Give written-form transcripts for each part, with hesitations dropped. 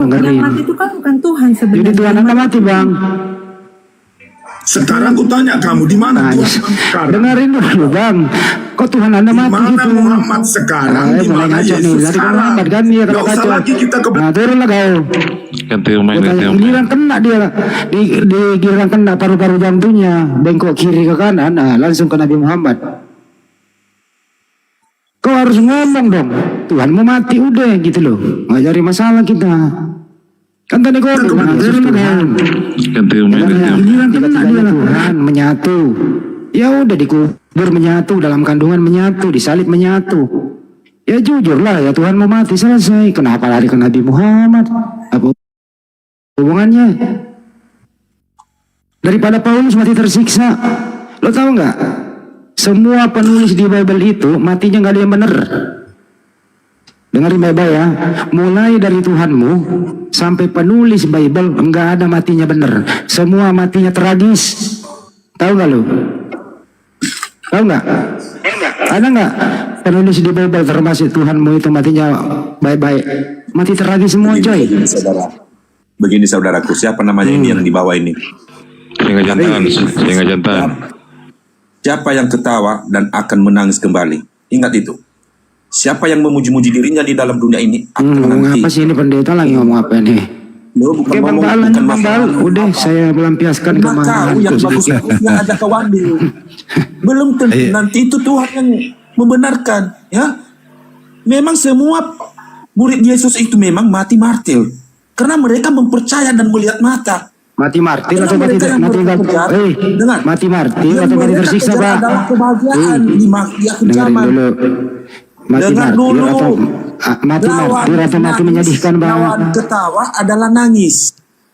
Yang mati itu kan bukan Tuhan sebenarnya. Jadi Tuhan Anda mati, Bang. Sekarang aku tanya kamu, di mana Tuhan sekarang? Dengerin dulu, Bang. Kok Tuhan Anda Di mati mana gitu? Muhammad sekarang? Di mana Yesus Tadi kan sekarang? Muhammad kan dia Gak kalau usah kacau. lagi kita ke Nah, turunlah kau. Ganti main, ganti main. Giliran kena dia di giliran kena paru-paru jantungnya, bengkok kiri ke kanan, nah langsung ke Nabi Muhammad. Kau harus ngomong dong, Tuhan mau mati udah gitu loh, nggak cari masalah kita. Kan tadi kau bilang Yesus Tuhan. Ganti main, ganti main. Giliran kena dia Tuhan menyatu. Ya udah dikubur menyatu, dalam kandungan menyatu, disalib menyatu. Ya jujurlah ya Tuhan mau mati selesai. Kenapa lari ke Nabi Muhammad? Apa hubungannya? Daripada Paulus mati tersiksa. Lo tahu nggak? Semua penulis di Bible itu matinya nggak ada yang benar. Dengerin baik-baik ya. Mulai dari Tuhanmu sampai penulis Bible nggak ada matinya benar. Semua matinya tragis. Tahu nggak lo? Tahu nggak? Ada nggak penulis di Bible termasuk Tuhanmu itu matinya baik-baik? Mati tragis semua coy. Begini saudaraku, siapa namanya ini yang di bawah ini? Singa jantan, singa jantan. Siapa yang ketawa dan akan menangis kembali? Ingat itu. Siapa yang memuji-muji dirinya di dalam dunia ini akan Ngomong nanti. apa sih ini pendeta lagi ngomong apa nih? Lo bukan Oke Bang ngomong, Bal, bukan Bang Bal, udah saya melampiaskan Cuma kau kemarahan. yang bagus-bagusnya ada kau ambil. Belum tentu nanti itu Tuhan yang membenarkan, ya. Memang semua murid Yesus itu memang mati martir karena mereka mempercaya dan melihat mata. Mati martir atau mati Mereka yang bekerja, dengar. mati martir Yang atau mati mereka tersiksa kejar Pak? adalah kebahagiaan di akhir Dengerin zaman. dulu. Mati Dengar martir dulu. atau mati martir atau mati menyedihkan Bang? Lawan ketawa adalah nangis.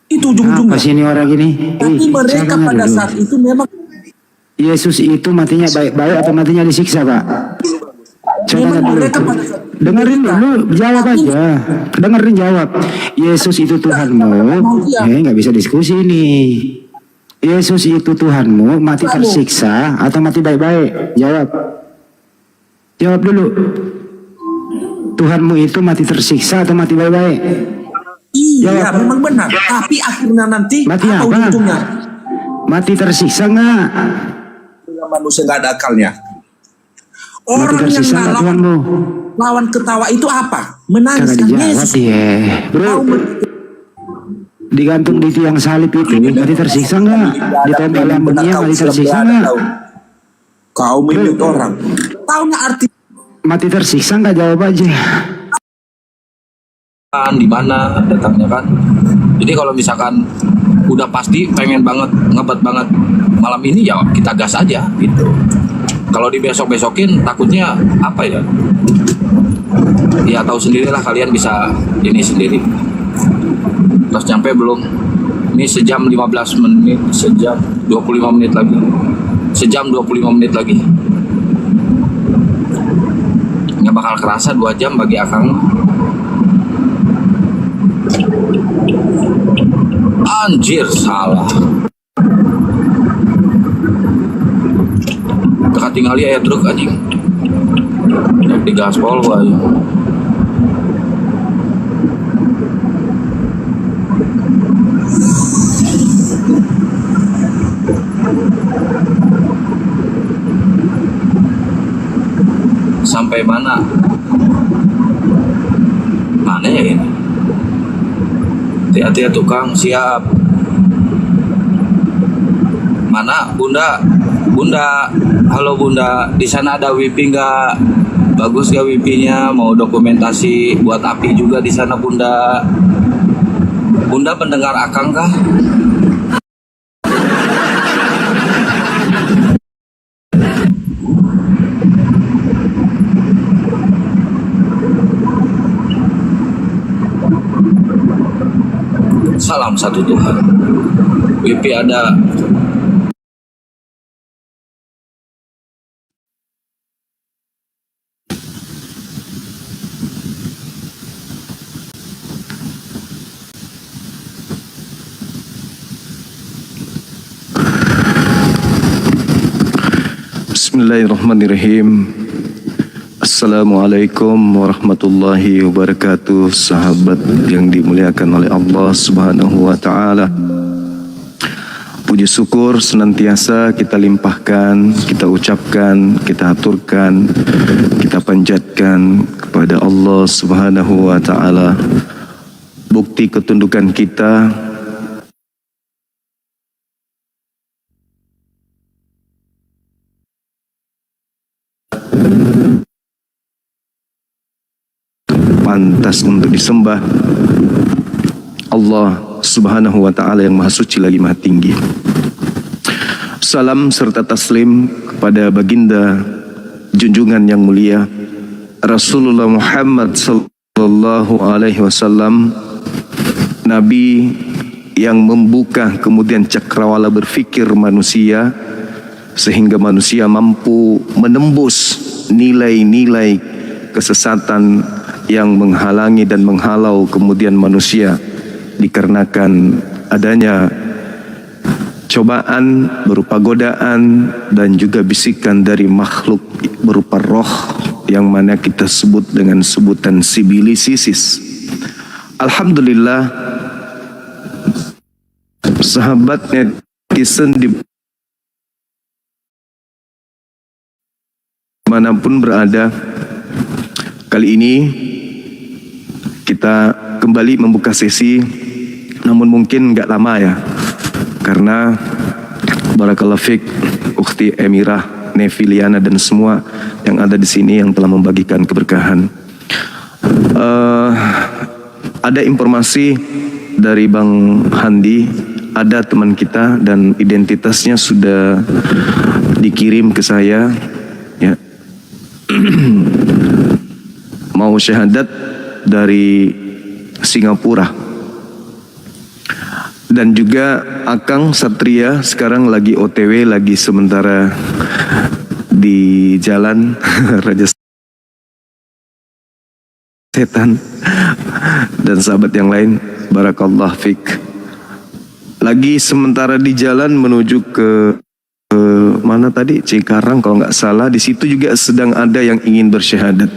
Itu ujung-ujungnya. Apa sih ini orang gini? Tapi mereka sabarnya pada dulu. saat itu memang Yesus itu matinya baik-baik atau matinya disiksa Pak? Coba memang dulu. mereka pada saat itu Dengerin dulu, jawab aja. Dengerin jawab. Yesus itu Tuhanmu. Nggak bisa diskusi nih. Yesus itu Tuhanmu, mati tersiksa atau mati baik-baik? Jawab. Jawab dulu. Tuhanmu itu mati tersiksa atau mati baik-baik? iya memang benar. Tapi akhirnya nanti Mati apa? ujungnya? Mati tersiksa nggak? Manusia nggak ada akalnya. Mati Orang yang tersiksa nggak Tuhanmu? lawan ketawa itu apa? Menangis Kagak kan dijawab Yesus. ya, bro. Digantung di tiang salib itu mati tersiksa nggak? Ditempel lambungnya mati tersiksa nggak? Kau menyut orang. Tahu nggak arti Mati tersiksa nggak? Jawab aja. di mana datangnya kan. Jadi kalau misalkan udah pasti pengen banget ngebet banget malam ini ya kita gas aja gitu. Kalau di besok-besokin takutnya apa ya? Ya tahu sendirilah kalian bisa ini sendiri. Terus nyampe belum? Ini sejam 15 menit, sejam 25 menit lagi. Sejam 25 menit lagi. Nggak bakal kerasa 2 jam bagi Akang. Anjir, salah. Teka tinggal ya truk anjing. Di gaspol gua aja. Sampai mana? Mana ya ini? Hati-hati ya tukang, siap. Mana Bunda? Bunda, halo Bunda, di sana ada wifi nggak? Bagus gak wifi-nya? Mau dokumentasi buat api juga di sana Bunda. Bunda pendengar Akang kah? Salam satu Tuhan. WP ada. Bismillahirrahmanirrahim. Assalamualaikum warahmatullahi wabarakatuh. Sahabat yang dimuliakan oleh Allah Subhanahu wa taala. Puji syukur senantiasa kita limpahkan, kita ucapkan, kita aturkan, kita panjatkan kepada Allah Subhanahu wa taala. Bukti ketundukan kita pantas untuk disembah Allah Subhanahu wa taala yang maha suci lagi maha tinggi. Salam serta taslim kepada baginda junjungan yang mulia Rasulullah Muhammad sallallahu alaihi wasallam, nabi yang membuka kemudian cakrawala berfikir manusia sehingga manusia mampu menembus nilai-nilai kesesatan yang menghalangi dan menghalau kemudian manusia dikarenakan adanya cobaan berupa godaan dan juga bisikan dari makhluk berupa roh yang mana kita sebut dengan sebutan sibilisisis. Alhamdulillah, sahabat netizen di manapun berada, kali ini kita kembali membuka sesi, namun mungkin nggak lama ya, karena barakallahu fik Ukhti Emirah, Neviliana dan semua yang ada di sini yang telah membagikan keberkahan. Ada informasi dari Bang Handi, ada teman kita dan identitasnya sudah dikirim ke saya, ya. Mau syahadat dari Singapura. Dan juga Akang Satria sekarang lagi OTW, lagi sementara di jalan Raja Setan dan sahabat yang lain, barakallah fik, lagi sementara di jalan menuju ke mana tadi, Cikarang kalau nggak salah. Di situ juga sedang ada yang ingin bersyahadat.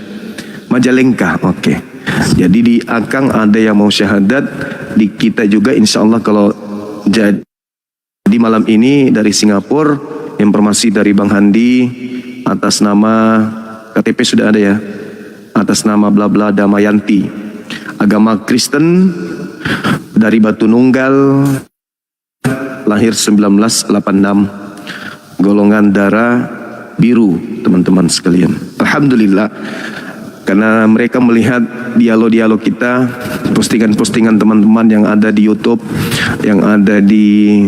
Majalengka, oke. Jadi di Akang ada yang mau syahadat, di kita juga insya Allah kalau jadi malam ini dari Singapura. Informasi dari Bang Handi atas nama KTP sudah ada ya, atas nama bla bla Damayanti, agama Kristen, dari Batu Nunggal, lahir 1986, golongan darah biru, teman-teman sekalian. Alhamdulillah, karena mereka melihat dialog-dialog kita, postingan-postingan teman-teman yang ada di YouTube, yang ada di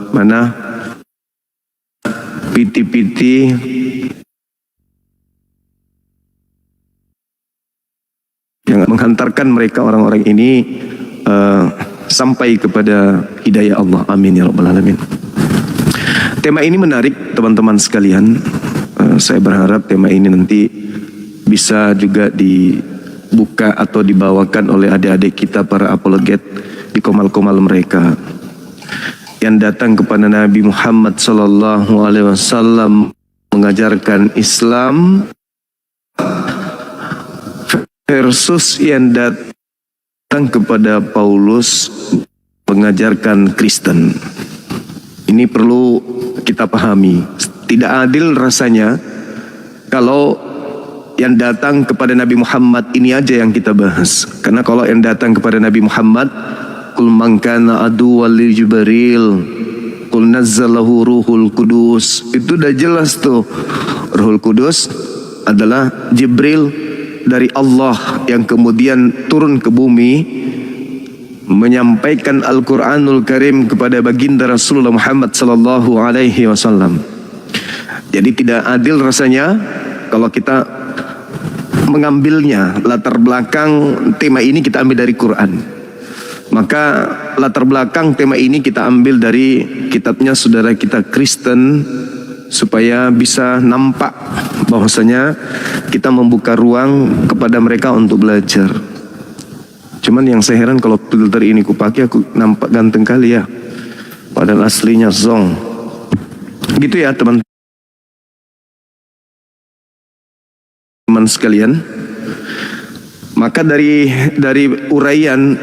mana PT yang menghantarkan mereka orang-orang ini sampai kepada hidayah Allah. Amin ya rabbal alamin. Tema ini menarik teman-teman sekalian. Saya berharap tema ini nanti bisa juga dibuka atau dibawakan oleh adik-adik kita para apologet di komal-komal mereka yang datang kepada Nabi Muhammad sallallahu alaihi wasallam mengajarkan Islam versus yang datang kepada Paulus mengajarkan Kristen. Ini perlu kita pahami. Tidak adil rasanya kalau yang datang kepada Nabi Muhammad ini aja yang kita bahas. Karena kalau yang datang kepada Nabi Muhammad, Qul man kana aduwwan li Jibril, Qul nazzalahu Ruhul Kudus. Itu udah jelas tuh. Ruhul Kudus adalah Jibril dari Allah yang kemudian turun ke bumi menyampaikan Al-Quranul Karim kepada baginda Rasulullah Muhammad sallallahu alaihi wasallam. Jadi tidak adil rasanya kalau kita mengambilnya latar belakang tema ini kita ambil dari Quran. Maka latar belakang tema ini kita ambil dari kitabnya saudara kita Kristen, supaya bisa nampak bahwasanya kita membuka ruang kepada mereka untuk belajar. Cuman yang saya heran kalau filter ini kupakai aku nampak ganteng kali ya, padahal aslinya zong. Gitu ya teman. teman sekalian, maka dari uraian,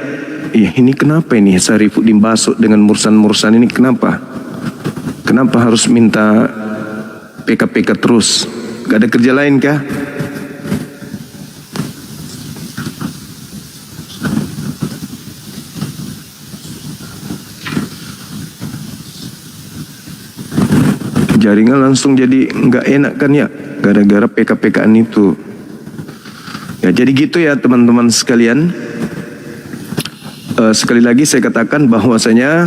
ini kenapa ini Sarifuddin Basok dengan Mursan ini kenapa? Kenapa harus minta PK terus? Gak ada kerja lain kah? Jaringan langsung jadi nggak enak kan ya, gara-gara PK-PKan itu. Ya jadi gitu ya teman-teman sekalian. Sekali lagi saya katakan bahwasanya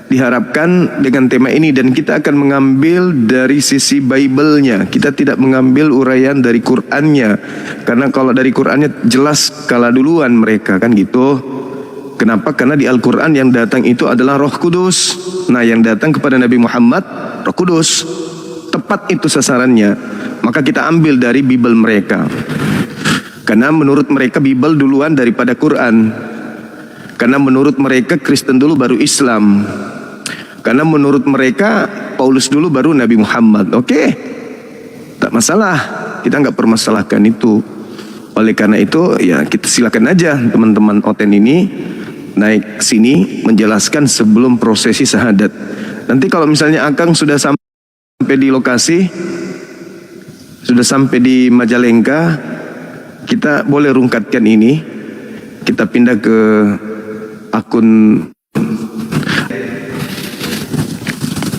diharapkan dengan tema ini, dan kita akan mengambil dari sisi Bible-nya. Kita tidak mengambil uraian dari Qur'annya, karena kalau dari Qur'annya jelas kalah duluan mereka kan gitu. Kenapa? Karena di Al-Quran yang datang itu adalah Roh Kudus. Nah, yang datang kepada Nabi Muhammad Roh Kudus. Tepat itu sasarannya. Maka kita ambil dari Bible mereka. Karena menurut mereka Bible duluan daripada Quran. Karena menurut mereka Kristen dulu baru Islam. Karena menurut mereka Paulus dulu baru Nabi Muhammad. Oke, tak masalah. Kita nggak permasalahkan itu. Oleh karena itu ya kita silakan aja teman-teman Oten ini naik sini menjelaskan sebelum prosesi syahadat. Nanti kalau misalnya Akang sudah sampai di lokasi, sudah sampai di Majalengka, kita boleh rungkatkan ini. Kita pindah ke akun.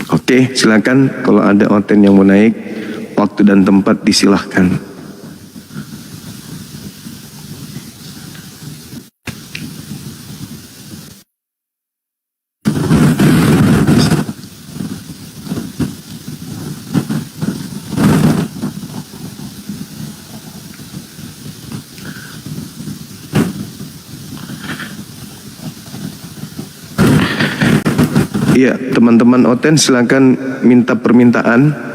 Oke, silakan kalau ada Oten yang mau naik, waktu dan tempat disilahkan. Iya, teman-teman Oten silakan minta permintaan.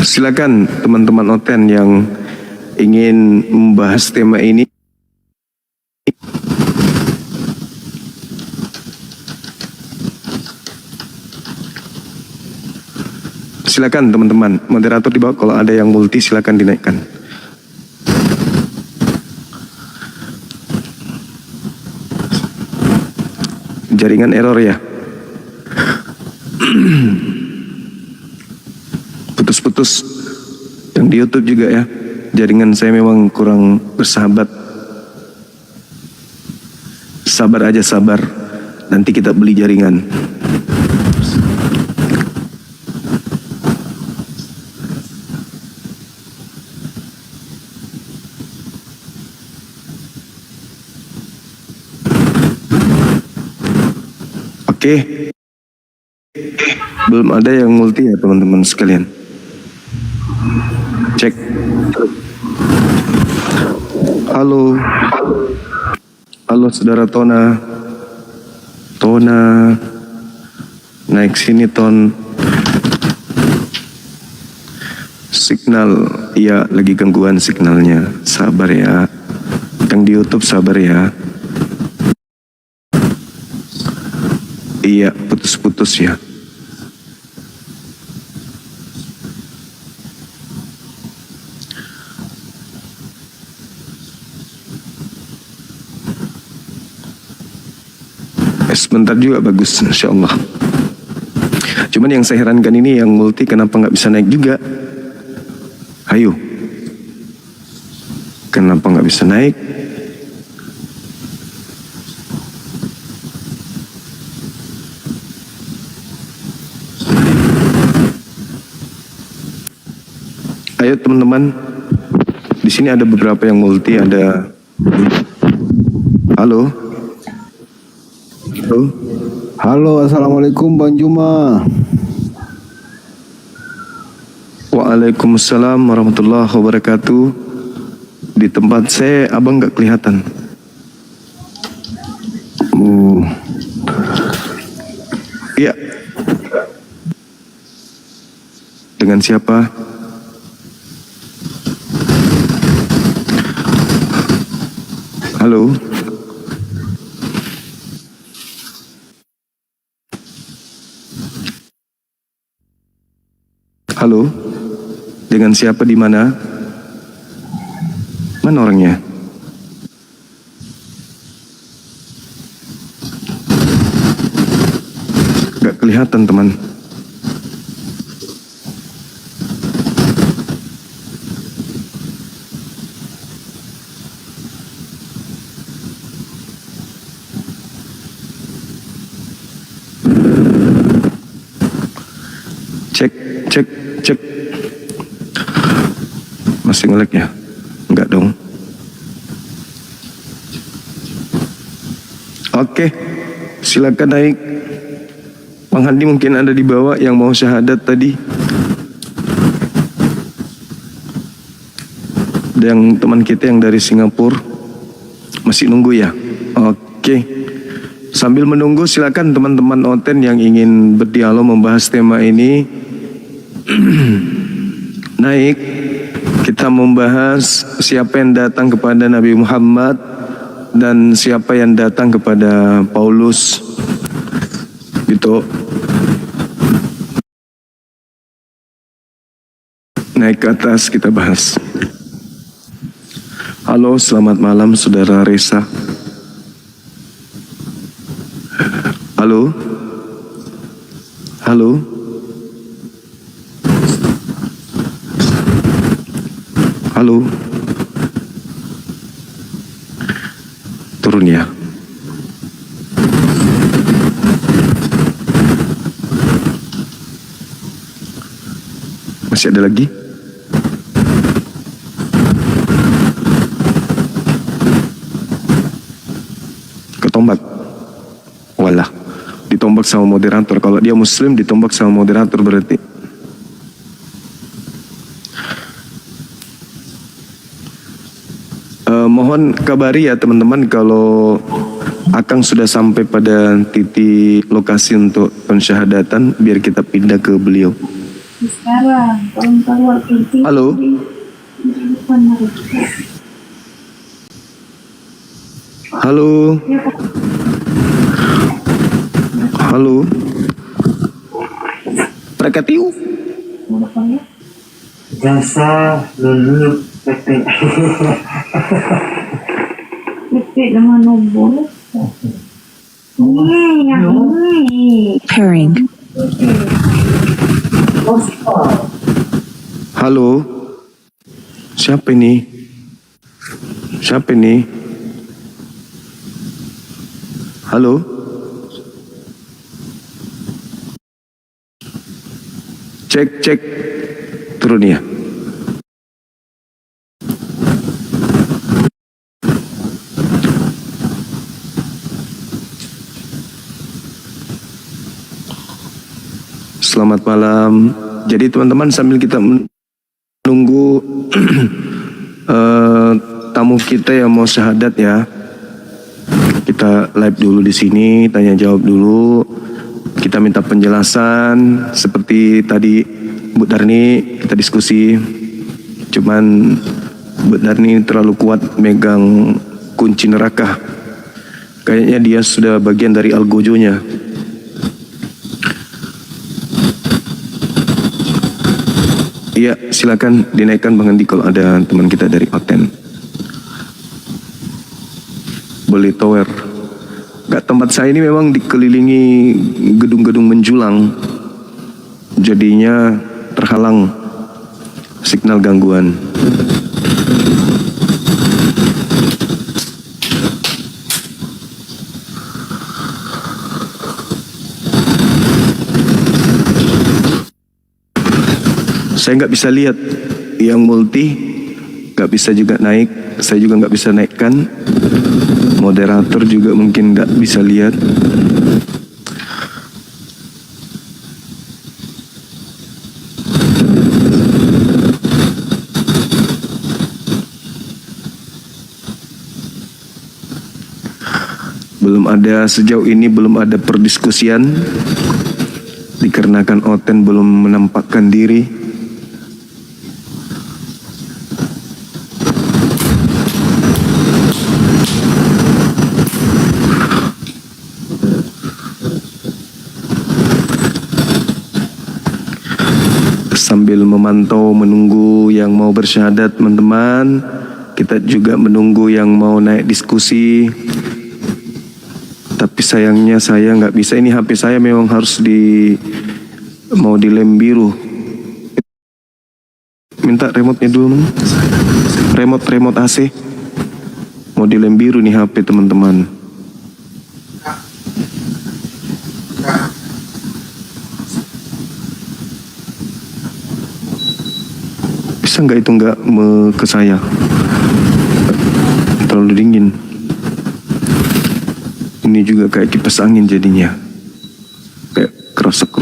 Silakan teman-teman Oten yang ingin membahas tema ini. Silakan teman-teman moderator di bawah, kalau ada yang multi silakan dinaikkan. Jaringan error ya. Putus-putus. Yang di YouTube juga ya. Jaringan saya memang kurang bersahabat. Sabar aja, sabar. Nanti kita beli jaringan. Oke. Belum ada yang multi ya teman-teman sekalian. Cek. Halo. Halo saudara Tona. Tona. Naik sini Ton. Signal. Iya lagi gangguan signalnya. Sabar ya. Yang di YouTube sabar ya. Iya putus-putus ya. Sebentar juga bagus, insya Allah. Cuman yang saya herankan ini yang multi kenapa nggak bisa naik juga? Ayo, kenapa nggak bisa naik? Ayo teman-teman, di sini ada beberapa yang multi, ada. Halo. Halo, assalamualaikum Bang Juma. Waalaikumsalam warahmatullahi wabarakatuh. Di tempat saya abang nggak kelihatan. Iya. Dengan siapa? Halo. Halo. Dengan siapa di mana? Mana orangnya? Gak kelihatan teman. Cek. Masih nge-lag ya? Enggak dong. Oke, silakan naik. Bang Handi mungkin ada di bawah yang mau syahadat tadi. Dan teman kita yang dari Singapura masih nunggu ya? Oke. Sambil menunggu silakan teman-teman Oten yang ingin berdialog membahas tema ini naik. Kita membahas siapa yang datang kepada Nabi Muhammad dan siapa yang datang kepada Paulus. Gitu. Naik ke atas kita bahas. Halo, selamat malam Saudara Reza. Halo. Halo. Halo. Turun ya. Masih ada lagi? Ketombak. Walah. Ditombak sama moderator. Kalau dia muslim ditombak sama moderator berarti. Mohon kabari ya teman-teman kalau Akang sudah sampai pada titik lokasi untuk pensyahadatan biar kita pindah ke beliau. Sekarang, tolong keluar pintu. Halo. Di depan mereka. Halo. Halo. Prakatiu. Jasa lulu PT. PT nama nombor. Pairing. Halo. Siapa ini? Siapa ini? Halo. Cek. Turun ya. Selamat malam. Jadi teman-teman sambil kita menunggu tamu kita yang mau syahadat ya. Kita live dulu di sini, tanya jawab dulu. Kita minta penjelasan seperti tadi Bu Darni kita diskusi. Cuman Bu Darni terlalu kuat megang kunci neraka. Kayaknya dia sudah bagian dari algojonya. Iya, silakan dinaikkan Bang Andi kalau ada teman kita dari Oten. Boleh tower. Gak, tempat saya ini memang dikelilingi gedung-gedung menjulang. Jadinya terhalang signal gangguan. Saya nggak bisa lihat yang multi, nggak bisa juga naik. Saya juga nggak bisa naikkan. Moderator juga mungkin nggak bisa lihat. Belum ada, sejauh ini belum ada perdiskusian, dikarenakan Oten belum menampakkan diri. Sambil memantau, menunggu yang mau bersyahadat teman-teman, kita juga menunggu yang mau naik diskusi. Tapi sayangnya saya nggak bisa, ini HP saya memang harus mau dilem biru. Minta remote-nya dulu, remote AC. Mau dilem biru nih HP teman-teman. Bisa nggak itu nggak ke saya? Terlalu dingin. Ini juga kayak kipas angin jadinya, kayak kerusuk.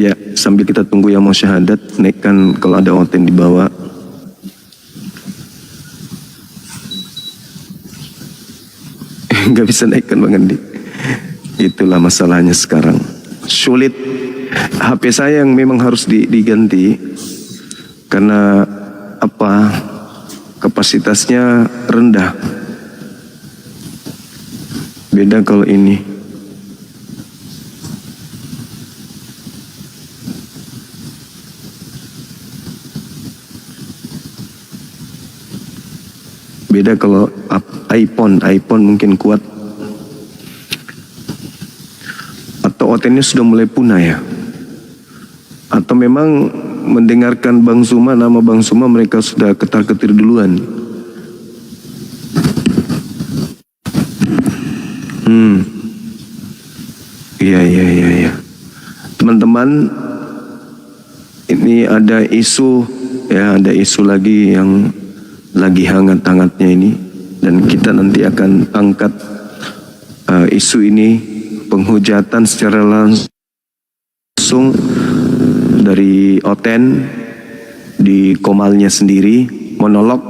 Ya, sambil kita tunggu yang mau syahadat, naikkan kalau ada Oten di bawah. Nggak bisa naikkan Bang Andi. Itulah masalahnya sekarang. Sulit. HP saya yang memang harus diganti karena apa? Kapasitasnya rendah. Beda kalau ini. Beda kalau iPhone mungkin kuat. Atau Otennya sudah mulai punah ya? Atau memang mendengarkan Bang Suma, nama Bang Suma mereka sudah ketar-ketir duluan. Iya. Teman-teman, ini ada isu lagi yang lagi hangat-hangatnya ini, dan kita nanti akan angkat isu ini, penghujatan secara langsung dari Oten di Komalnya sendiri, monolog,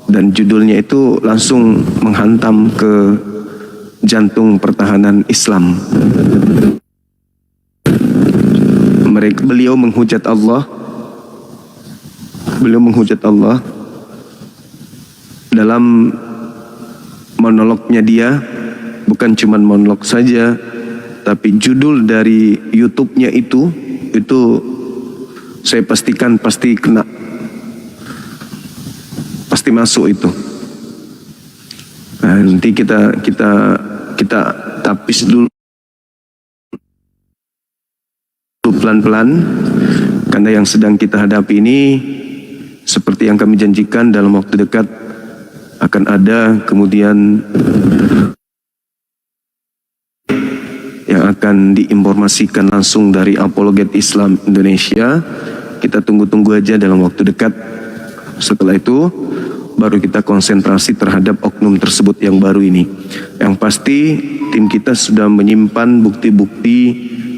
dan judulnya itu langsung menghantam ke jantung pertahanan Islam. Beliau menghujat Allah. Dalam monolognya dia, bukan cuma monolog saja, tapi judul dari YouTube-nya itu saya pastikan pasti kena, pasti masuk itu. Nah, nanti kita tapis dulu pelan-pelan, karena yang sedang kita hadapi ini seperti yang kami janjikan dalam waktu dekat akan ada kemudian yang akan diinformasikan langsung dari Apologet Islam Indonesia. Kita tunggu-tunggu aja dalam waktu dekat. Setelah itu baru kita konsentrasi terhadap oknum tersebut yang baru ini. Yang pasti tim kita sudah menyimpan bukti-bukti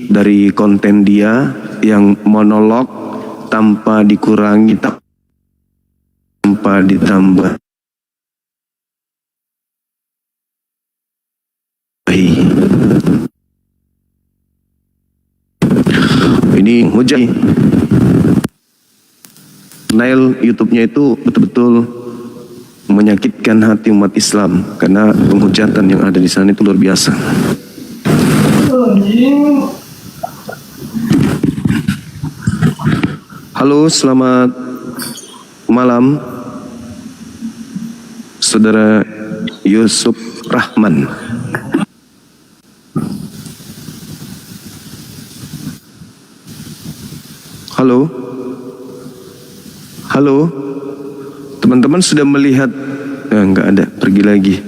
dari konten dia yang monolog tanpa dikurangi, tanpa ditambah. Ini hujat. Nail YouTube-nya itu betul-betul menyakitkan hati umat Islam karena penghujatan yang ada di sana itu luar biasa. Halo, selamat malam, Saudara Yusuf Rahman. Halo, teman-teman sudah melihat? Nggak ada, pergi lagi.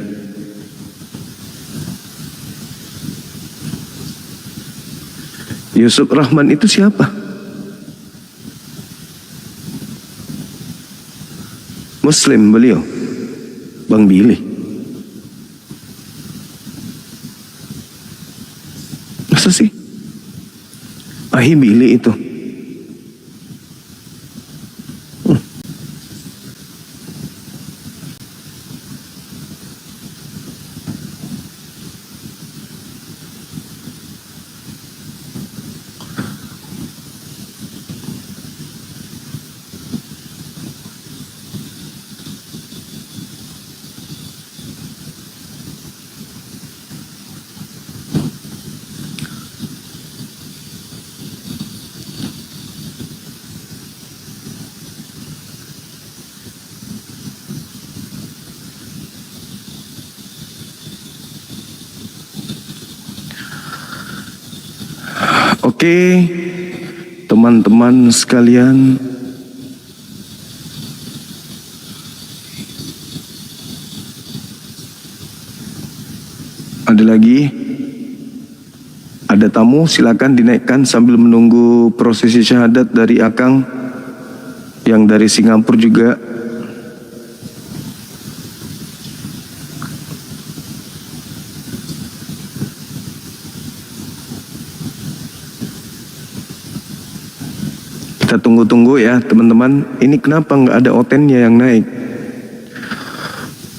Yusuf Rahman itu siapa? Muslim beliau, Bang Billy. Masa sih? Ahibili itu. Oke, teman-teman sekalian, ada lagi? Ada tamu, silakan dinaikkan sambil menunggu prosesi syahadat dari Akang yang dari Singapura juga. Kita tunggu-tunggu ya teman-teman. Ini kenapa nggak ada otennya yang naik?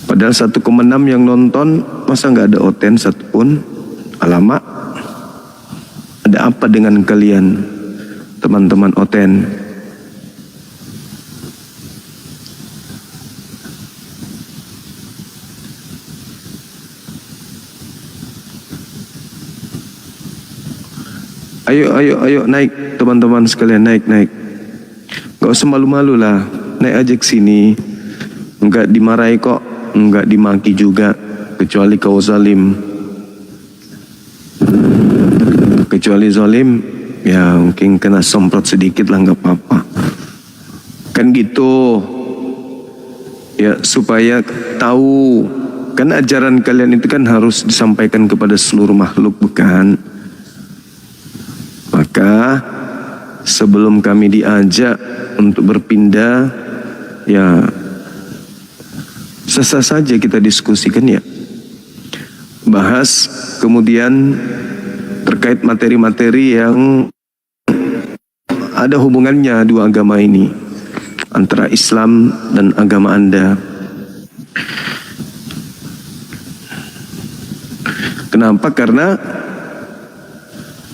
Padahal 1,6 yang nonton, masa nggak ada oten satupun? Alamak, ada apa dengan kalian teman-teman oten? Ayo naik teman-teman sekalian, naik. Gak usah malu-malu lah, naik aja ke sini. Enggak dimarahi kok, enggak dimaki juga, kecuali kau zalim. Kecuali zalim, ya mungkin kena semprot sedikit lah, nggak apa-apa. Kan gitu. Ya supaya tahu, kan ajaran kalian itu kan harus disampaikan kepada seluruh makhluk, bukan? Maka sebelum kami diajak untuk berpindah, ya sesah saja kita diskusikan ya. Bahas kemudian terkait materi-materi yang ada hubungannya dua agama ini, antara Islam dan agama Anda. Kenapa? Karena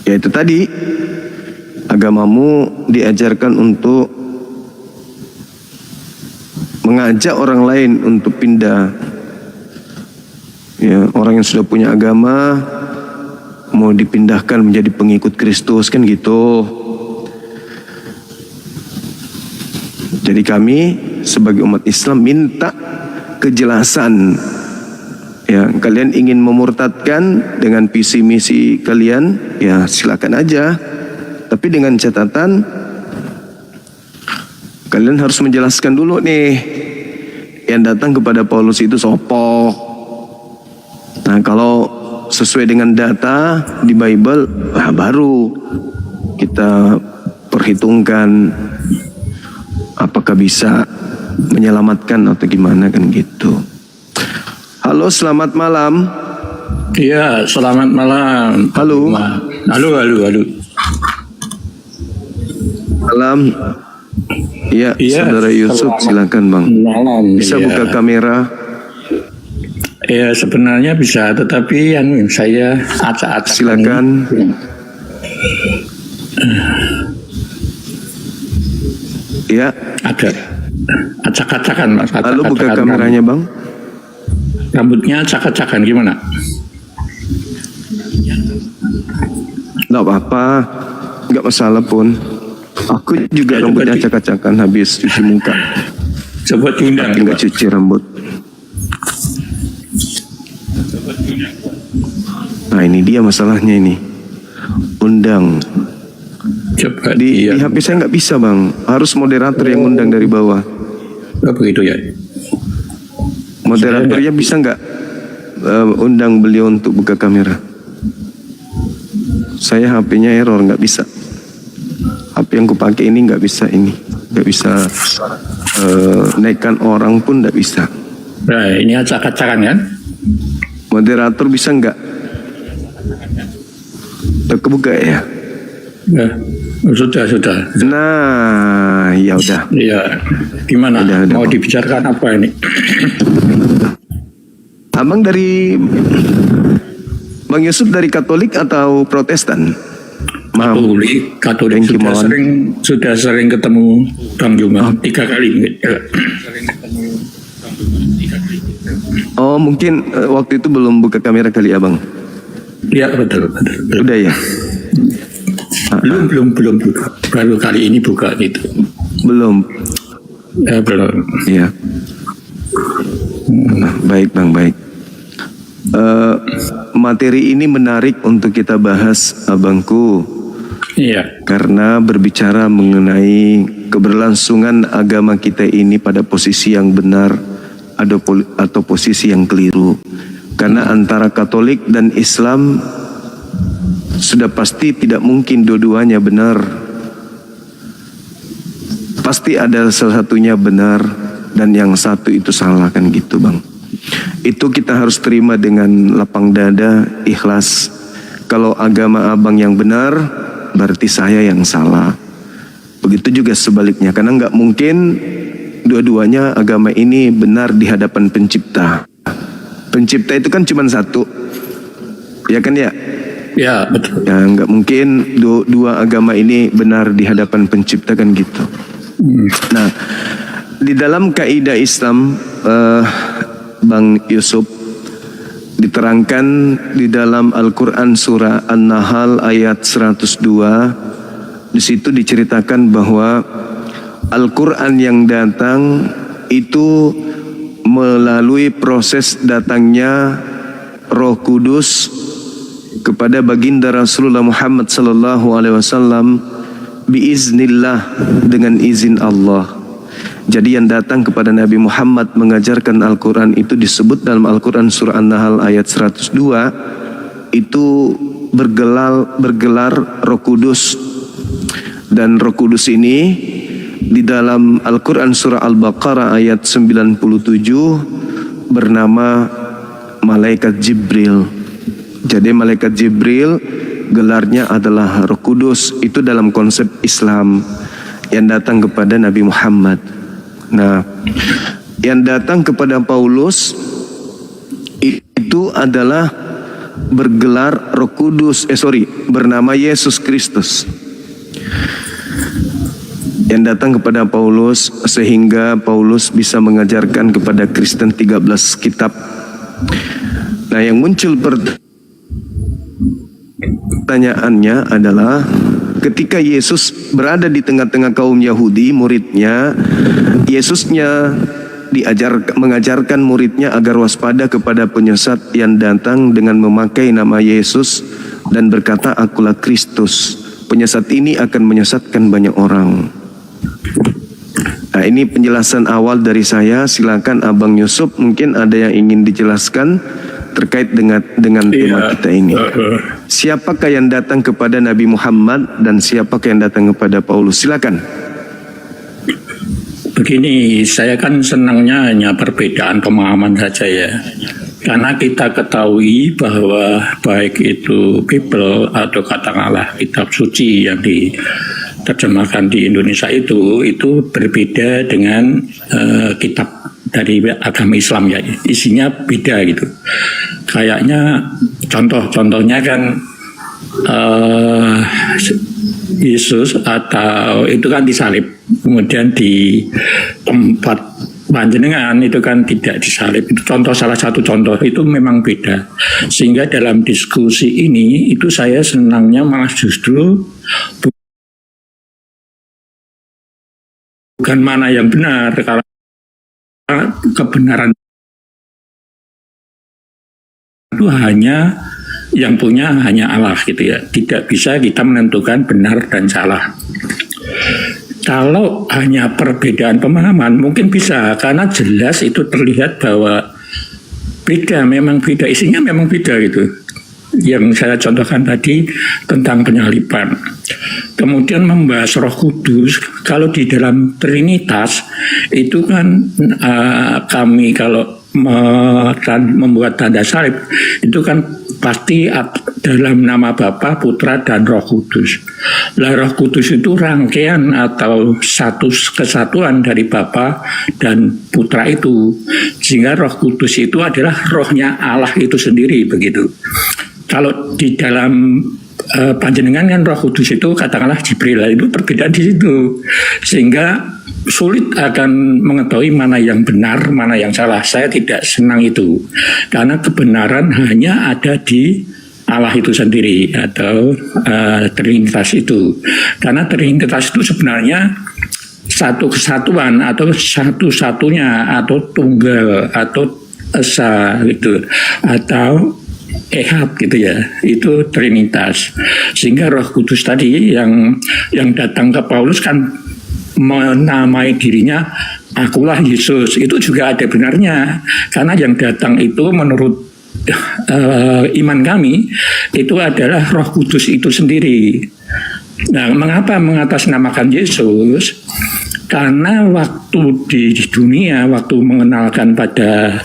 ya itu tadi, agamamu diajarkan untuk mengajak orang lain untuk pindah. Ya, orang yang sudah punya agama mau dipindahkan menjadi pengikut Kristus, kan gitu. Jadi kami sebagai umat Islam minta kejelasan. Ya, kalian ingin memurtadkan dengan visi misi kalian, ya silakan aja. Tapi dengan catatan kalian harus menjelaskan dulu nih, yang datang kepada Paulus itu sopo. Nah, kalau sesuai dengan data di Bible, baru kita perhitungkan apakah bisa menyelamatkan atau gimana, kan gitu. Halo, selamat malam. Iya, selamat malam. Halo. Halo. Malam. Iya, Iya, Saudara Yusuf, silakan Bang. Malam. Bisa iya. buka kamera? Ya, sebenarnya bisa, tetapi yang saya acak-acak. Silakan. Ya. Ada acak-acakan, Mas. Lalu buka Acak-acakan. kameranya, Bang. Rambutnya acak-acakan gimana? Nggak apa-apa, nggak masalah pun. Aku juga Ya, rambutnya coba acak-acakan habis cuci muka. Coba diundang. Tapi nggak cuci rambut. Nah, ini dia masalahnya ini. Undang. Coba Di iya. HP saya nggak bisa, Bang. Harus moderator yang undang dari bawah. Oh, begitu ya. Moderatornya bisa nggak undang beliau untuk buka kamera? Saya HP-nya error, nggak bisa. HP yang kupakai ini nggak bisa nggak bisa naikkan orang pun nggak bisa. Nah, ini acak-acakan kan? Moderator bisa nggak? Udah kebuka ya? Sudah. Nah, ya udah. Ya, gimana? Udah, Mau Bang. dibicarakan apa ini? Abang dari Bang Yusuf dari Katolik atau Protestan? Maaf. Katolik Thank you, sudah Mawan. sering ketemu Bang Juma 3 kali. Oh, mungkin waktu itu belum buka kamera kali ya, Bang? Ya, betul. Udah ya? Belum buka. Baru kali ini buka gitu. Belum. Belum. Iya. Baik, Bang, baik. Materi ini menarik untuk kita bahas, Abangku. Iya. Karena berbicara mengenai keberlangsungan agama kita ini pada posisi yang benar atau posisi yang keliru. Karena antara Katolik dan Islam sudah pasti tidak mungkin dua-duanya benar. Pasti ada salah satunya benar dan yang satu itu salah, kan gitu, Bang. Itu kita harus terima dengan lapang dada, ikhlas. Kalau agama abang yang benar, berarti saya yang salah. Begitu juga sebaliknya, karena nggak mungkin dua-duanya agama ini benar di hadapan pencipta. Pencipta itu kan cuma satu, ya kan ya? Ya, betul. Ya nggak mungkin dua agama ini benar di hadapan pencipta, kan gitu. Nah, di dalam kaidah Islam, Bang Yusuf, diterangkan di dalam Al-Quran surah An-Nahl ayat 102. Di situ diceritakan bahwa Al-Quran yang datang itu melalui proses datangnya Roh Kudus kepada baginda Rasulullah Muhammad sallallahu alaihi wasallam biiznillah, dengan izin Allah. Jadi yang datang kepada Nabi Muhammad mengajarkan Al-Quran itu disebut dalam Al-Quran surah An-Nahl ayat 102 itu bergelar Roh Kudus. Dan Roh Kudus ini di dalam Al-Quran surah Al-Baqarah ayat 97 bernama Malaikat Jibril. Jadi Malaikat Jibril gelarnya adalah Roh Kudus. Itu dalam konsep Islam yang datang kepada Nabi Muhammad. Nah, yang datang kepada Paulus itu adalah bergelar Roh Kudus, bernama Yesus Kristus. Yang datang kepada Paulus sehingga Paulus bisa mengajarkan kepada Kristen 13 kitab. Nah, yang muncul pertanyaannya adalah ketika Yesus berada di tengah-tengah kaum Yahudi, muridnya, Yesusnya mengajarkan muridnya agar waspada kepada penyesat yang datang dengan memakai nama Yesus dan berkata, "Akulah Kristus. Penyesat ini akan menyesatkan banyak orang." Nah, ini penjelasan awal dari saya. Silakan Abang Yusuf, mungkin ada yang ingin dijelaskan terkait dengan tema kita ini. Siapakah yang datang kepada Nabi Muhammad dan siapakah yang datang kepada Paulus? Silakan. Begini, saya kan senangnya hanya perbedaan pemahaman saja ya. Karena kita ketahui bahwa baik itu Bible atau katakanlah kitab suci yang diterjemahkan di Indonesia itu berbeda dengan kitab dari agama Islam ya. Isinya beda gitu. Kayaknya contohnya kan Yesus atau itu kan disalib, kemudian di tempat panjenengan itu kan tidak disalib. Itu salah satu contoh, itu memang beda. Sehingga dalam diskusi ini itu saya senangnya malah justru bukan mana yang benar, karena kebenaran itu hanya yang punya hanya Allah gitu ya. Tidak bisa kita menentukan benar dan salah. Kalau hanya perbedaan pemahaman mungkin bisa, karena jelas itu terlihat bahwa beda, memang beda, isinya memang beda gitu. Yang saya contohkan tadi tentang penyaliban. Kemudian membahas Roh Kudus, kalau di dalam Trinitas itu kan kami kalau membuat tanda salib itu kan pasti dalam nama Bapa, Putra, dan Roh Kudus. Lah Roh Kudus itu rangkaian atau satu kesatuan dari Bapa dan Putra itu, sehingga Roh Kudus itu adalah rohnya Allah itu sendiri begitu. Kalau di dalam panjenengan kan Roh Kudus itu katakanlah Jibril, itu perbedaan di situ, sehingga sulit akan mengetahui mana yang benar, mana yang salah. Saya tidak senang itu, karena kebenaran hanya ada di Allah itu sendiri atau Trinitas itu. Karena Trinitas itu sebenarnya satu kesatuan atau satu-satunya atau tunggal atau esa gitu atau ehad gitu ya, itu Trinitas. Sehingga Roh Kudus tadi yang datang ke Paulus kan menamai dirinya akulah Yesus, itu juga ada benarnya, karena yang datang itu menurut iman kami itu adalah Roh Kudus itu sendiri. Nah, mengapa mengatasnamakan Yesus? Karena waktu di dunia, waktu mengenalkan pada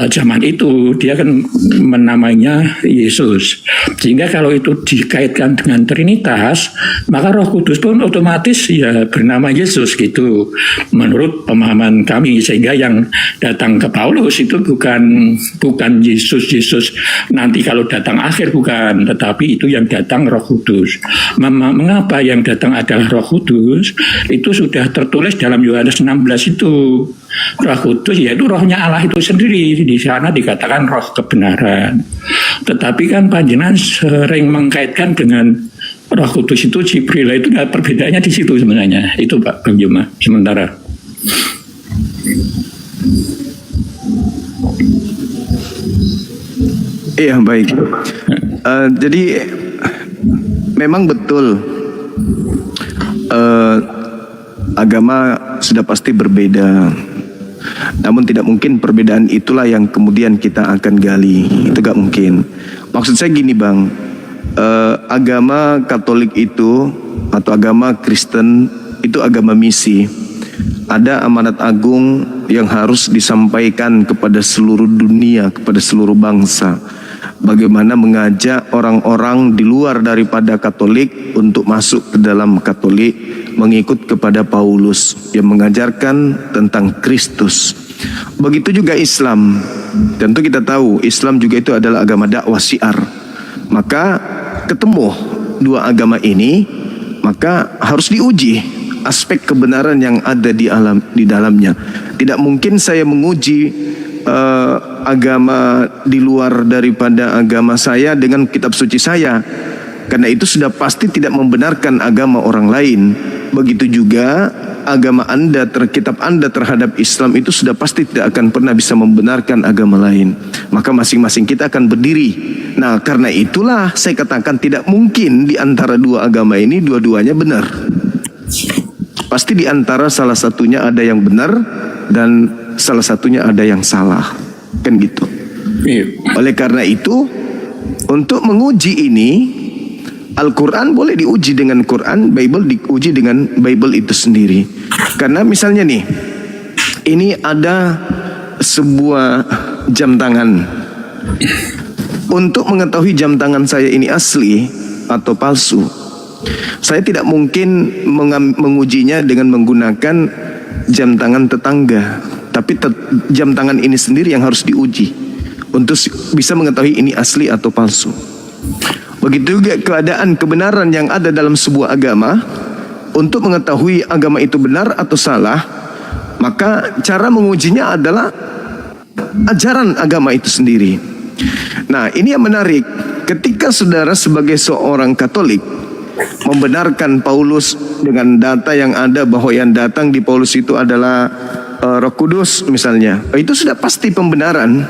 zaman itu dia kan menamainya Yesus, sehingga kalau itu dikaitkan dengan Trinitas maka Roh Kudus pun otomatis ya bernama Yesus gitu menurut pemahaman kami. Sehingga yang datang ke Paulus itu bukan Yesus nanti kalau datang akhir, bukan, tetapi itu yang datang Roh Kudus. Mengapa yang datang adalah Roh Kudus? Itu sudah tertulis dalam Yohanes 16 itu. Roh Kudus yaitu rohnya Allah itu sendiri, di sana dikatakan roh kebenaran. Tetapi kan panjenengan sering mengkaitkan dengan Roh Kudus itu Jibril, itu perbedaannya di situ sebenarnya. Itu Pak Bang Juma sementara. Iya, baik. Jadi memang betul agama sudah pasti berbeda. Namun tidak mungkin perbedaan itulah yang kemudian kita akan gali. Itu gak mungkin. Maksud saya gini Bang, agama Katolik itu atau agama Kristen itu agama misi. Ada amanat agung yang harus disampaikan kepada seluruh dunia, kepada seluruh bangsa. Bagaimana mengajak orang-orang di luar daripada Katolik untuk masuk ke dalam Katolik, mengikut kepada Paulus yang mengajarkan tentang Kristus. Begitu juga Islam. Tentu kita tahu Islam juga itu adalah agama dakwah syiar. Maka ketemu dua agama ini, maka harus diuji aspek kebenaran yang ada di dalamnya. Tidak mungkin saya menguji agama di luar daripada agama saya dengan kitab suci saya, karena itu sudah pasti tidak membenarkan agama orang lain. Begitu juga agama Anda, kitab Anda terhadap Islam itu sudah pasti tidak akan pernah bisa membenarkan agama lain. Maka masing-masing kita akan berdiri. Nah, karena itulah saya katakan tidak mungkin di antara dua agama ini dua-duanya benar. Pasti di antara salah satunya ada yang benar dan salah satunya ada yang salah, kan gitu. Oleh karena itu, untuk menguji ini, Al-Quran boleh diuji dengan Quran, Bible diuji dengan Bible itu sendiri. Karena misalnya nih, ini ada sebuah jam tangan. Untuk mengetahui jam tangan saya ini asli atau palsu, saya tidak mungkin mengujinya dengan menggunakan jam tangan tetangga, tapi jam tangan ini sendiri yang harus diuji untuk bisa mengetahui ini asli atau palsu. Begitu juga keadaan kebenaran yang ada dalam sebuah agama. Untuk mengetahui agama itu benar atau salah, maka cara mengujinya adalah ajaran agama itu sendiri. Nah, ini yang menarik. Ketika saudara sebagai seorang Katolik membenarkan Paulus dengan data yang ada bahwa yang datang di Paulus itu adalah Roh Kudus misalnya, itu sudah pasti pembenaran.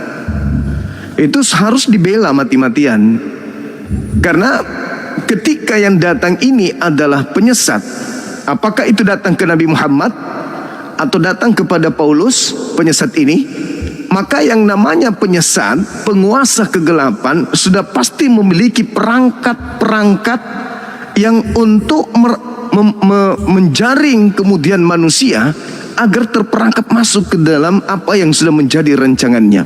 Itu harus dibela mati-matian. Karena ketika yang datang ini adalah penyesat, apakah itu datang ke Nabi Muhammad atau datang kepada Paulus penyesat ini, maka yang namanya penyesat, penguasa kegelapan sudah pasti memiliki perangkat-perangkat yang untuk menjaring kemudian manusia agar terperangkap masuk ke dalam apa yang sudah menjadi rancangannya.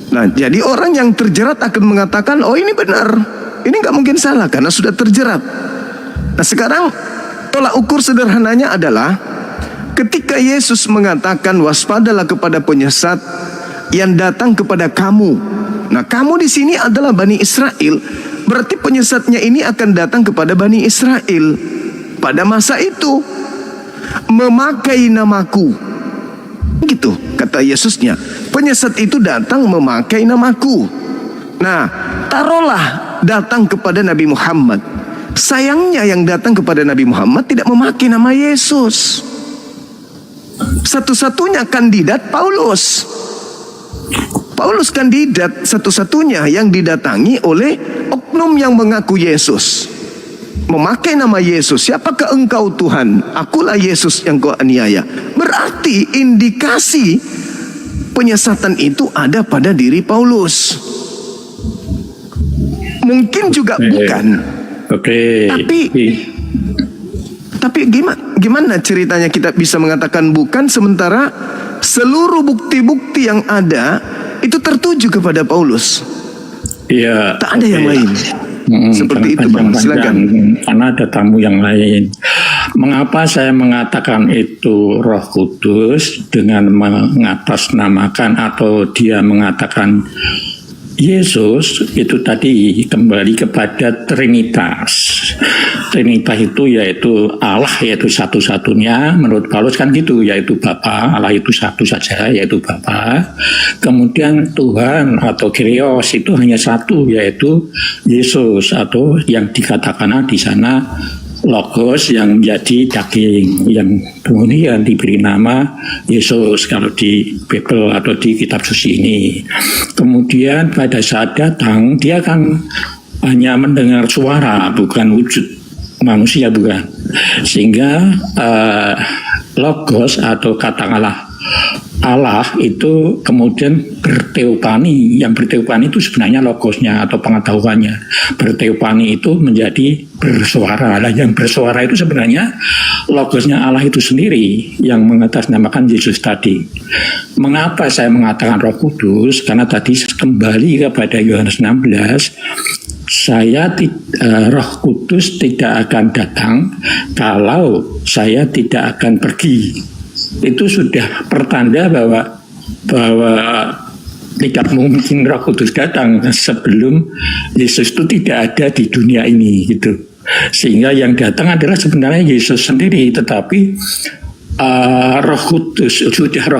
Nah, jadi orang yang terjerat akan mengatakan, oh ini benar, ini nggak mungkin salah karena sudah terjerat. Nah sekarang tolak ukur sederhananya adalah ketika Yesus mengatakan waspadalah kepada penyesat yang datang kepada kamu. Nah kamu di sini adalah Bani Israel, berarti penyesatnya ini akan datang kepada Bani Israel pada masa itu memakai namaku. Gitu kata Yesusnya, penyesat itu datang memakai namaku. Nah taruhlah datang kepada Nabi Muhammad. Sayangnya yang datang kepada Nabi Muhammad tidak memakai nama Yesus. Satu-satunya kandidat Paulus. Paulus kandidat satu-satunya yang didatangi oleh oknum yang mengaku Yesus, memakai nama Yesus. Siapakah engkau Tuhan? Akulah Yesus yang kau aniaya. Berarti indikasi penyesatan itu ada pada diri Paulus. Mungkin juga bukan. Tapi gimana ceritanya kita bisa mengatakan bukan sementara seluruh bukti-bukti yang ada itu tertuju kepada Paulus. Iya. Tak ada yang lain. Seperti itu Bang, silakan. Karena ada tamu yang lain. Mengapa saya mengatakan itu Roh Kudus dengan mengatasnamakan atau dia mengatakan Yesus itu tadi kembali kepada Trinitas. Trinitas itu yaitu Allah, yaitu satu-satunya menurut Paulus kan gitu, yaitu Bapa. Allah itu satu saja, yaitu Bapa. Kemudian Tuhan atau Kyrios itu hanya satu, yaitu Yesus atau yang dikatakan di sana Logos yang menjadi daging, yang kemudian diberi nama Yesus kalau di Bible atau di kitab suci ini. Kemudian pada saat datang dia kan hanya mendengar suara, bukan wujud manusia, bukan. Sehingga Logos atau katakanlah Allah itu kemudian berteopani. Yang berteopani itu sebenarnya logosnya atau pengetahuannya. Berteopani itu menjadi bersuara. Nah, yang bersuara itu sebenarnya logosnya Allah itu sendiri yang mengatasnamakan Yesus tadi. Mengapa saya mengatakan Roh Kudus? Karena tadi kembali kepada Yohanes 16, Roh Kudus tidak akan datang kalau saya tidak akan pergi. Itu sudah pertanda bahwa tidak mungkin Roh Kudus datang sebelum Yesus itu tidak ada di dunia ini gitu. Sehingga yang datang adalah sebenarnya Yesus sendiri, tetapi Roh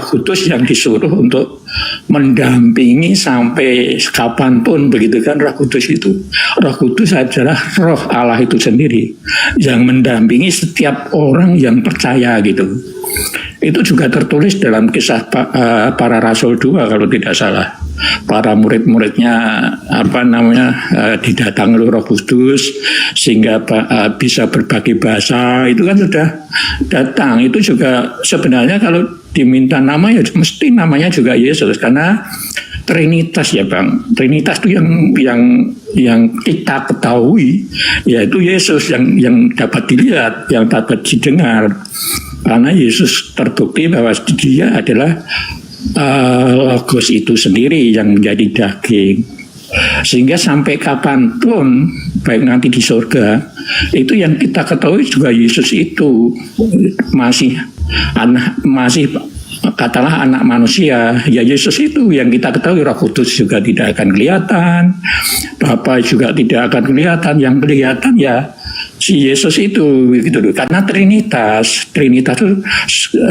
Kudus yang disuruh untuk mendampingi sampai kapanpun, begitu kan. Roh Kudus adalah Roh Allah itu sendiri yang mendampingi setiap orang yang percaya gitu. Itu juga tertulis dalam kisah para rasul 2 kalau tidak salah. Para murid-muridnya didatangi oleh Roh Kudus sehingga bisa berbagi bahasa. Itu kan sudah datang. Itu juga sebenarnya kalau diminta nama ya mesti namanya juga Yesus, karena Trinitas ya Bang. Trinitas itu yang kita ketahui yaitu Yesus yang dapat dilihat, yang dapat didengar. Karena Yesus terbukti bahwa dia adalah Logos itu sendiri yang menjadi daging. Sehingga sampai kapanpun, baik nanti di surga, itu yang kita ketahui juga Yesus itu masih katalah anak manusia. Ya Yesus itu yang kita ketahui. Roh Kudus juga tidak akan kelihatan, Bapa juga tidak akan kelihatan. Yang kelihatan ya si Yesus itu gitu loh. Karena Trinitas itu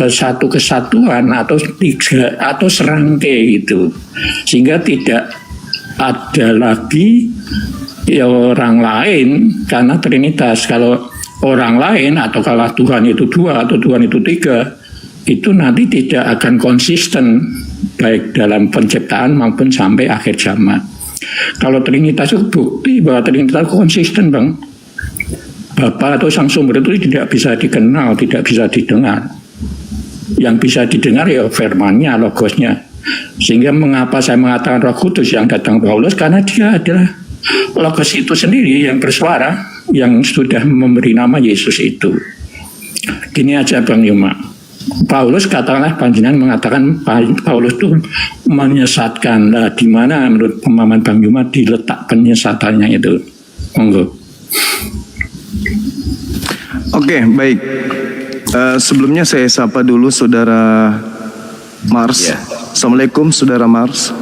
satu kesatuan atau tiga atau serangkai itu, sehingga tidak ada lagi ya orang lain karena Trinitas. Kalau orang lain atau kalau Tuhan itu 2 atau Tuhan itu 3, itu nanti tidak akan konsisten baik dalam penciptaan maupun sampai akhir zaman. Kalau Trinitas itu bukti bahwa Trinitas konsisten Bang. Bapa atau Sang Sumber itu tidak bisa dikenal, tidak bisa didengar. Yang bisa didengar ya firman-Nya, logosnya. Sehingga mengapa saya mengatakan Roh Kudus yang datang Paulus, karena dia adalah logos itu sendiri yang bersuara, yang sudah memberi nama Yesus itu. Gini aja Bang Yuma. Paulus katakanlah panjenengan mengatakan Paulus itu menyesatkan. Nah, di mana menurut pemahaman Bang Yuma diletak penyesatannya itu? Monggo. Oke, baik. Sebelumnya saya sapa dulu saudara Mars. Ya. Assalamualaikum saudara Mars.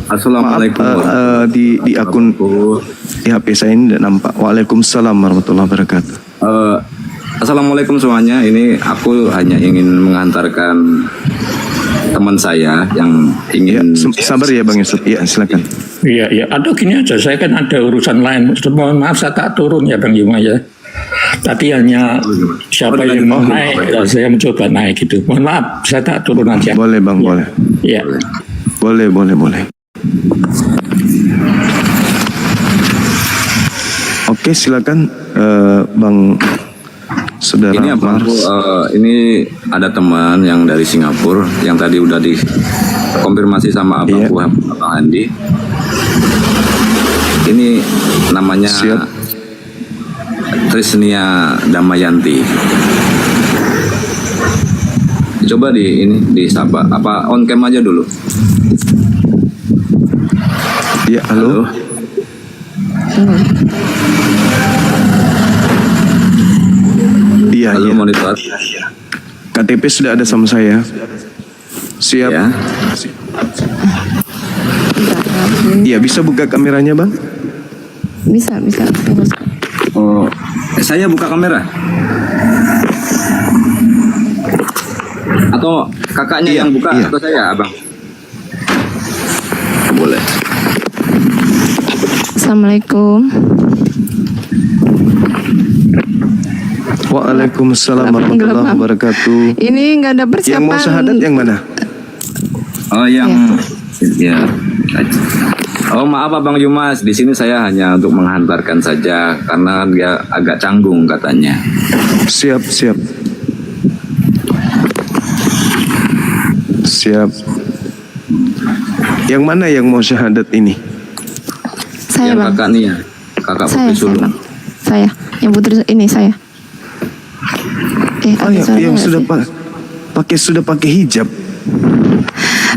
Assalamualaikum. Maaf, di akun di HP saya ini tidak nampak. Waalaikumsalam warahmatullahi wabarakatuh. Assalamualaikum semuanya. Ini aku hanya ingin mengantarkan teman saya yang Ya, ingin sabar ya Bang Yusuf. Ya, silakan. Iya. Atau gini aja, saya kan ada urusan lain. Mohon maaf saya tak turun ya Bang Yuma ya. Tadi hanya siapa yang mau naik, saya mencoba naik gitu. Mohon maaf, saya tak turun aja. Boleh Bang, boleh. Iya. Boleh. Oke, silakan Bang Saudara ini apa? Mars. Ini ada teman yang dari Singapura yang tadi udah dikonfirmasi sama abangku Abang Andi. Ini namanya Siap. Trisnia Damayanti. Coba di sapa. Apa on cam aja dulu? Ya, halo. Iya, Halo iya. monitor. KTP sudah ada sama saya. Siap. Ya. Iya, bisa buka kameranya, Bang? Bisa. Terus. Oh, saya buka kamera. Atau kakaknya yang buka atau saya, Abang? Boleh. Assalamualaikum. Waalaikumsalam warahmatullahi wabarakatuh. Ini nggak ada persiapan. Yang mau syahadat yang mana? Oh, yang ya. Oh, maaf Abang Yumas, di sini saya hanya untuk menghantarkan saja karena dia agak canggung katanya. Siap. Yang mana yang mau syahadat ini? Saya Yang Bang. kakak nih ya, kakak Saya Putri Sulung. Bang. Saya. Yang putri ini saya. Oh, ada suaranya yang nggak sudah sih? pakai hijab.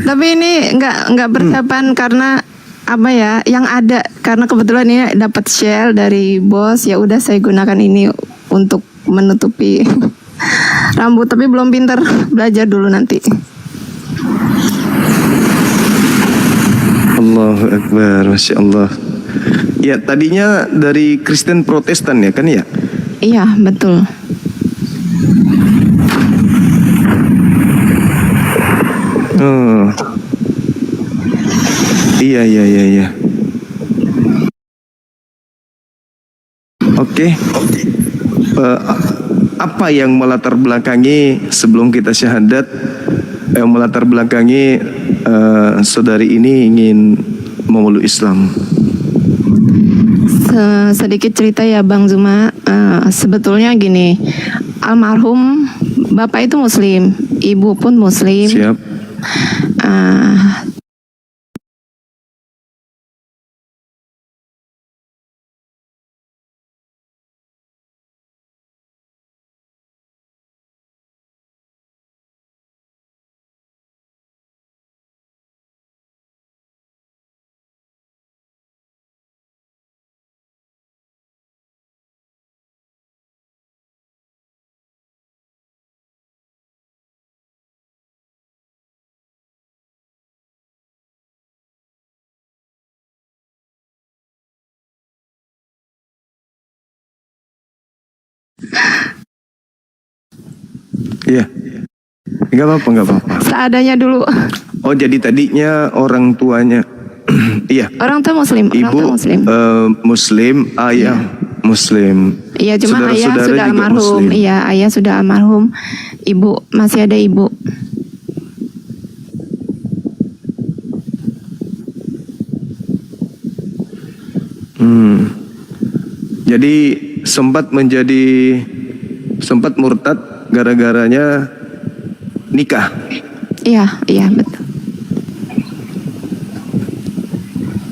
Tapi ini nggak persiapan karena apa ya? Yang ada karena kebetulan ini dapat share dari bos. Ya udah saya gunakan ini untuk menutupi rambut. Tapi belum pinter, belajar dulu nanti. Allahu Akbar, Masya Allah. Ya, tadinya dari Kristen Protestan ya kan ya? Iya betul. Oh. Iya. Oke. Apa yang melatar belakangi sebelum kita syahadat, yang melatar belakangi saudari ini ingin memeluk Islam? Sedikit cerita ya Bang Zuma. Sebetulnya gini, almarhum bapak itu muslim, ibu pun muslim. Siap. Iya. Enggak apa-apa. Seadanya dulu. Oh, jadi tadinya orang tuanya iya. Orang tua muslim. Ibu muslim, ayah muslim. Iya, cuma ayah Saudara-saudara sudah juga almarhum. muslim. Iya, ayah sudah almarhum. Ibu masih ada ibu. Jadi sempat murtad gara-garanya nikah. Iya betul.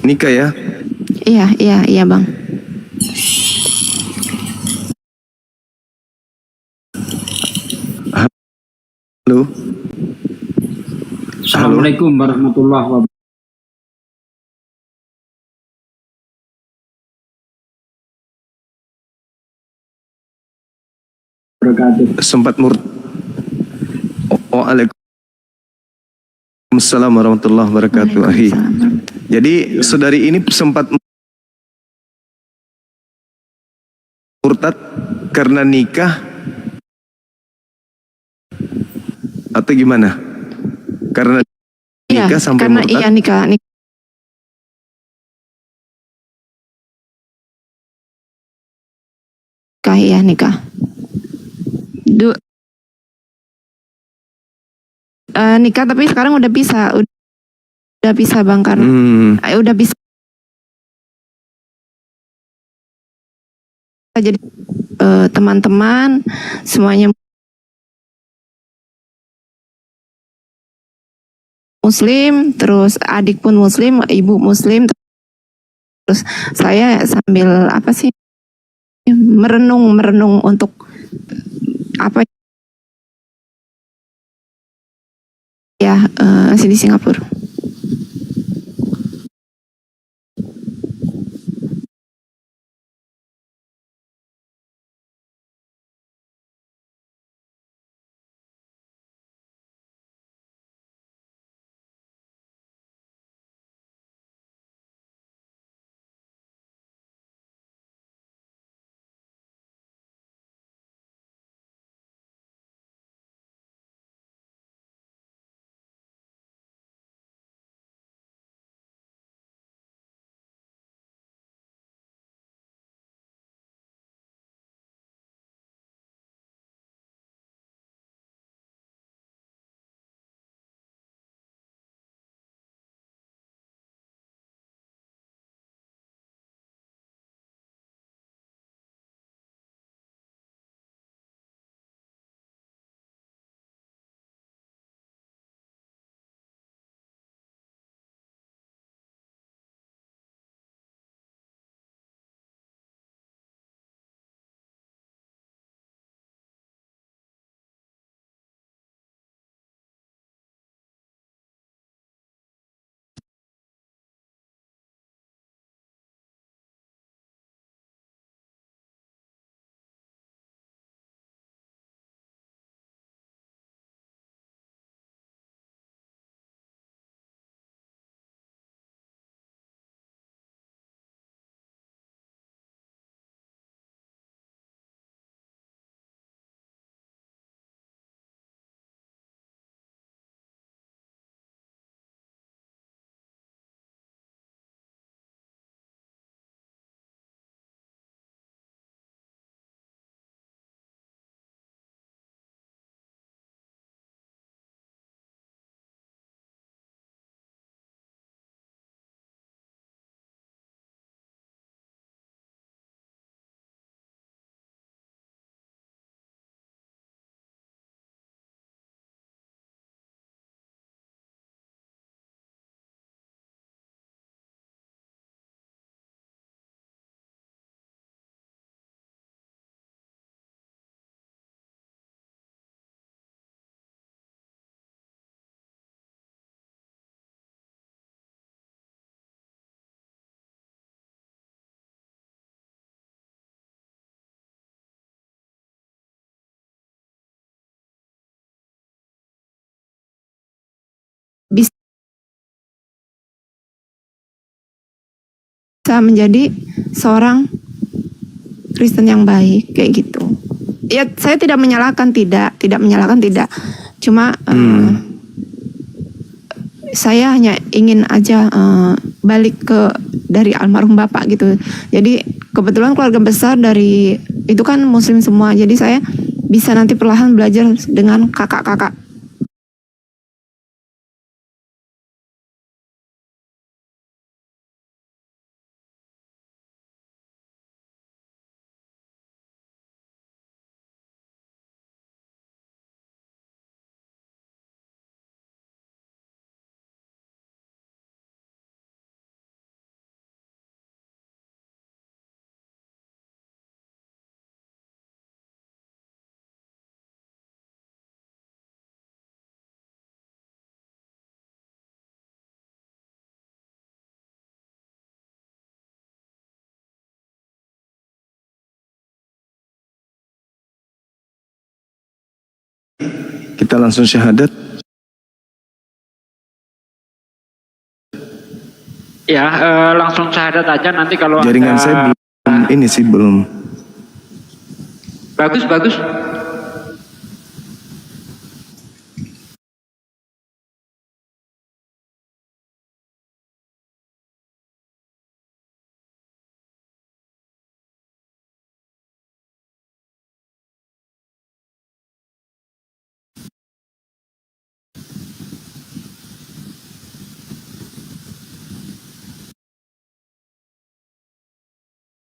Nikah ya? Iya Bang. Halo. Assalamualaikum warahmatullahi wabarakatuh. Sempat Waalaikumsalam warahmatullahi wabarakatuh. Ahi. Jadi saudari ini sempat murtad karena nikah atau gimana? Karena Iya, nikah sampai karena murtad? iya nikah. Iya nikah. Nikah tapi sekarang udah bisa Bang karena udah bisa jadi teman-teman semuanya Muslim, terus adik pun Muslim, ibu Muslim, terus saya sambil apa sih merenung untuk apa ya masih di Singapura. Bisa menjadi seorang Kristen yang baik kayak gitu. Ya saya tidak menyalahkan, tidak menyalahkan, tidak. Cuma saya hanya ingin aja balik ke dari almarhum bapak gitu. Jadi kebetulan keluarga besar dari itu kan Muslim semua. Jadi saya bisa nanti perlahan belajar dengan kakak-kakak Kita langsung syahadat. Ya, langsung syahadat aja nanti kalau Jaringan ada... saya belum ini sih belum. Bagus, bagus.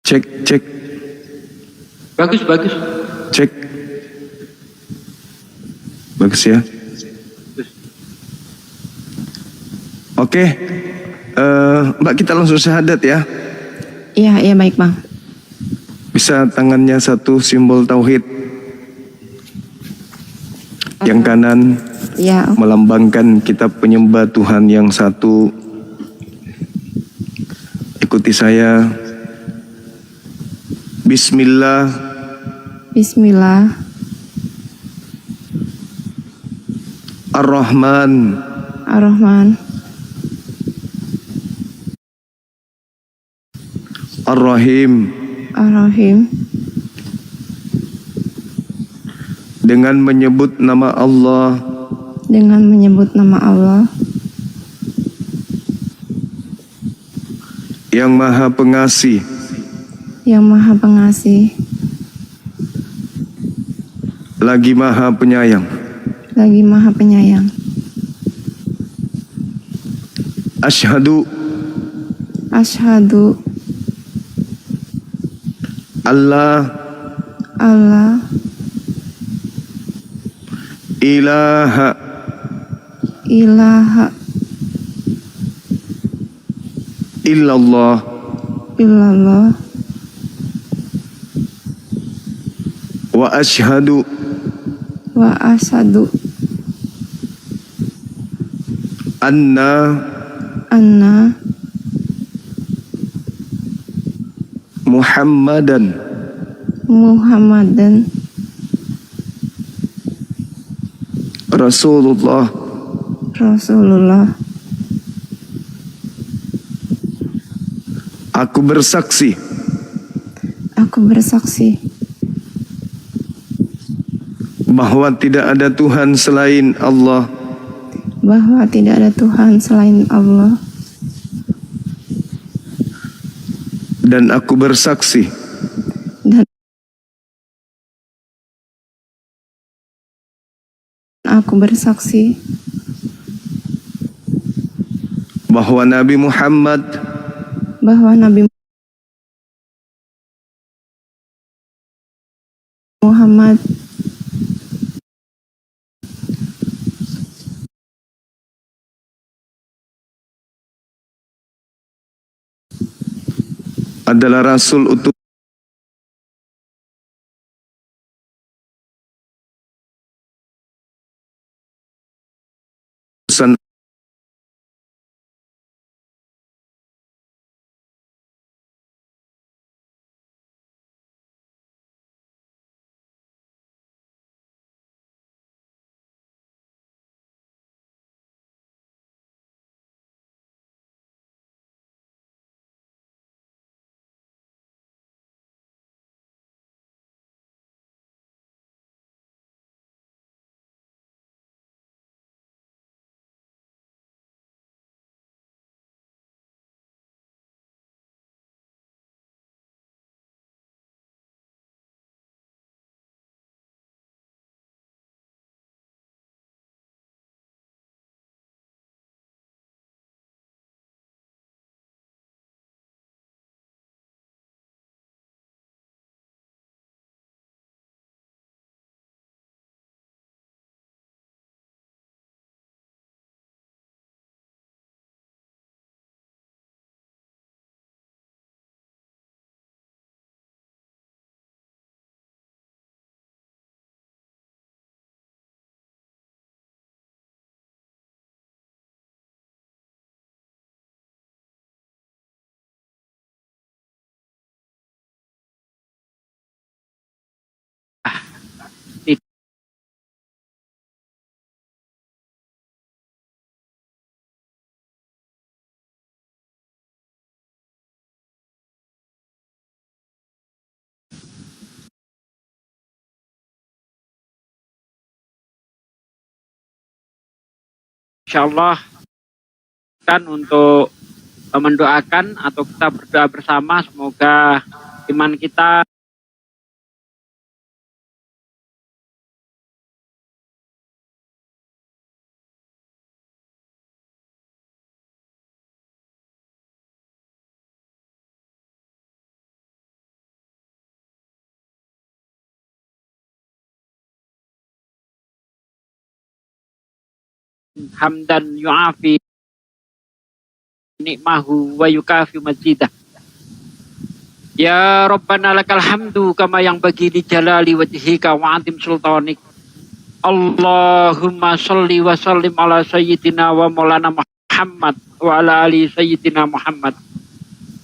Cek, cek, Bagus, bagus. cek. Bagus ya. Oke, Mbak kita langsung syahadat ya. Iya, iya baik Bang. Bisa tangannya satu simbol tauhid. Yang kanan Iya. melambangkan kita penyembah Tuhan yang satu. Ikuti saya. Bismillah. Bismillah. Ar-Rahman. Ar-Rahman. Ar-Rahim. Ar-Rahim. Dengan menyebut nama Allah Dengan menyebut nama Allah yang Maha Pengasih, yang Maha Pengasih, lagi Maha Penyayang. lagi Maha Penyayang. Asyhadu Asyhadu Allah alla ilaha ilaha illallah illallah wa asyhadu wa asyhadu anna anna Muhammadan Muhammadan Rasulullah. Rasulullah. Aku bersaksi Aku bersaksi bahwa tidak ada Tuhan selain Allah, bahwa tidak ada Tuhan selain Allah, dan aku bersaksi dan aku bersaksi bahwa Nabi Muhammad bahwa Nabi Muhammad adalah Rasul utusan insyaallah kan untuk mendoakan atau kita berdoa bersama semoga iman kita hamdan yu'afi nikmahu wa yukafi majidah. Ya Rabbana lakal hamdu kama yang bagi di jalali wajhika wa atim sultanik. Allahumma salli wa sallim ala sayyidina wa maulana Muhammad wa ala ali sayyidina Muhammad.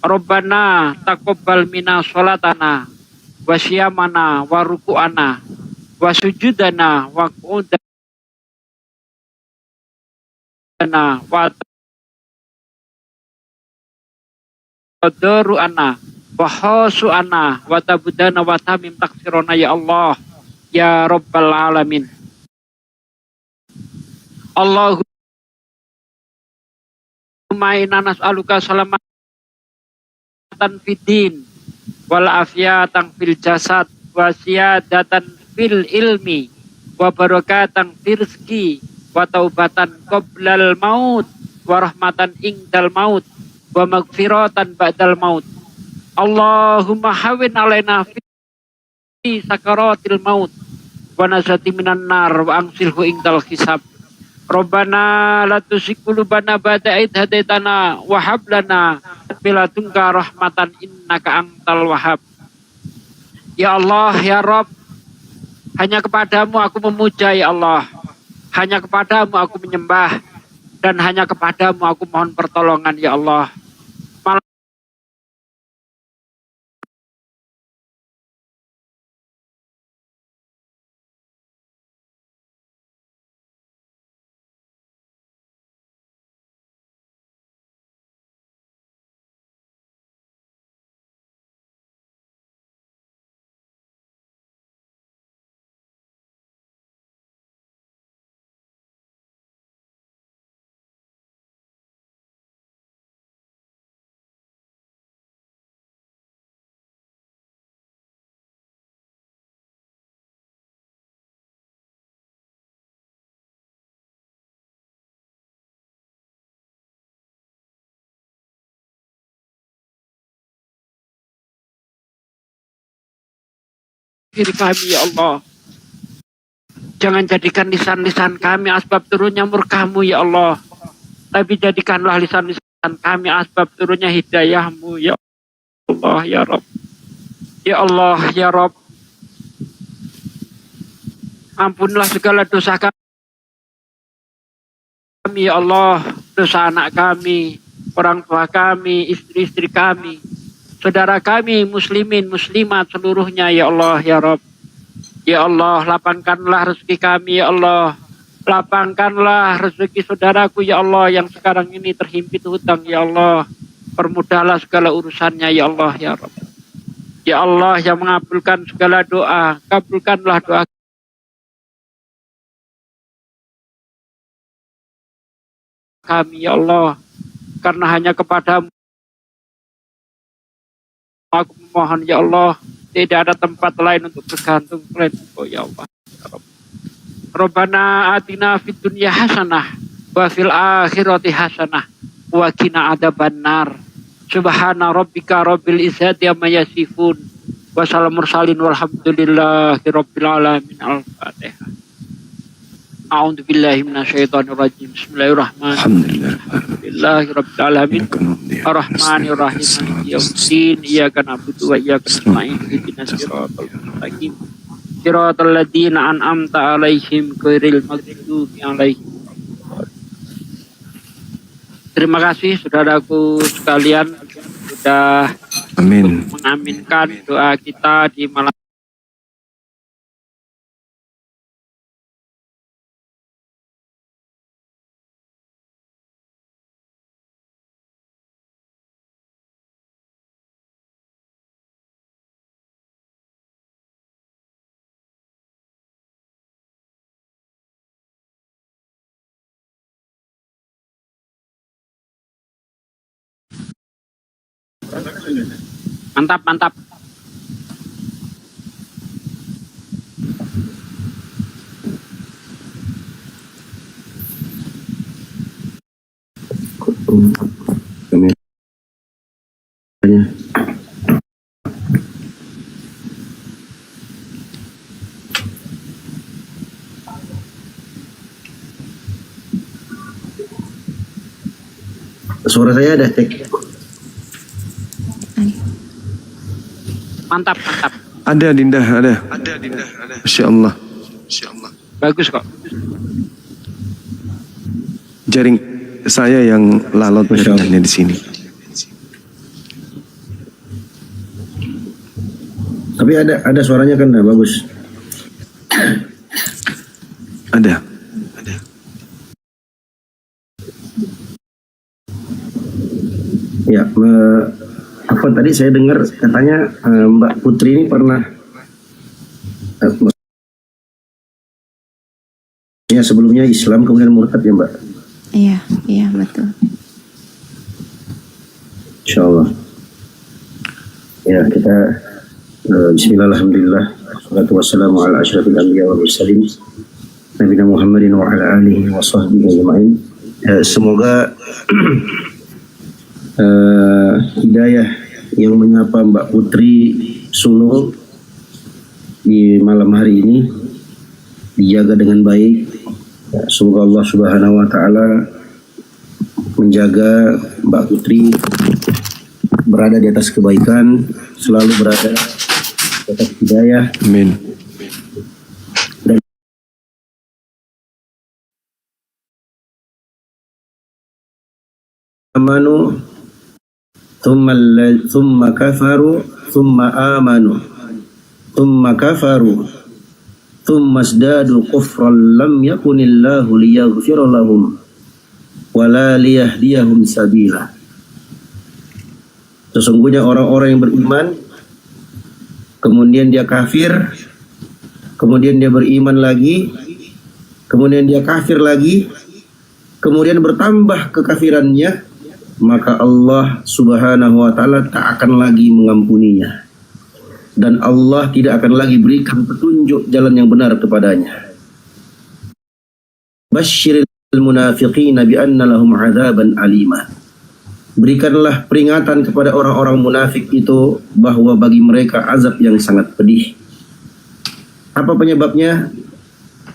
Rabbana taqabbal minna sholatana wa siyamana wa ruku'ana wa sujudana wa qu'udana wa tadru'ana wa khasu'ana wa tabudana wa tamim taksirona ya Allah ya Rabbal Alamin. Allahumma inna nas'aluka salamatan fid din wal afiyatan fil jasad wa siyadatan fil ilmi wa barakatan fil rizqi wa taubatan qoblal maut wa rahmatan indal maut wa magfiratan ba'dal maut. Allahumma hawin alaina fi sakaratil maut wa nazati minan nar wa angsilhu indal hisab. Rabbana la tuzigh qulubana ba'da idh hadaitana wa hab lana min ladunka rahmatan innaka antal wahhab. Ya Allah, ya Rabb, hanya kepadamu aku memuja ya Allah. Hanya kepadamu aku menyembah dan hanya kepadamu aku mohon pertolongan ya Allah. Diri kami ya Allah. Jangan jadikan lisan-lisan kami asbab turunnya murka-Mu ya Allah. Tapi jadikanlah lisan-lisan kami asbab turunnya hidayah-Mu ya Allah ya Rabb. Ya Allah ya Rabb. Ampunlah segala dosa kami ya Allah. Dosa anak kami, orang tua kami, istri-istri kami, saudara kami, muslimin, muslimat seluruhnya ya Allah ya Rabb. Ya Allah, lapangkanlah rezeki kami ya Allah. Lapangkanlah rezeki saudaraku ya Allah yang sekarang ini terhimpit hutang ya Allah. Permudahlah segala urusannya ya Allah ya Rabb. Ya Allah yang mengabulkan segala doa, kabulkanlah doa kami ya Allah. Karena hanya kepadamu aku memohon ya Allah. Tidak ada tempat lain untuk bergantung selain Engkau ya Allah. Ya Rabb. Rabbana atina fid dunya hasanah wa fil akhirati hasanah wa qina adzabannar. Subhana rabbika rabbil izzati amma yasifun wa salamun mursalin walhamdulillahi rabbil alamin. Al-Fatihah. A'udzu billahi minasyaitonir rajim. Bismillahirrahmanirrahim. Alhamdulillahi rabbil alamin. Ar-Rahmanir Rahim. Yaumiddin. Iyyaka na'budu wa iyyaka nasta'in. Ihdinas siratal mustaqim. Siratal ladzina an'amta 'alaihim ghairil maghdubi 'alaihim. Terima kasih saudaraku sekalian sudah mengaminkan doa kita di malam Mantap, mantap. Suara saya ada tek. Mantap, mantap. Ada Dinda, ada. Masya Allah. Bagus kok. Jaring saya yang lalot jaringannya di sini. Tapi ada suaranya kan, bagus. Ada. Ya, apa tadi saya dengar katanya Mbak Putri ini pernah ya sebelumnya Islam kemudian murtad ya Mbak. Iya, iya betul. Insya Allah. Ya kita Bismillah, alhamdulillah, wassalatu wassalamu ala asyrafil anbiya wal mursalin Nabi Muhammadin wa ala alihi wa sahbihi ajma'in. Semoga hidayah yang menyapa Mbak Putri Sulung di malam hari ini dijaga dengan baik. Semoga Allah Subhanahu wa taala menjaga Mbak Putri berada di atas kebaikan, selalu berada di atas hidayah. Amin. Dan amanu thumma kafaru thumma amanu thumma kafaru thumma asdadu kufran lam yakunillahu liyaghfira lahum wala liyahdiyahum sabila. Sesungguhnya orang-orang yang beriman kemudian dia kafir, kemudian dia beriman lagi, kemudian dia kafir lagi, kemudian bertambah kekafirannya, maka Allah Subhanahu wa taala tak akan lagi mengampuninya dan Allah tidak akan lagi berikan petunjuk jalan yang benar kepadanya. Basyiril munafiqina bi anna lahum 'adzaban alima. Berikanlah peringatan kepada orang-orang munafik itu bahwa bagi mereka azab yang sangat pedih. Apa penyebabnya?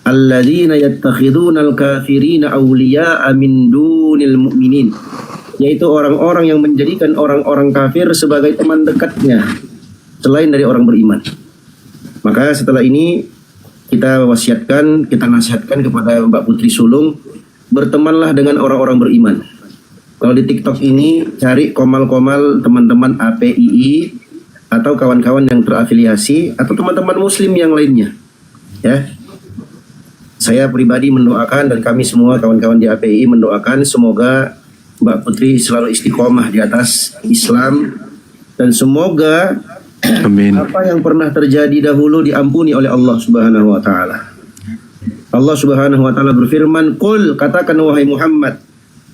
Alladzina yattakhidunal kafirina awliya'a min dunil mu'minin. Yaitu orang-orang yang menjadikan orang-orang kafir sebagai teman dekatnya selain dari orang beriman. Maka setelah ini kita wasiatkan, kita nasihatkan kepada Mbak Putri Sulung, bertemanlah dengan orang-orang beriman. Kalau di TikTok ini cari komal-komal teman-teman APII atau kawan-kawan yang terafiliasi atau teman-teman muslim yang lainnya. Ya. Saya pribadi mendoakan dan kami semua kawan-kawan di APII mendoakan semoga Mbak Putri selalu istiqomah di atas Islam dan semoga Amin. apa yang pernah terjadi dahulu diampuni oleh Allah Subhanahu wa taala. Allah Subhanahu wa taala berfirman, "Qul," katakan wahai Muhammad,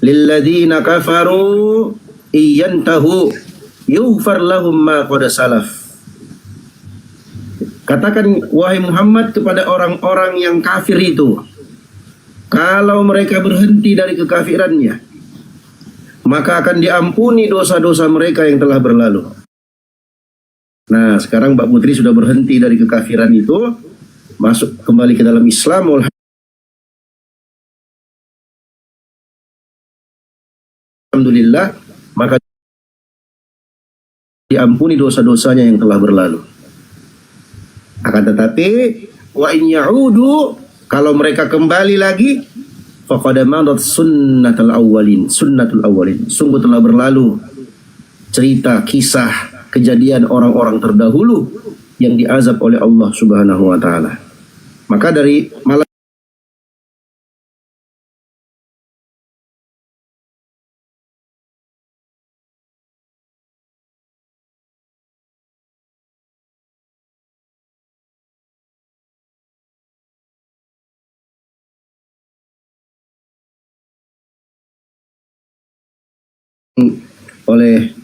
"lilladzina kafaru iyantahu yughfar lahum ma qad salaf." Katakan wahai Muhammad kepada orang-orang yang kafir itu, kalau mereka berhenti dari kekafirannya, maka akan diampuni dosa-dosa mereka yang telah berlalu. Nah, sekarang Mbak Putri sudah berhenti dari kekafiran itu, masuk kembali ke dalam Islam. Alhamdulillah, maka diampuni dosa-dosanya yang telah berlalu. Akan tetapi, wa in ya'udu, kalau mereka kembali lagi, faqad madat sunnatul awwalin. Sungguh telah berlalu cerita, kisah, kejadian orang-orang terdahulu yang diazab oleh Allah Subhanahu wa taala. Maka dari malam oleh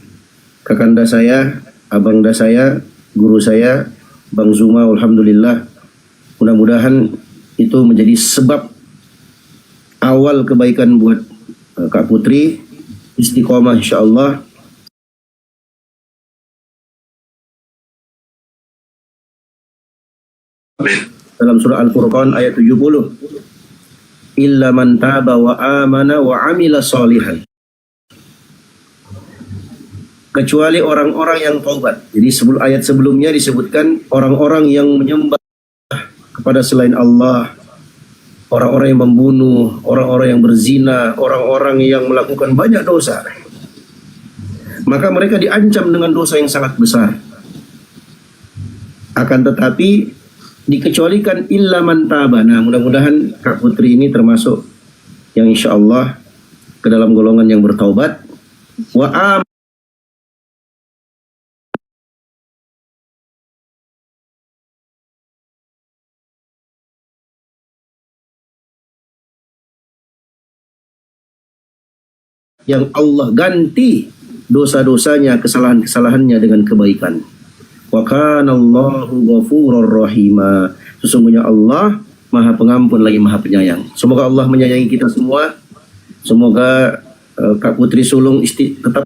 kakanda saya, abangda saya, guru saya, Bang Zuma, alhamdulillah. Mudah-mudahan itu menjadi sebab awal kebaikan buat Kak Putri, istiqomah insyaallah. Dalam surah Al-Furqan ayat 70, illa man taba wa amana wa amila salihan, kecuali orang-orang yang taubat. Jadi ayat sebelumnya disebutkan orang-orang yang menyembah kepada selain Allah, orang-orang yang membunuh, orang-orang yang berzina, orang-orang yang melakukan banyak dosa. Maka mereka diancam dengan dosa yang sangat besar. Akan tetapi dikecualikan illa man taba. Nah, mudah-mudahan Kak Putri ini termasuk yang insya Allah ke dalam golongan yang bertaubat. Wa yang Allah ganti dosa-dosanya, kesalahan-kesalahannya dengan kebaikan. Wa kana Allahu ghafurur rahima. Sesungguhnya Allah Maha Pengampun lagi Maha Penyayang. Semoga Allah menyayangi kita semua. Semoga Kak Putri Sulung tetap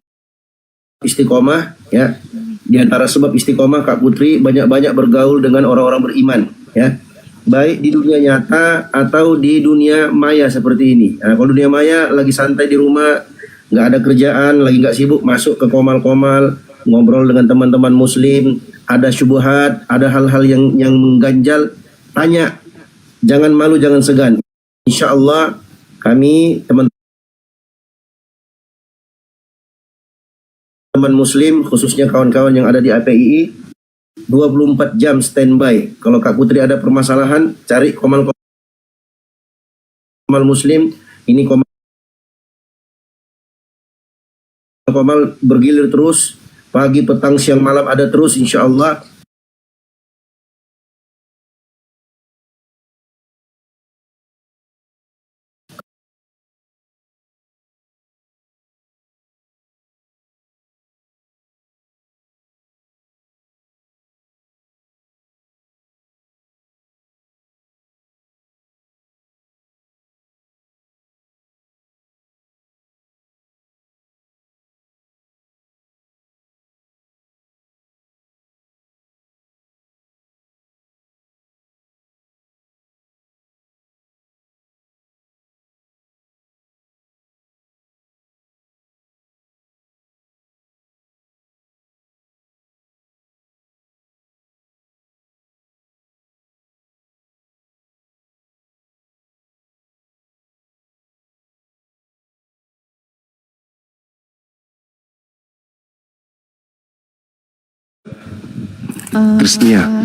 istiqomah ya. Di antara sebab istiqomah Kak Putri banyak-banyak bergaul dengan orang-orang beriman ya. Baik di dunia nyata atau di dunia maya seperti ini. Nah, kalau dunia maya lagi santai di rumah, nggak ada kerjaan, lagi nggak sibuk, masuk ke komal-komal, ngobrol dengan teman-teman muslim, ada syubhat, ada hal-hal yang mengganjal, tanya, jangan malu, jangan segan. Insya Allah kami teman-teman muslim, khususnya kawan-kawan yang ada di APII, 24 jam standby. Kalau Kak Putri ada permasalahan, cari komal muslim, ini komal bergilir terus, pagi, petang, siang, malam ada terus insya Allah.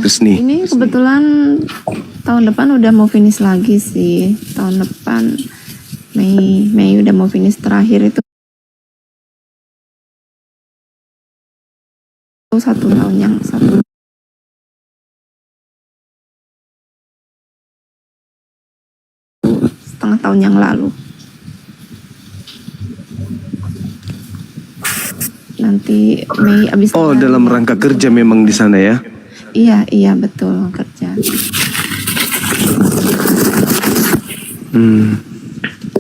Krisni. Ini kebetulan tahun depan udah mau finish lagi sih. Tahun depan Mei udah mau finish terakhir itu 1 tahun yang satu. Setengah tahun yang lalu. Nanti Mei abis. Oh, dalam rangka kerja memang di sana ya? Iya betul, kerja.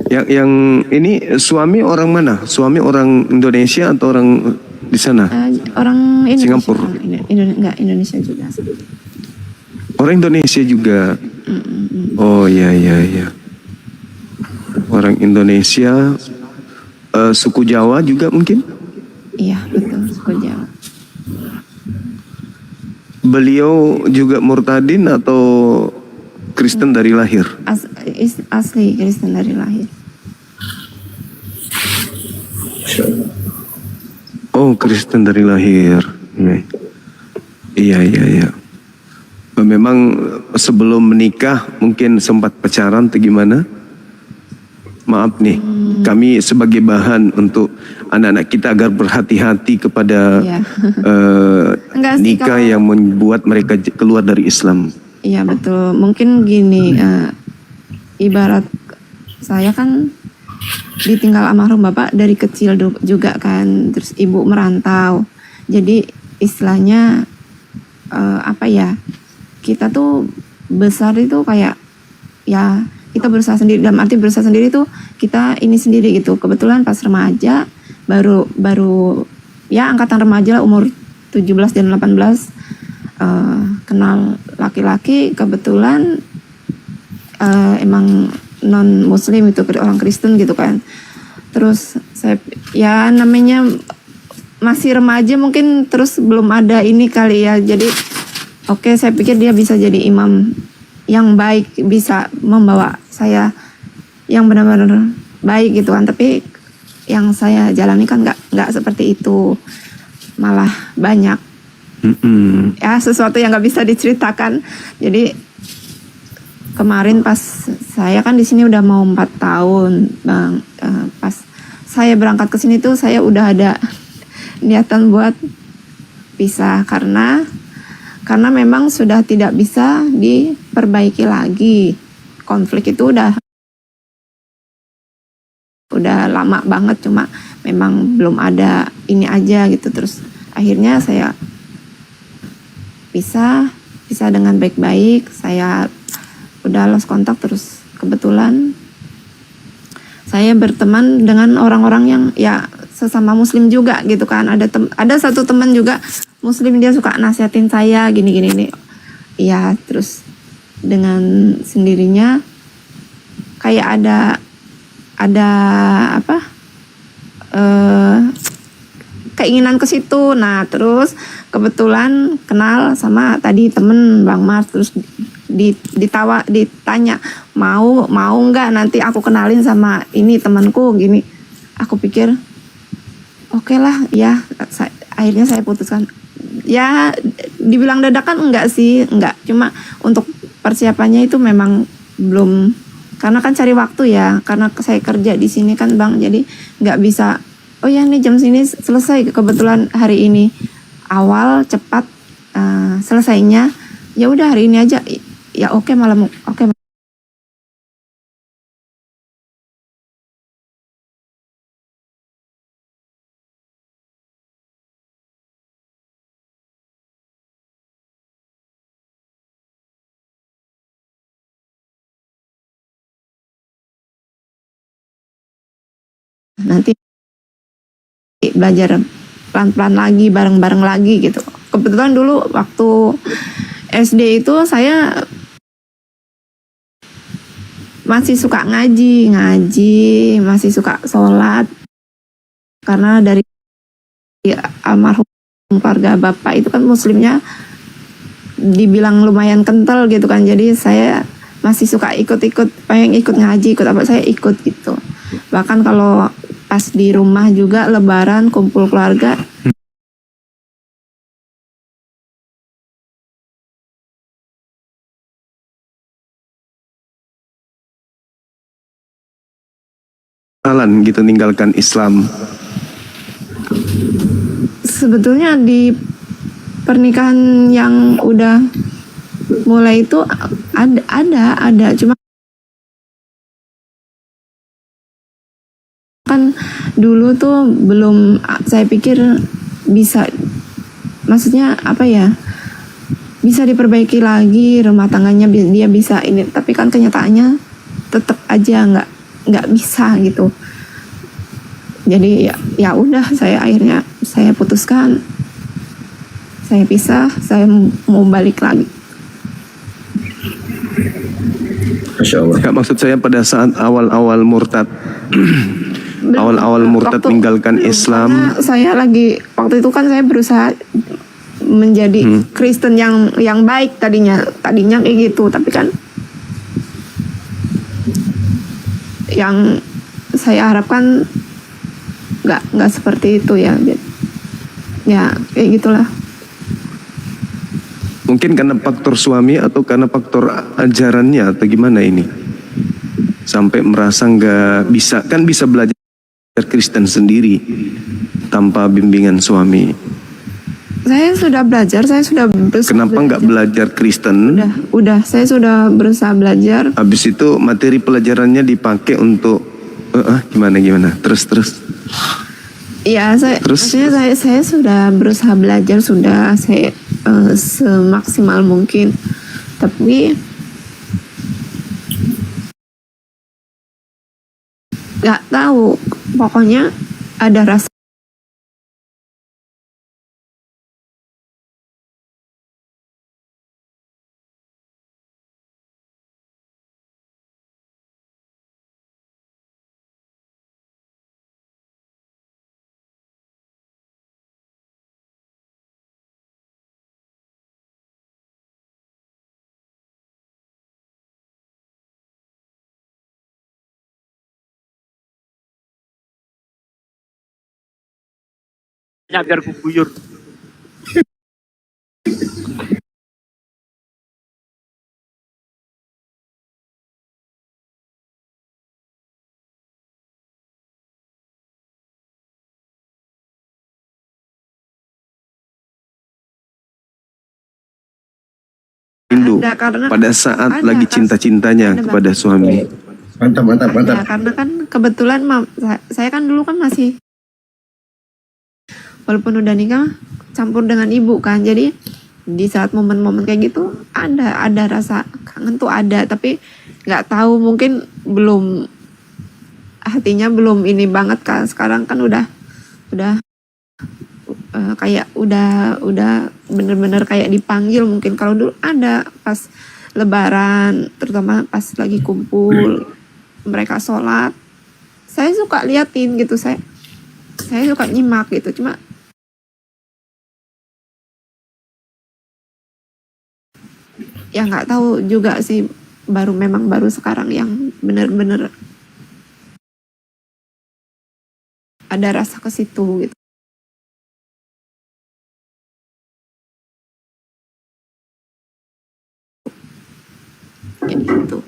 Yang ini suami orang mana? Suami orang Indonesia atau orang di sana? Orang Indonesia. Singapura. Enggak, Indonesia juga. Orang Indonesia juga. Oh iya. Orang Indonesia, suku Jawa juga mungkin? Iya betul, suku Jawa. Beliau juga murtadin atau Kristen dari lahir? Asli Kristen dari lahir. Oh, Kristen dari lahir. Iya. Memang sebelum menikah mungkin sempat pacaran atau gimana? Maaf nih, kami sebagai bahan untuk anak-anak kita agar berhati-hati kepada nikah yang membuat mereka keluar dari Islam. Iya betul, mungkin gini, ibarat saya kan ditinggal almarhum bapak dari kecil juga kan, terus ibu merantau. Jadi istilahnya apa ya, kita tuh besar itu kayak ya kita berusaha sendiri, dalam arti berusaha sendiri tuh kita ini sendiri gitu. Kebetulan pas remaja baru ya angkatan remaja lah, umur 17 dan 18 kenal laki-laki, kebetulan emang non muslim itu, orang Kristen gitu kan. Terus saya ya namanya masih remaja mungkin, terus belum ada ini kali ya, jadi oke, saya pikir dia bisa jadi imam yang baik, bisa membawa saya yang benar-benar baik gitu kan. Tapi yang saya jalani kan nggak seperti itu, malah banyak ya sesuatu yang nggak bisa diceritakan. Jadi kemarin pas saya kan di sini udah mau 4 tahun bang, pas saya berangkat ke sini tuh saya udah ada niatan buat pisah karena memang sudah tidak bisa diperbaiki lagi. Konflik itu udah lama banget, cuma memang belum ada ini aja gitu. Terus akhirnya saya pisah dengan baik-baik. Saya udah lost kontak, terus kebetulan saya berteman dengan orang-orang yang ya sesama muslim juga gitu kan. Ada satu teman juga muslim, dia suka nasihatin saya gini-gini nih. Ya terus dengan sendirinya kayak ada apa keinginan ke situ. Nah terus kebetulan kenal sama tadi temen Bang Mars, terus ditanya mau nggak nanti aku kenalin sama ini temanku gini. Aku pikir oke lah ya, akhirnya saya putuskan. Ya dibilang dadakan enggak sih, enggak, cuma untuk persiapannya itu memang belum, karena kan cari waktu ya, karena saya kerja di sini kan Bang, jadi nggak bisa oh ya nih jam sini selesai. Kebetulan hari ini awal cepat selesainya, ya udah hari ini aja ya, oke malam oke. Nanti belajar pelan-pelan lagi, bareng-bareng lagi gitu. Kebetulan dulu waktu SD itu saya masih suka ngaji, masih suka sholat. Karena dari almarhum keluarga bapak itu kan muslimnya dibilang lumayan kental gitu kan. Jadi saya masih suka ikut-ikut, pengen ikut ngaji, ikut apa, saya ikut gitu. Bahkan kalau pas di rumah juga lebaran kumpul keluarga, Alan gitu tinggalkan Islam. sebetulnya di pernikahan yang udah mulai itu ada cuma kan dulu tuh belum, saya pikir bisa, maksudnya apa ya, bisa diperbaiki lagi rumah tangganya, dia bisa ini, tapi kan kenyataannya tetap aja nggak bisa gitu. Jadi ya udah, saya akhirnya saya putuskan, saya pisah, saya mau balik lagi. Masya Allah. Ya, maksud saya pada saat awal-awal murtad meninggalkan Islam, saya lagi waktu itu kan saya berusaha menjadi Kristen yang baik tadinya kayak gitu, tapi kan yang saya harapkan nggak seperti itu ya kayak gitulah. mungkin karena faktor suami atau karena faktor ajarannya atau gimana ini sampai merasa nggak bisa, kan bisa belajar Kristen sendiri tanpa bimbingan suami. Saya sudah belajar, saya sudah berusaha. Kenapa nggak belajar Kristen? Udah, saya sudah berusaha belajar. Habis itu materi pelajarannya dipakai untuk gimana? Terus. Ya, maksudnya saya sudah berusaha belajar, sudah saya semaksimal mungkin, tapi nggak tahu, pokoknya ada rasa biar kuguyur. rindu karena pada saat lagi cinta-cintanya kepada suami. Mantap. ya, karena kan kebetulan saya kan dulu kan masih, walaupun udah nikah, campur dengan ibu kan, jadi di saat momen-momen kayak gitu ada rasa kangen tuh ada, tapi nggak tahu, mungkin belum, hatinya belum ini banget kan. Sekarang kan udah kayak udah bener-bener kayak dipanggil. Mungkin kalau dulu ada pas lebaran, terutama pas lagi kumpul mereka sholat, saya suka liatin gitu, saya suka nyimak gitu, cuma ya nggak tahu juga sih, memang baru sekarang yang bener-bener ada rasa ke situ gitu. Gitu.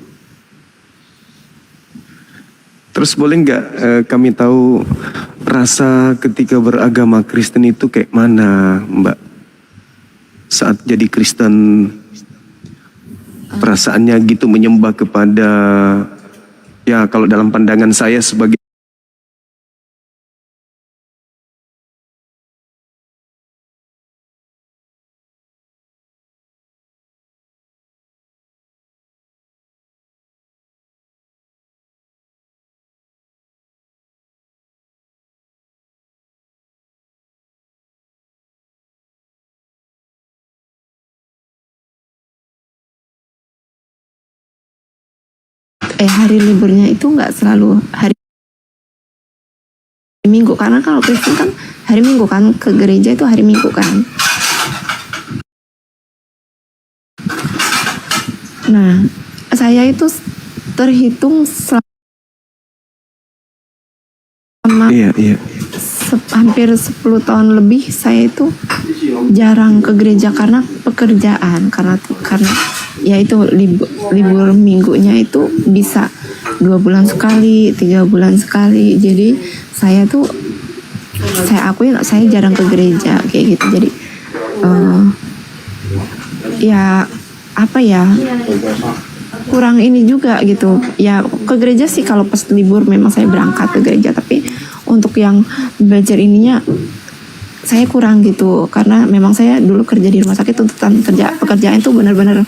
Terus boleh nggak kami tahu rasa ketika beragama Kristen itu kayak mana, Mbak? Saat jadi Kristen, perasaannya gitu menyembah kepada, ya kalau dalam pandangan saya sebagai hari liburnya itu nggak selalu hari Minggu, karena kalau Kristen kan hari Minggu kan, ke gereja itu hari Minggu kan. Nah, saya itu terhitung selama hampir 10 tahun lebih saya itu jarang ke gereja karena pekerjaan, karena ya itu libur minggunya itu bisa 2 bulan sekali, 3 bulan sekali. Jadi saya akui saya jarang ke gereja kayak gitu. Jadi ya apa ya, kurang ini juga gitu ya. Ke gereja sih kalau pas libur memang saya berangkat ke gereja, tapi untuk yang belajar ininya saya kurang gitu, karena memang saya dulu kerja di rumah sakit, tuntutan pekerjaan itu benar-benar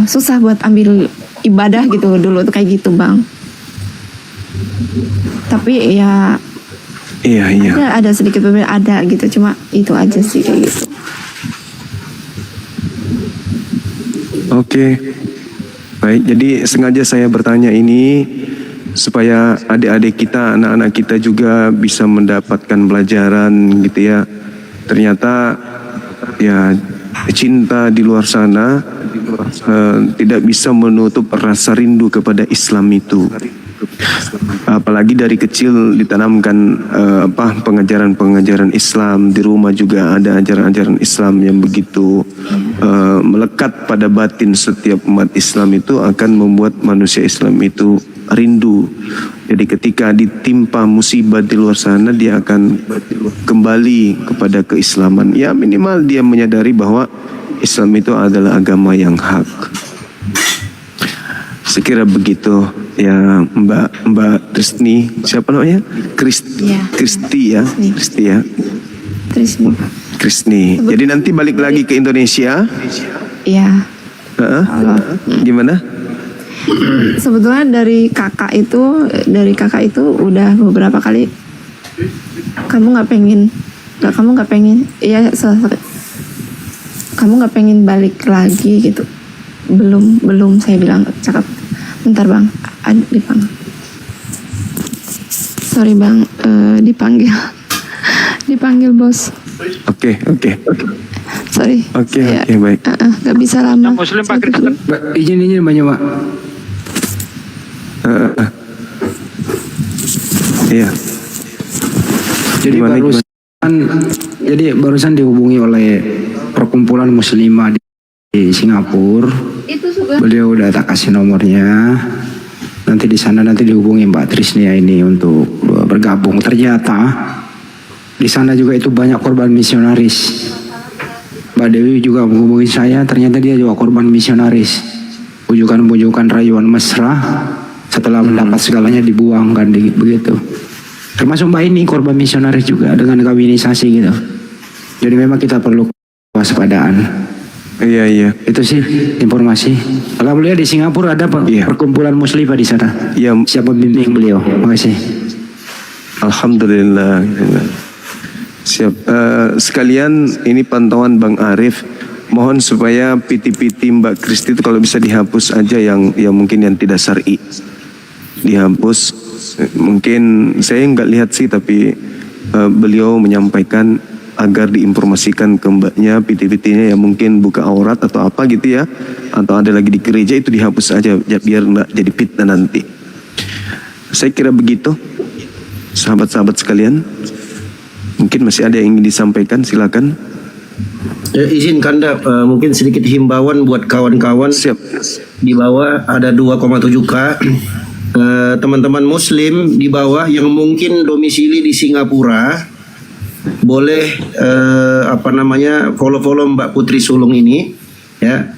susah buat ambil ibadah gitu dulu tuh kayak gitu, Bang. Tapi ya ada sedikit berbeda, ada gitu, cuma itu aja sih kayak gitu. Oke. Baik, jadi sengaja saya bertanya ini supaya adik-adik kita, anak-anak kita juga bisa mendapatkan pelajaran gitu ya. Ternyata ya cinta di luar sana tidak bisa menutup rasa rindu kepada Islam itu. Apalagi dari kecil ditanamkan pengajaran-pengajaran Islam, di rumah juga ada ajaran-ajaran Islam yang begitu melekat pada batin setiap umat Islam, itu akan membuat manusia Islam itu rindu. Jadi ketika ditimpa musibah di luar sana, dia akan kembali kepada keislaman. Ya minimal dia menyadari bahwa Islam itu adalah agama yang hak. Sekira begitu. ya Mbak Trisni, siapa namanya? Kristi ya. Krisni. Jadi nanti balik lagi ke Indonesia. Iya. Gimana? Sebetulnya dari kakak itu udah beberapa kali kamu nggak pengen kamu nggak pengen balik lagi gitu. Belum saya bilang, cakap bentar bang, sorry bang, dipanggil bos. Oke. Sorry. Oke, baik. Gak bisa lama. Muslim Pak Kristen. Izin banyak Pak. Iya. Jadi barusan dihubungi oleh perkumpulan muslimah di Singapura. Beliau udah tak kasih nomornya. Nanti di sana dihubungi Mbak Trisnia ini untuk bergabung. Ternyata di sana juga itu banyak korban misionaris. Mbak Dewi juga menghubungi saya, ternyata dia juga korban misionaris. Bujukan-bujukan rayuan mesra, setelah mendapat segalanya dibuang kan begitu. Termasuk Mbak ini korban misionaris juga dengan kawinisasi gitu. Jadi memang kita perlu kewaspadaan. Iya. Itu sih informasi. Alhamdulillah di Singapura ada perkumpulan muslimah di sana. Iya. Siapa bimbing beliau? Makasih. Alhamdulillah. Siap. Sekalian ini pantauan Bang Arif. Mohon supaya piti-piti Mbak Kristi itu kalau bisa dihapus aja yang mungkin yang tidak syar'i. Dihapus. Mungkin saya nggak lihat sih, tapi beliau menyampaikan agar diinformasikan ke mbaknya piti-pitinya yang mungkin buka aurat atau apa gitu ya, atau ada lagi di gereja itu dihapus aja biar nggak jadi fitnah nanti. Saya kira begitu, sahabat-sahabat sekalian. Mungkin masih ada yang ingin disampaikan, silakan. Izin Kanda, mungkin sedikit himbauan buat kawan-kawan. Siap. Di bawah ada 2,7K. Teman-teman muslim di bawah yang mungkin domisili di Singapura boleh follow Mbak Putri Sulung ini ya.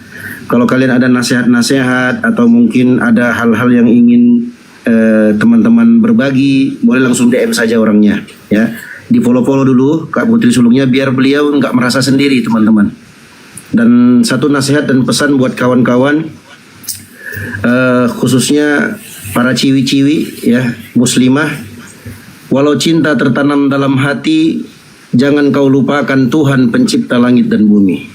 Kalau kalian ada nasihat-nasihat atau mungkin ada hal-hal yang ingin teman-teman berbagi, boleh langsung DM saja orangnya ya. Di follow dulu Kak Putri Sulungnya biar beliau nggak merasa sendiri teman-teman. Dan satu nasihat dan pesan buat kawan-kawan, khususnya para ciwi-ciwi ya muslimah, walau cinta tertanam dalam hati, jangan kau lupakan Tuhan pencipta langit dan bumi.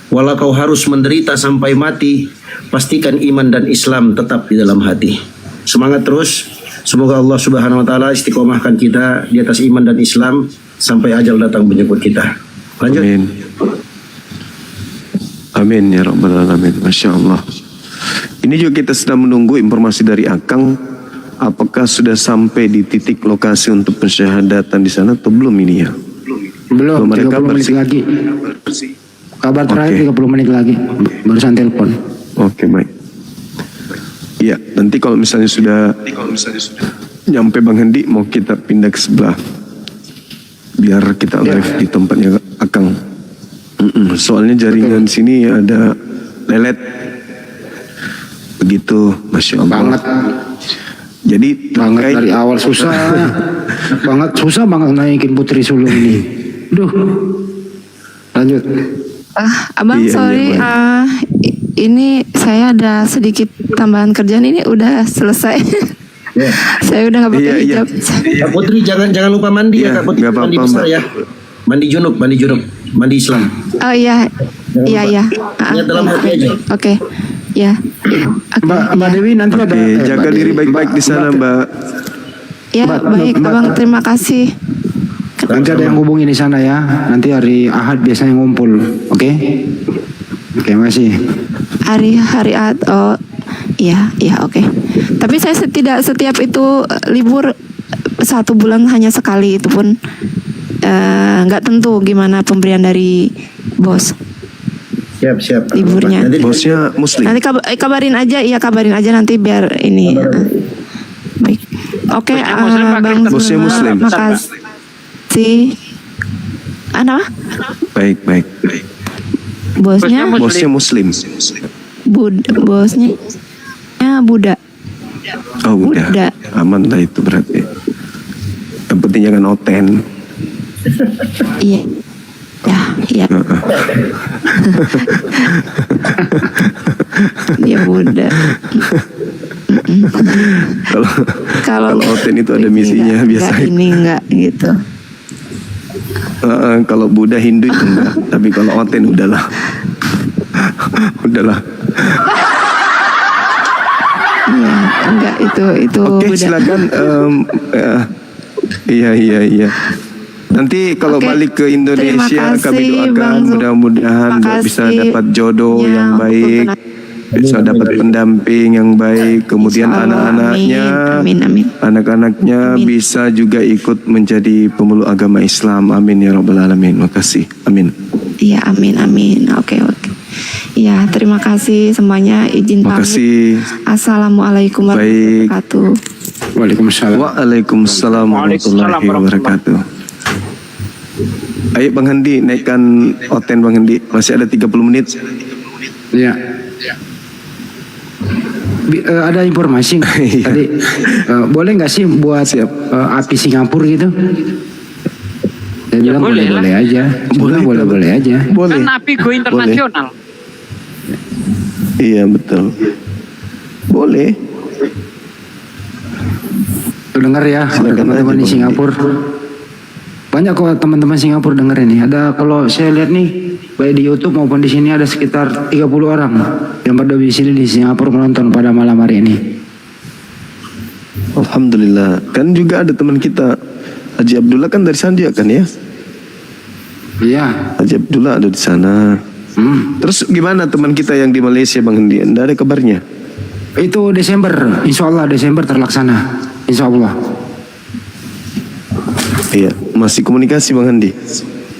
Walau kau harus menderita sampai mati, pastikan iman dan Islam tetap di dalam hati. Semangat terus. Semoga Allah Subhanahu wa taala istiqomahkan kita di atas iman dan Islam sampai ajal datang menjemput kita. Lanjut. Amin ya rabbal alamin. Masya Allah. Ini juga kita sedang menunggu informasi dari Akang. Apakah sudah sampai di titik lokasi untuk pensyahadatan di sana atau belum ini ya? Belum, 30 menit lagi. Kabar terakhir 30 menit lagi. Barusan telepon. Oke, baik. Ya, nanti kalau misalnya sudah nyampe Bang Hendi, mau kita pindah ke sebelah. Biar kita live di tempatnya Akang. Soalnya jaringan sini ada lelet. Begitu, Masya Allah. Banget. Jadi dari awal susah. susah banget naikin Putri Sulung ini. Duh. Lanjut. Abang sorry, ini saya ada sedikit tambahan kerjaan, ini udah selesai. Saya udah nggak pakai hijab. Kak Putri jangan lupa mandi ya Kak Putri, mandi besar ya. Mandi junub, mandi Islam. Oh iya. Ingat dalam hati aja. Oke. Ya. Mbak Dewi nanti ada. Jaga diri baik-baik di sana, Mbak. Ya, baik Abang, terima kasih. Nanti ada yang hubungi di sana ya. Nanti hari Ahad biasanya ngumpul, oke? Oke, makasih. Hari Ahad, oh iya oke. Tapi saya tidak setiap itu libur 1 bulan hanya sekali, itu pun nggak tentu gimana pemberian dari bos. Siap. Liburnya. Bosnya muslim. Nanti kabarin aja nanti biar ini. Baik. Oke, Bang. Bosnya muslim. Makasih. Apa? Baik. Bosnya muslim. bosnya Buddha. Oh udah. Udah. Aman lah itu berarti. Yang penting jangan oten. Iya. Ya, iya. Dia muda. Kalau oten itu ada misinya biasanya. Ini enggak gitu. Kalau Buddha Hindu itu enggak, tapi kalau oten udahlah. Udahlah. Iya, enggak itu Oke, Buddha. silakan. Iya. Nanti kalau balik ke Indonesia, kami doakan mudah-mudahan bisa dapat jodoh yang baik, bisa dapat pendamping yang baik, kemudian anak-anaknya, anak-anaknya bisa juga ikut menjadi pemeluk agama Islam. Amin ya rabbal alamin. Makasih. Amin. Iya, amin. Oke. Iya, terima kasih semuanya. Izin pamit. Makasih. Assalamualaikum warahmatullahi wabarakatuh. Waalaikumsalam warahmatullahi wabarakatuh. Ayo Bang Handi, naikkan oten Bang Handi. Masih ada 30 menit. Ya. Ada informasi tadi boleh nggak sih buat api Singapura gitu? Saya bilang boleh aja. Boleh aja. Kan api go internasional. Iya betul. Boleh. Tuh denger ya teman-teman di Singapura. Banyak kok teman-teman Singapura denger ini. Ada kalau saya lihat nih baik di YouTube maupun di sini ada sekitar 30 orang yang berdomisili di Singapura menonton pada malam hari ini. Alhamdulillah. Kan juga ada teman kita Haji Abdullah kan dari Sandia kan ya? Iya. Haji Abdullah ada di sana. Terus gimana teman kita yang di Malaysia Bang Hendi? Nggak ada kabarnya? Itu Desember, insya Allah Desember terlaksana, insya Allah. Iya, masih komunikasi Bang Hendi?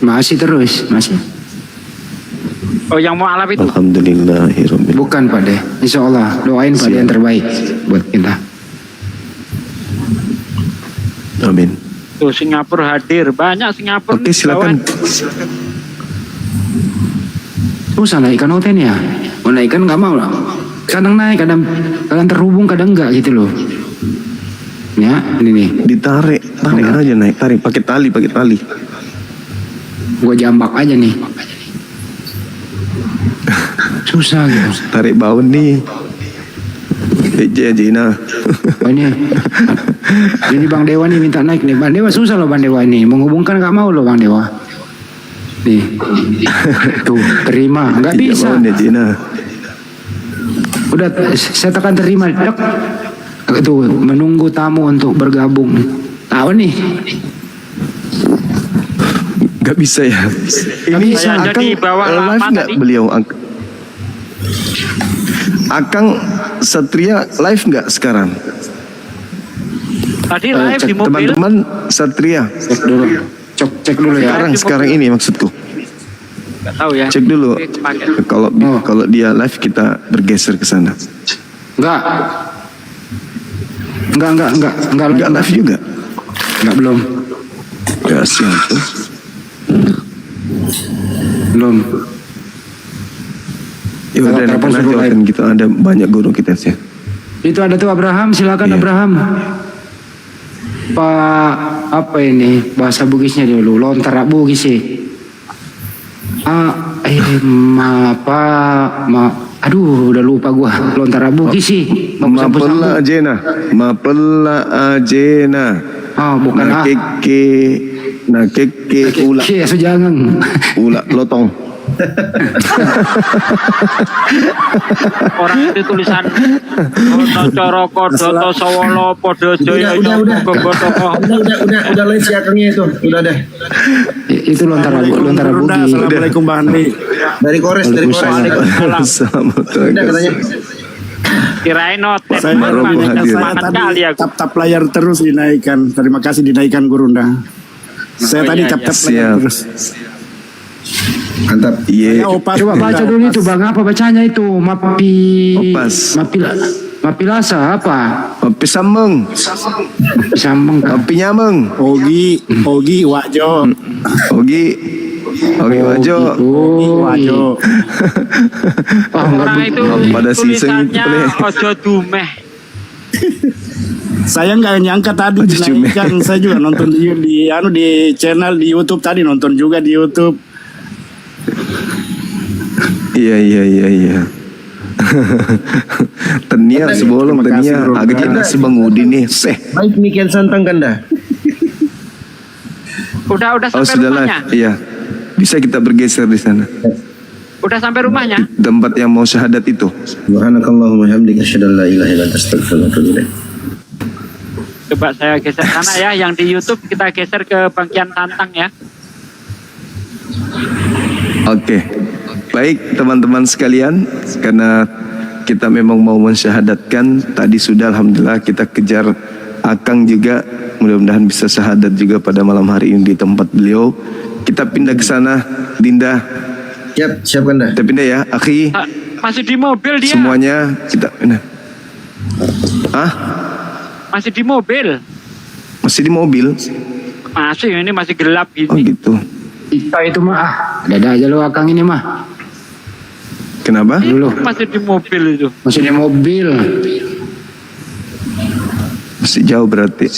Masih terus, masih. Oh yang mau alap itu? Alhamdulillahirobbil. Bukan Pak De, insya Allah doain Pak De yang terbaik buat kita. Amin. Tuh Singapura hadir, banyak Singapura. Oke silakan. Susah naikkan hotel ya, mau naikkan nggak mau lah. Kadang naik, kadang terhubung, kadang enggak gitu loh. Ya, ini nih. Tarik aja naik, tarik pakai tali. Gua jambak aja nih. Susah gitu. Tarik bawah nih. Jina. Oh, ini Bang Dewa nih minta naik nih. Bang Dewa susah loh Bang Dewa ini. Menghubungkan nggak mau loh Bang Dewa. Nih. Tuh, terima. Nggak bisa. Udah saya tekan terima. Tuh, menunggu tamu untuk bergabung. Tahu nih. Gak bisa ya. Gak bisa. Jadi bawah live nggak beliau? Akang Satria live nggak sekarang? Tadi live di mobil. Teman-teman Satria. Cek dulu ya. Sekarang ini maksudku. Gak tahu ya. Cek dulu. Kalau dia live kita bergeser ke sana. Enggak live juga. Enggak belum. Ya siap. Belum. Ya udah nanti kita ada banyak guru kita sih. Itu ada tuh Abraham, silakan Abraham. Pak apa ini bahasa Bugisnya dulu, lontar Bugis sih. Aduh udah lupa gua lontar Bugis sih. Mapella ajena. Oh bukan Nakeke ula. Jangan. Ula lotong. Orang itu tulisan Coroko Doto Sawolo Podo Joyo udah live si akangnya itu udah deh. Itu lontar Bugi. Assalamualaikum Bang Andi. Dari Kores. Udah katanya. Kirain notet. Saya tadi tap layar terus dinaikkan. Terima kasih dinaikkan Gurunda. Saya tadi tap layar terus. Mantap. Iya. Coba baca dulu itu Bang, apa bacanya itu? Mapilasa apa? Mapi sambeng. Mapi nyameng. Ogi Wajo. Ogi Wajo. Wajo. Orang itu pada season tulisannya Ojo Dumeh. Saya nggak nyangka tadi dinaikkan. Saya juga nonton di channel di YouTube tadi, nonton juga di YouTube. Iya. Tenia sebolong tenia agak nasi Bang Udin nih. Baik demikian santang Kanda. Udah sampai sudahlah. rumahnya. Iya. Bisa kita bergeser di sana. Udah sampai rumahnya. Tempat yang mau syahadat itu. Subhanakallahumma hamdika asyhadu an la ilaha illa anta astaghfiruka wa atubu ilaik. Coba saya geser sana ya. Yang di YouTube kita geser ke Bangkian Santang ya. Oke. Baik teman-teman sekalian, karena kita memang mau mensyahadatkan, tadi sudah alhamdulillah kita kejar Akang juga, mudah-mudahan bisa syahadat juga pada malam hari ini di tempat beliau. Kita pindah ke sana, Dinda. Siap Kanda. Kita pindah ya, Akhi. Masih di mobil dia. Semuanya kita pindah. Masih di mobil. Masih di mobil? Masih, ini masih gelap gini. Oh gitu. Itu mah, ada aja lo Akang ini mah. Kenapa? Masih di mobil itu. Masih di mobil. Masih jauh berarti.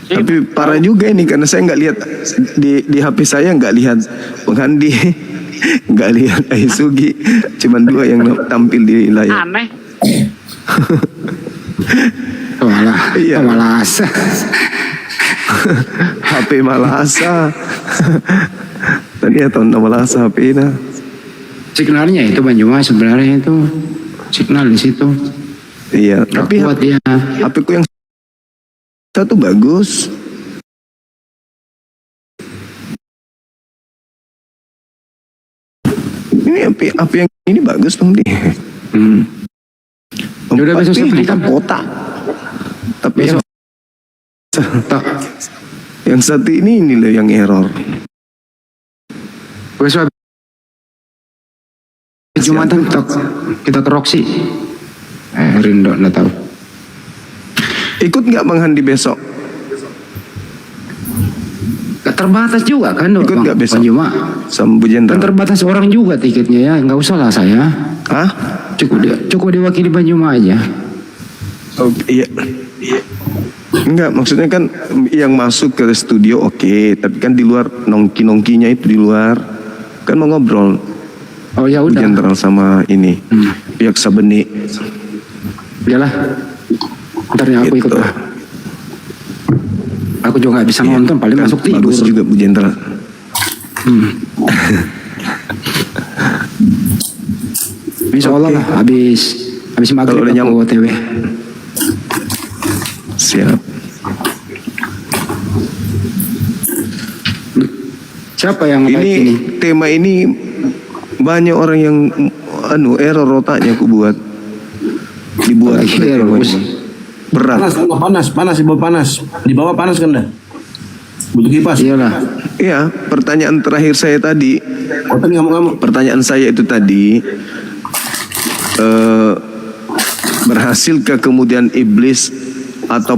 Tapi parah juga ini karena saya nggak lihat di HP saya, nggak lihat Bang Handi, nggak lihat Aisugi, cuman dua yang tampil di layar. Aneh. Malasa. HP Malasa. Tadi atau Malasa HP nya. Signalnya itu Banyuma sebenarnya itu signal di situ. Iya, tapi HP ku yang satu bagus. Ini HP yang ini bagus Bang Di. Udah besok kan kota. Tapi yang satu ini loh yang error. Besok Jumatan kita ke Roxy. Rindo nggak tahu. Ikut nggak Bang Handi besok? Terbatas juga kan? Ikut nggak besok? Cuma sama Bu Jenderal. Kan terbatas orang juga tiketnya ya, nggak usah lah saya. Cukup diwakili Banyuma aja. Oh iya. Enggak, maksudnya kan yang masuk ke studio oke, tapi kan di luar nongki-nongkinya itu di luar kan mau ngobrol. Oh ya udah. Jenderal sama ini pihak Sabeni. Iyalah. Ntar ya aku ikut lah. Aku juga nggak bisa nonton, paling kan masuk tidur. Bagus juga Bu Jenderal. Insya Allah lah, habis maghrib aku OTW. Siap. Siapa yang ini? Tema ini banyak orang yang error otaknya aku dibuat berat. Panas, di bawah panas. Di bawah panas kan dah. Butuh kipas. Iya, pertanyaan terakhir saya tadi. Pertanyaan saya itu tadi, berhasilkah kemudian iblis atau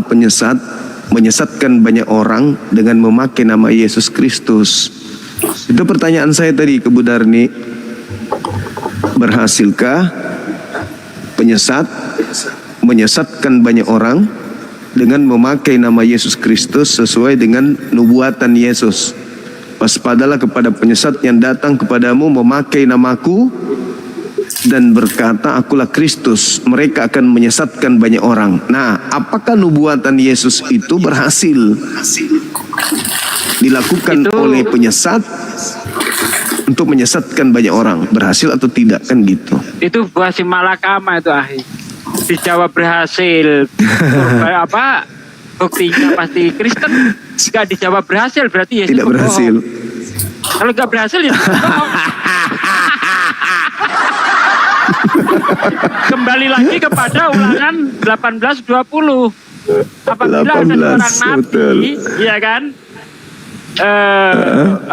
menyesatkan banyak orang dengan memakai nama Yesus Kristus? Itu pertanyaan saya tadi ke Bu Darni. Berhasilkah menyesatkan banyak orang dengan memakai nama Yesus Kristus sesuai dengan nubuatan Yesus? Waspadalah kepada penyesat yang datang kepadamu memakai namaku dan berkata akulah Kristus, mereka akan menyesatkan banyak orang. Nah, apakah nubuatan Yesus itu berhasil dilakukan oleh penyesat untuk menyesatkan banyak orang, berhasil atau tidak, kan gitu? Itu buah si malakama itu Ahi. Dijawab berhasil. Apa? Buktinya pasti Kristen. Jika dijawab berhasil berarti Yesus tidak berhasil. Kalau nggak berhasil ya kembali lagi kepada Ulangan 18:20. Apabila ada seorang nabi, ya kan,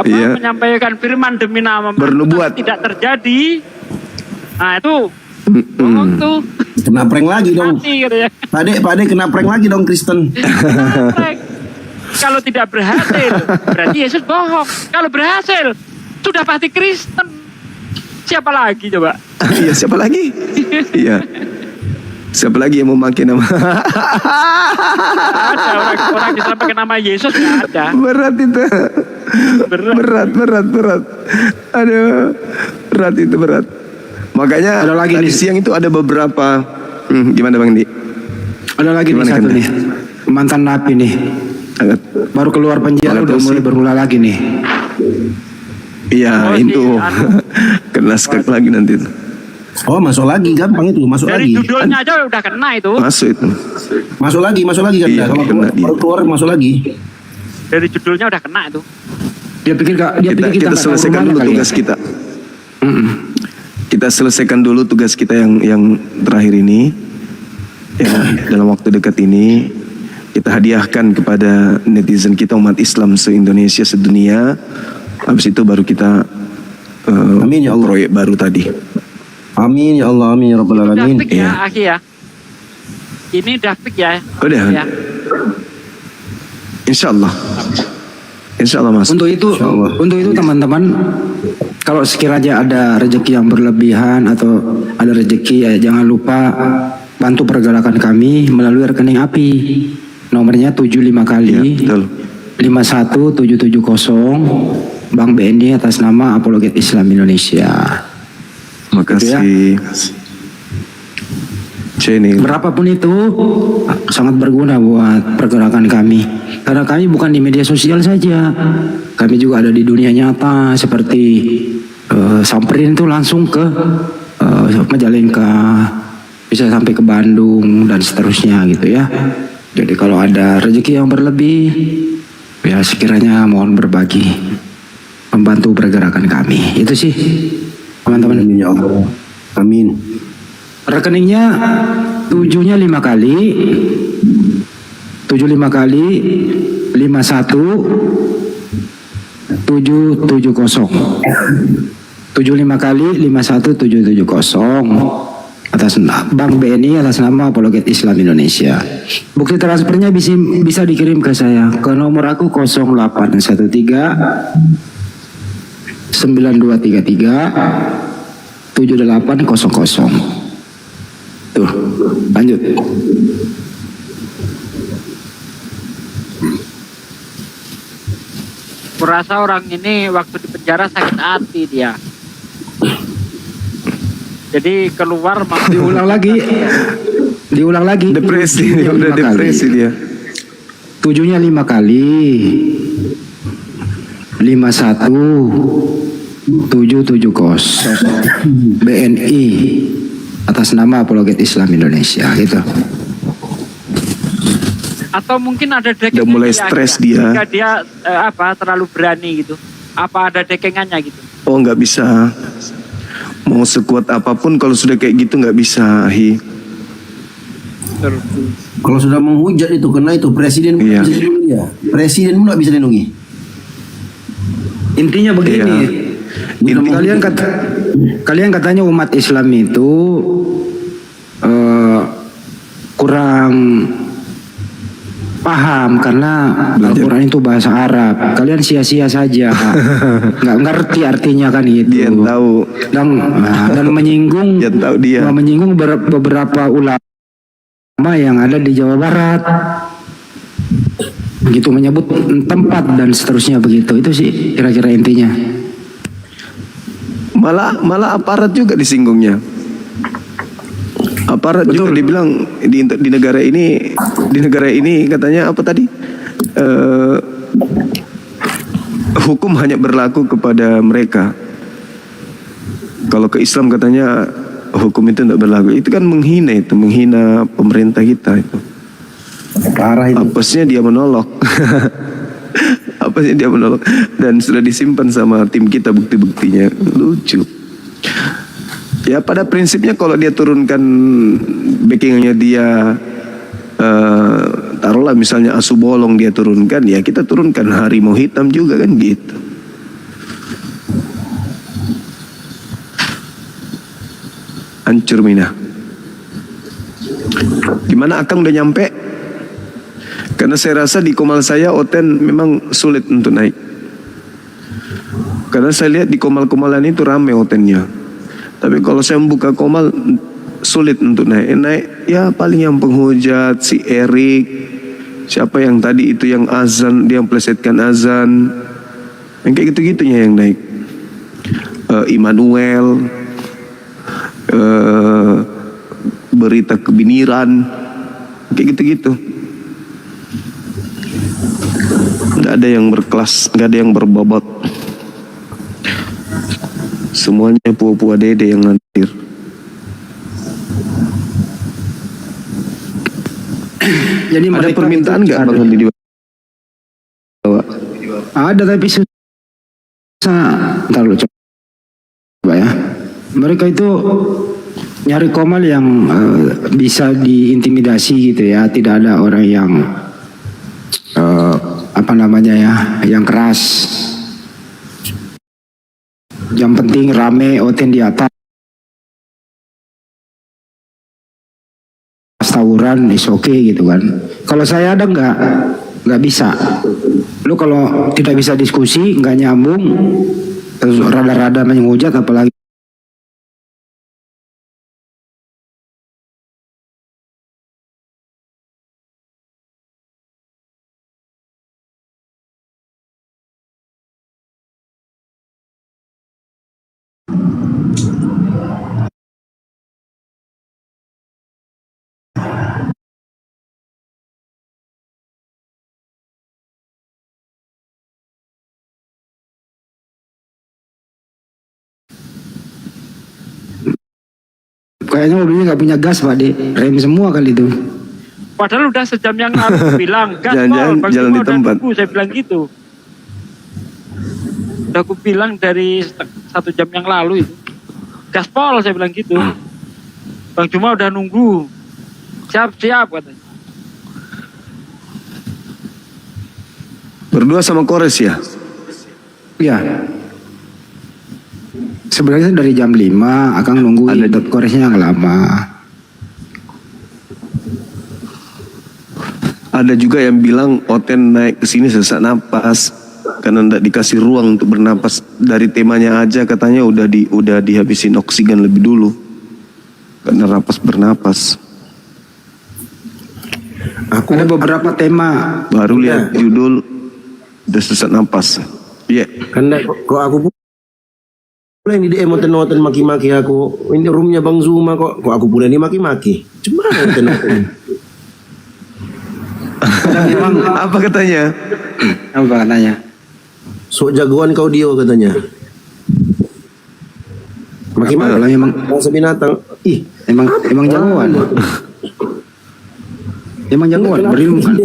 menyampaikan firman demi nama bernubuat tidak terjadi, nah itu bohong tuh. Kena prank lagi dong. Pak kena prank lagi dong Kristen. Kalau tidak berhasil berarti Yesus bohong. Kalau berhasil sudah pasti Kristen. Siapa lagi coba? Iya, siapa lagi? Iya. Siapa lagi yang mau pakai nama? Ada orang Islam pakai nama Yesus nggak ada. Berat itu. Berat. Aduh, berat itu berat. Makanya Ada lagi tadi nih. siang itu ada beberapa. Gimana Bang Di? Ada lagi nih Gimana, satu Kanda? nih. Mantan napi nih. Baru keluar penjara udah mulai berulah lagi nih. Iya, Oh, itu anu. kena skek lagi nanti. Oh, masuk lagi, gampang itu, masuk Dari lagi. judulnya aja udah kena itu. Masuk itu. Masuk lagi kan. Iya, Kalau kena dia. baru keluar masuk lagi. Dari judulnya udah kena itu. Dia pikir Kita kita kita nggak tahu selesaikan rumahnya dulu kali ya. tugas kita. Kita selesaikan dulu tugas kita yang terakhir ini. Ya, dalam waktu dekat ini kita hadiahkan kepada netizen kita, umat Islam se-Indonesia, sedunia. Habis itu baru kita Amin ya Allah. proyek baru tadi. Amin ya Allah, amin ya rabbal Udah alamin. fix ya, Aki ya. Ini udah fix ya. Udah. Ya. Insya Allah Mas. Untuk itu teman-teman, kalau sekiranya ada rezeki yang berlebihan atau ada rezeki, ya jangan lupa bantu pergerakan kami melalui rekening API. Nomornya 75 kali Ya, betul. 51770 Bank BNI atas nama Apologet Islam Indonesia. Makasih. Ini Berapapun itu sangat berguna buat pergerakan kami. Karena kami bukan di media sosial saja, kami juga ada di dunia nyata seperti samperin itu langsung ke Majalengka, bisa sampai ke Bandung dan seterusnya gitu ya. Jadi kalau ada rezeki yang berlebih, ya sekiranya mohon berbagi, membantu pergerakan kami. Itu sih teman-teman. Amin ya Allah. Amin. Rekeningnya 7-nya 5 kali 75 kali 51770 75 kali 51770 atas Bank BNI atas nama Apologet Islam Indonesia. Bukti transfernya bisa dikirim ke saya ke nomor aku 0813 9233 7800. Tuh, lanjut. Kurasa orang ini waktu di penjara sakit hati dia. Jadi keluar Diulang lagi. depresi, Tujuhnya udah 5 kali. depresi dia. 7-nya 5 kali 51770 BNI atas nama Apologet Islam Indonesia gitu. atau mungkin ada dekengannya. Udah mulai stres dia. Jika dia terlalu berani gitu. Apa ada dekengannya gitu? Oh, nggak bisa. Mau sekuat apapun kalau sudah kayak gitu nggak bisa, Hi. Kalau sudah menghujat itu kena itu presiden pun Iya. bisa dilindungi ya. Presiden pun nggak bisa dilindungi. Intinya begini. Kalian katanya umat Islam itu kurang paham karena Al-Quran itu bahasa Arab. Kalian sia-sia saja, nggak ngerti artinya kan gitu. Dia tahu. Dan menyinggung, Dia tahu dia. menyinggung beberapa ulama yang ada di Jawa Barat. Begitu menyebut tempat dan seterusnya begitu. Itu sih kira-kira intinya. Malah aparat juga disinggungnya. Aparat juga dibilang di negara ini katanya apa tadi? Hukum hanya berlaku kepada mereka. Kalau ke Islam katanya hukum itu tidak berlaku. Itu kan menghina pemerintah kita itu. Parah itu. Apesnya dia menolak. Apesnya dia menolak dan sudah disimpan sama tim kita bukti-buktinya. Lucu. Ya pada prinsipnya kalau dia turunkan backingnya dia taruhlah misalnya asu bolong dia turunkan, ya kita turunkan harimau hitam juga kan gitu. Hancur Mina. Gimana Akang udah nyampe? Karena saya rasa di Komal saya Oten memang sulit untuk naik. Karena saya lihat di Komal-Komalan itu rame Otennya. Tapi kalau saya membuka Komal sulit untuk naik ya paling yang penghujat si Erik, siapa yang tadi itu yang azan, dia yang plesetkan azan, yang kayak gitu-gitunya yang naik. Immanuel, berita kebiniran, kayak gitu-gitu. Nggak ada yang berkelas, nggak ada yang berbobot. Semuanya pua-pua dede yang hadir. Jadi Ada mereka permintaan nggak Bang Handi dibawa? Ada tapi susah. Ntar lu coba ya. Mereka itu nyari komal yang bisa diintimidasi gitu ya. Tidak ada orang yang apa namanya ya, yang keras. Yang penting rame, oten di atas. Tawuran is okay gitu kan. Kalau saya ada nggak bisa. Lu kalau tidak bisa diskusi, nggak nyambung, terus rada-rada menghujat apalagi. Kayaknya mobilnya nggak punya gas Pak De, rem semua kali itu. Padahal udah sejam yang lalu bilang gas Jangan-jangan Bang jalan Timo di udah tempat. nunggu, saya bilang gitu. Udah aku bilang dari 1 jam yang lalu itu. Gaspol saya bilang gitu. Bang Cuma udah nunggu. Siap-siap katanya. Berdua sama Kores ya? Iya. Sebenarnya dari jam 5 akan nunggu koresnya yang lama. Ada juga yang bilang Oten naik ke sini sesak napas karena tidak dikasih ruang untuk bernapas. Dari temanya aja katanya udah dihabisin oksigen lebih dulu karena bernapas. Aku ada beberapa tema. Baru lihat judul udah sesak napas. Iya. Karena kok aku pula yang di DM Oten maki-maki aku. Ini roomnya Bang Zuma kok aku pula ini maki-maki. Cuma Oten. Emang apa katanya? Apa katanya? Sok jagoan kau Dio katanya. Maki-maki kalau emang bangsa binatang. Ih, emang jagoan. Emang jagoan berilmu kan.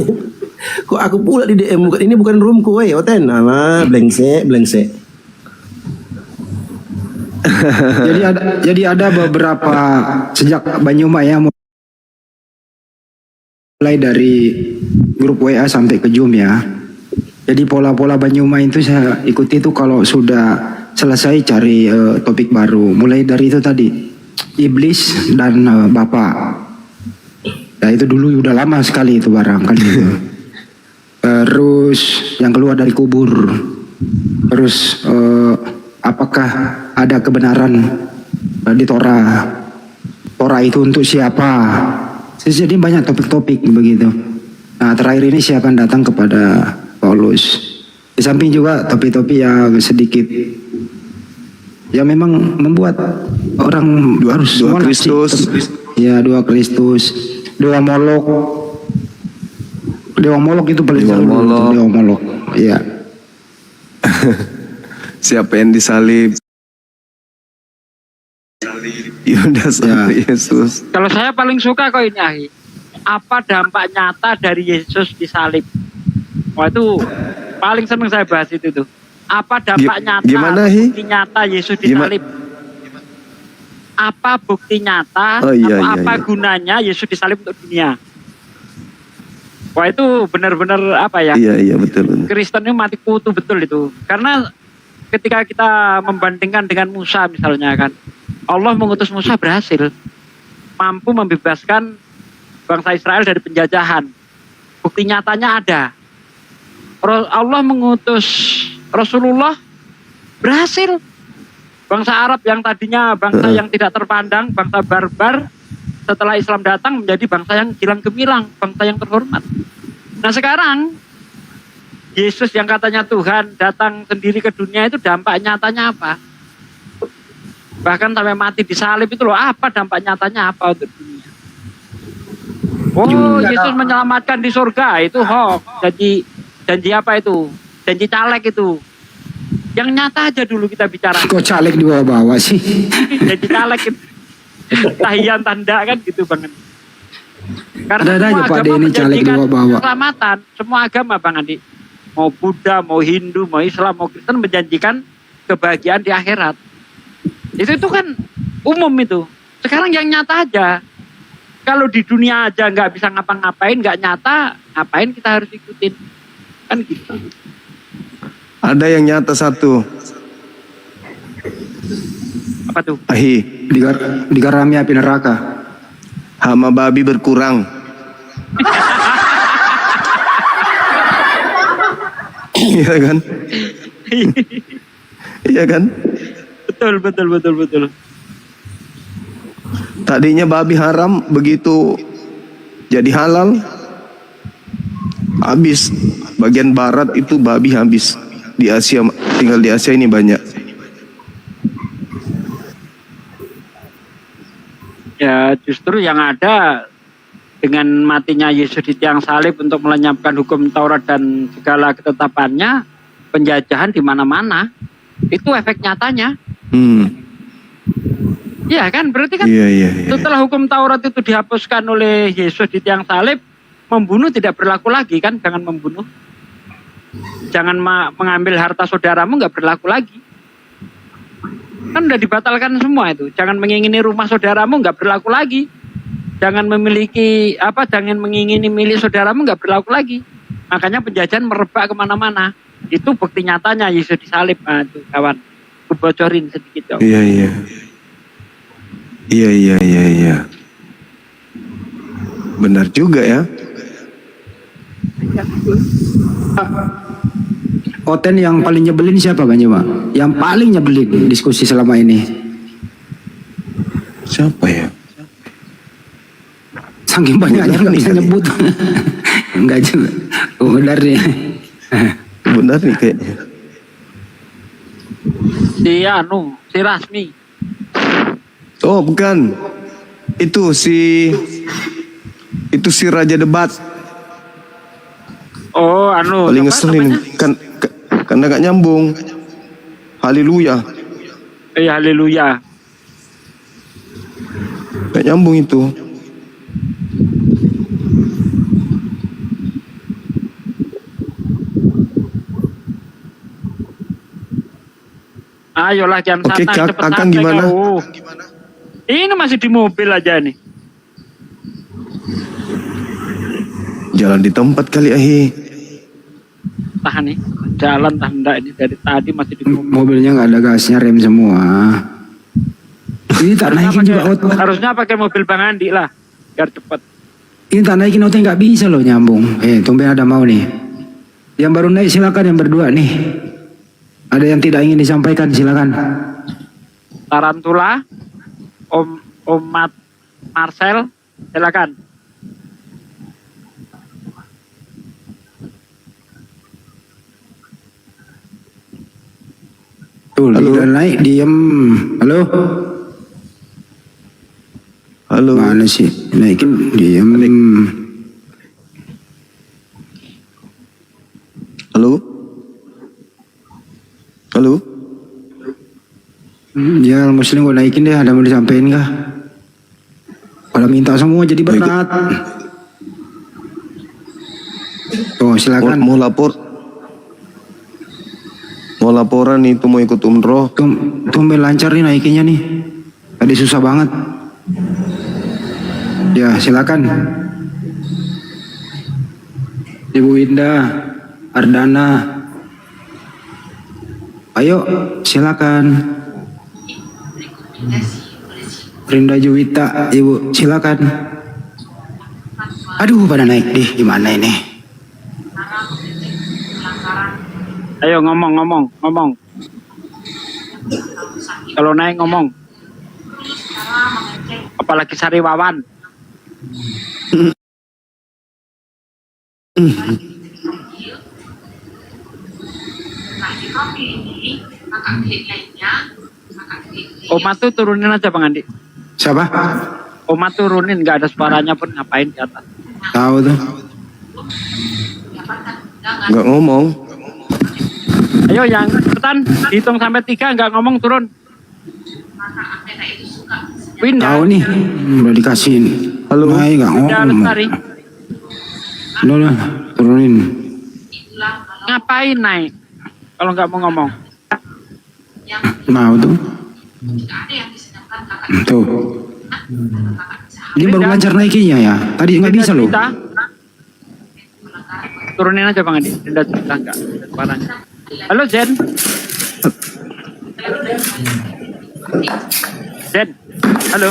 Kok aku pula di DM, ini bukan roomku Oten. Alah, blengsek. jadi ada beberapa sejak Banyuma ya, mulai dari grup WA sampai ke Zoom ya. Jadi pola-pola Banyuma itu saya ikuti itu kalau sudah selesai cari topik baru. Mulai dari itu tadi iblis dan bapak. Ya itu dulu udah lama sekali itu barang kan gitu. Terus yang keluar dari kubur. Terus apakah ada kebenaran di Torah? Torah itu untuk siapa? Jadi banyak topik-topik begitu. Nah terakhir ini siapa yang datang kepada Paulus. Di samping juga topik-topik yang sedikit ya memang membuat orang harus dua Kristus. Ya dua Kristus, Dewa Molok. Dewa Molok itu paling seru. Dewa Molok. Ya. Siapa yang disalib? Yudas sama Yesus. Kalau saya paling suka kok ini Ahi. Apa dampak nyata dari Yesus disalib? Wah itu paling seneng saya bahas itu tuh. Apa dampak nyata? Gimana bukti nyata Yesus disalib? Apa bukti nyata? Apa gunanya Yesus disalib untuk dunia? Wah itu benar-benar apa ya? Iya betul. Kristen itu mati kutu betul itu. Karena ketika kita membandingkan dengan Musa misalnya kan, Allah mengutus Musa berhasil, mampu membebaskan bangsa Israel dari penjajahan. Bukti nyatanya ada. Allah mengutus Rasulullah berhasil. Bangsa Arab yang tadinya bangsa yang tidak terpandang, bangsa barbar, setelah Islam datang menjadi bangsa yang gilang gemilang, bangsa yang terhormat. Nah sekarang Yesus yang katanya Tuhan datang sendiri ke dunia itu dampak nyatanya apa? Bahkan sampai mati di salib itu loh, apa dampak nyatanya apa untuk dunia? Oh, Yesus menyelamatkan di surga, itu hoax. Janji apa itu? Janji caleg itu. Yang nyata aja dulu kita bicara. Kok caleg dibawa-bawa sih? Janji caleg itu. Tahiyan tanda kan gitu banget. Karena Ada semua aja Pak agama Denny caleg menjanjikan dibawa-bawa. keselamatan. Semua agama Bang Andi. Mau Buddha, mau Hindu, mau Islam, mau Kristen menjanjikan kebahagiaan di akhirat. Itu kan umum itu. Sekarang yang nyata aja. Kalau di dunia aja nggak bisa ngapa-ngapain, nggak nyata, ngapain kita harus ikutin? Kan gitu. Ada yang nyata satu. Apa tuh? Ahi. Digarami api neraka. Hama babi berkurang. Iya kan? Iya kan? Betul. Tadinya babi haram, begitu jadi halal, habis. Bagian barat itu babi habis. Di Asia, tinggal di Asia ini banyak. Ya justru yang ada dengan matinya Yesus di tiang salib untuk melenyapkan hukum Taurat dan segala ketetapannya, penjajahan di mana-mana. Itu efek nyatanya. Iya kan, berarti kan setelah hukum Taurat itu dihapuskan oleh Yesus di tiang salib, membunuh tidak berlaku lagi kan, jangan membunuh. Jangan mengambil harta saudaramu nggak berlaku lagi. Kan udah dibatalkan semua itu. Jangan mengingini rumah saudaramu nggak berlaku lagi. Jangan jangan mengingini milik saudaramu nggak berlaku lagi. Makanya penjajahan merebak kemana-mana. Itu bukti nyatanya Yesus disalib. Nah, itu kawan, gue bocorin sedikit dong. Iya. Benar juga ya. Oten yang paling nyebelin siapa Bang Jema? Yang paling nyebelin diskusi selama ini. Siapa ya? Saking banyaknya nggak bisa nyebut. Enggak juga. Benar nih. Benar nih kayaknya. Si Rasmi. Oh bukan. Itu si Raja Debat. Oh paling ngeselin kan karena gak nyambung. Haleluya. Haleluya. Gak nyambung itu. Ayolah Kian Santang, cepet Akang gimana? Ini masih di mobil aja nih. Jalan di tempat kali Ahi. Tahan nih, jalan tanda ini dari tadi masih di mobil. Mobilnya nggak ada gasnya, rem semua. Ini tak naikin juga auto. Harusnya pakai mobil Bang Andi lah, biar cepet. Ini tak naikin auto nggak bisa loh nyambung. Tumben ada mau nih. Yang baru naik silakan, yang berdua nih. Ada yang tidak ingin disampaikan silakan. Tarantula, Om Marcel, silakan. Tuh, udah naik, diem. Halo? Mana sih? Naikin, diem. Halo? Ya, Muslim gue naikin deh, ada mau disampaikan kah? Kalau minta semua jadi berat. Tuh, silakan. Mau laporan itu mau ikut umroh. Tumben lancar nih naikinnya nih. Tadi susah banget. Ya silakan. Ibu Indah, Ardana. Ayo silakan. Rinda Juwita, Ibu silakan. Aduh pada naik deh, gimana ini? Ayo ngomong. Kalau naik ngomong. Apalagi Sari Wawan. Oma tuh turunin aja Bang Andi. Siapa? Oma turunin, nggak ada suaranya pun, ngapain di atas. Tahu tuh. Nggak ngomong. Ayo yang cepetan, hitung sampai 3, nggak ngomong turun. Pindah. Tahu nih, udah dikasihin. Halo. Nah, nggak Pindah ngomong. Lestari. Udah lah, turunin. Ngapain naik? Kalau nggak mau ngomong. Mau tuh. Tuh. Ini baru lancar naikinya ya. Tadi nggak bisa loh. Cerita. Turunin aja Bang Andi. Pindah cerita nggak ada suaranya. Halo Zen. Zen. Halo.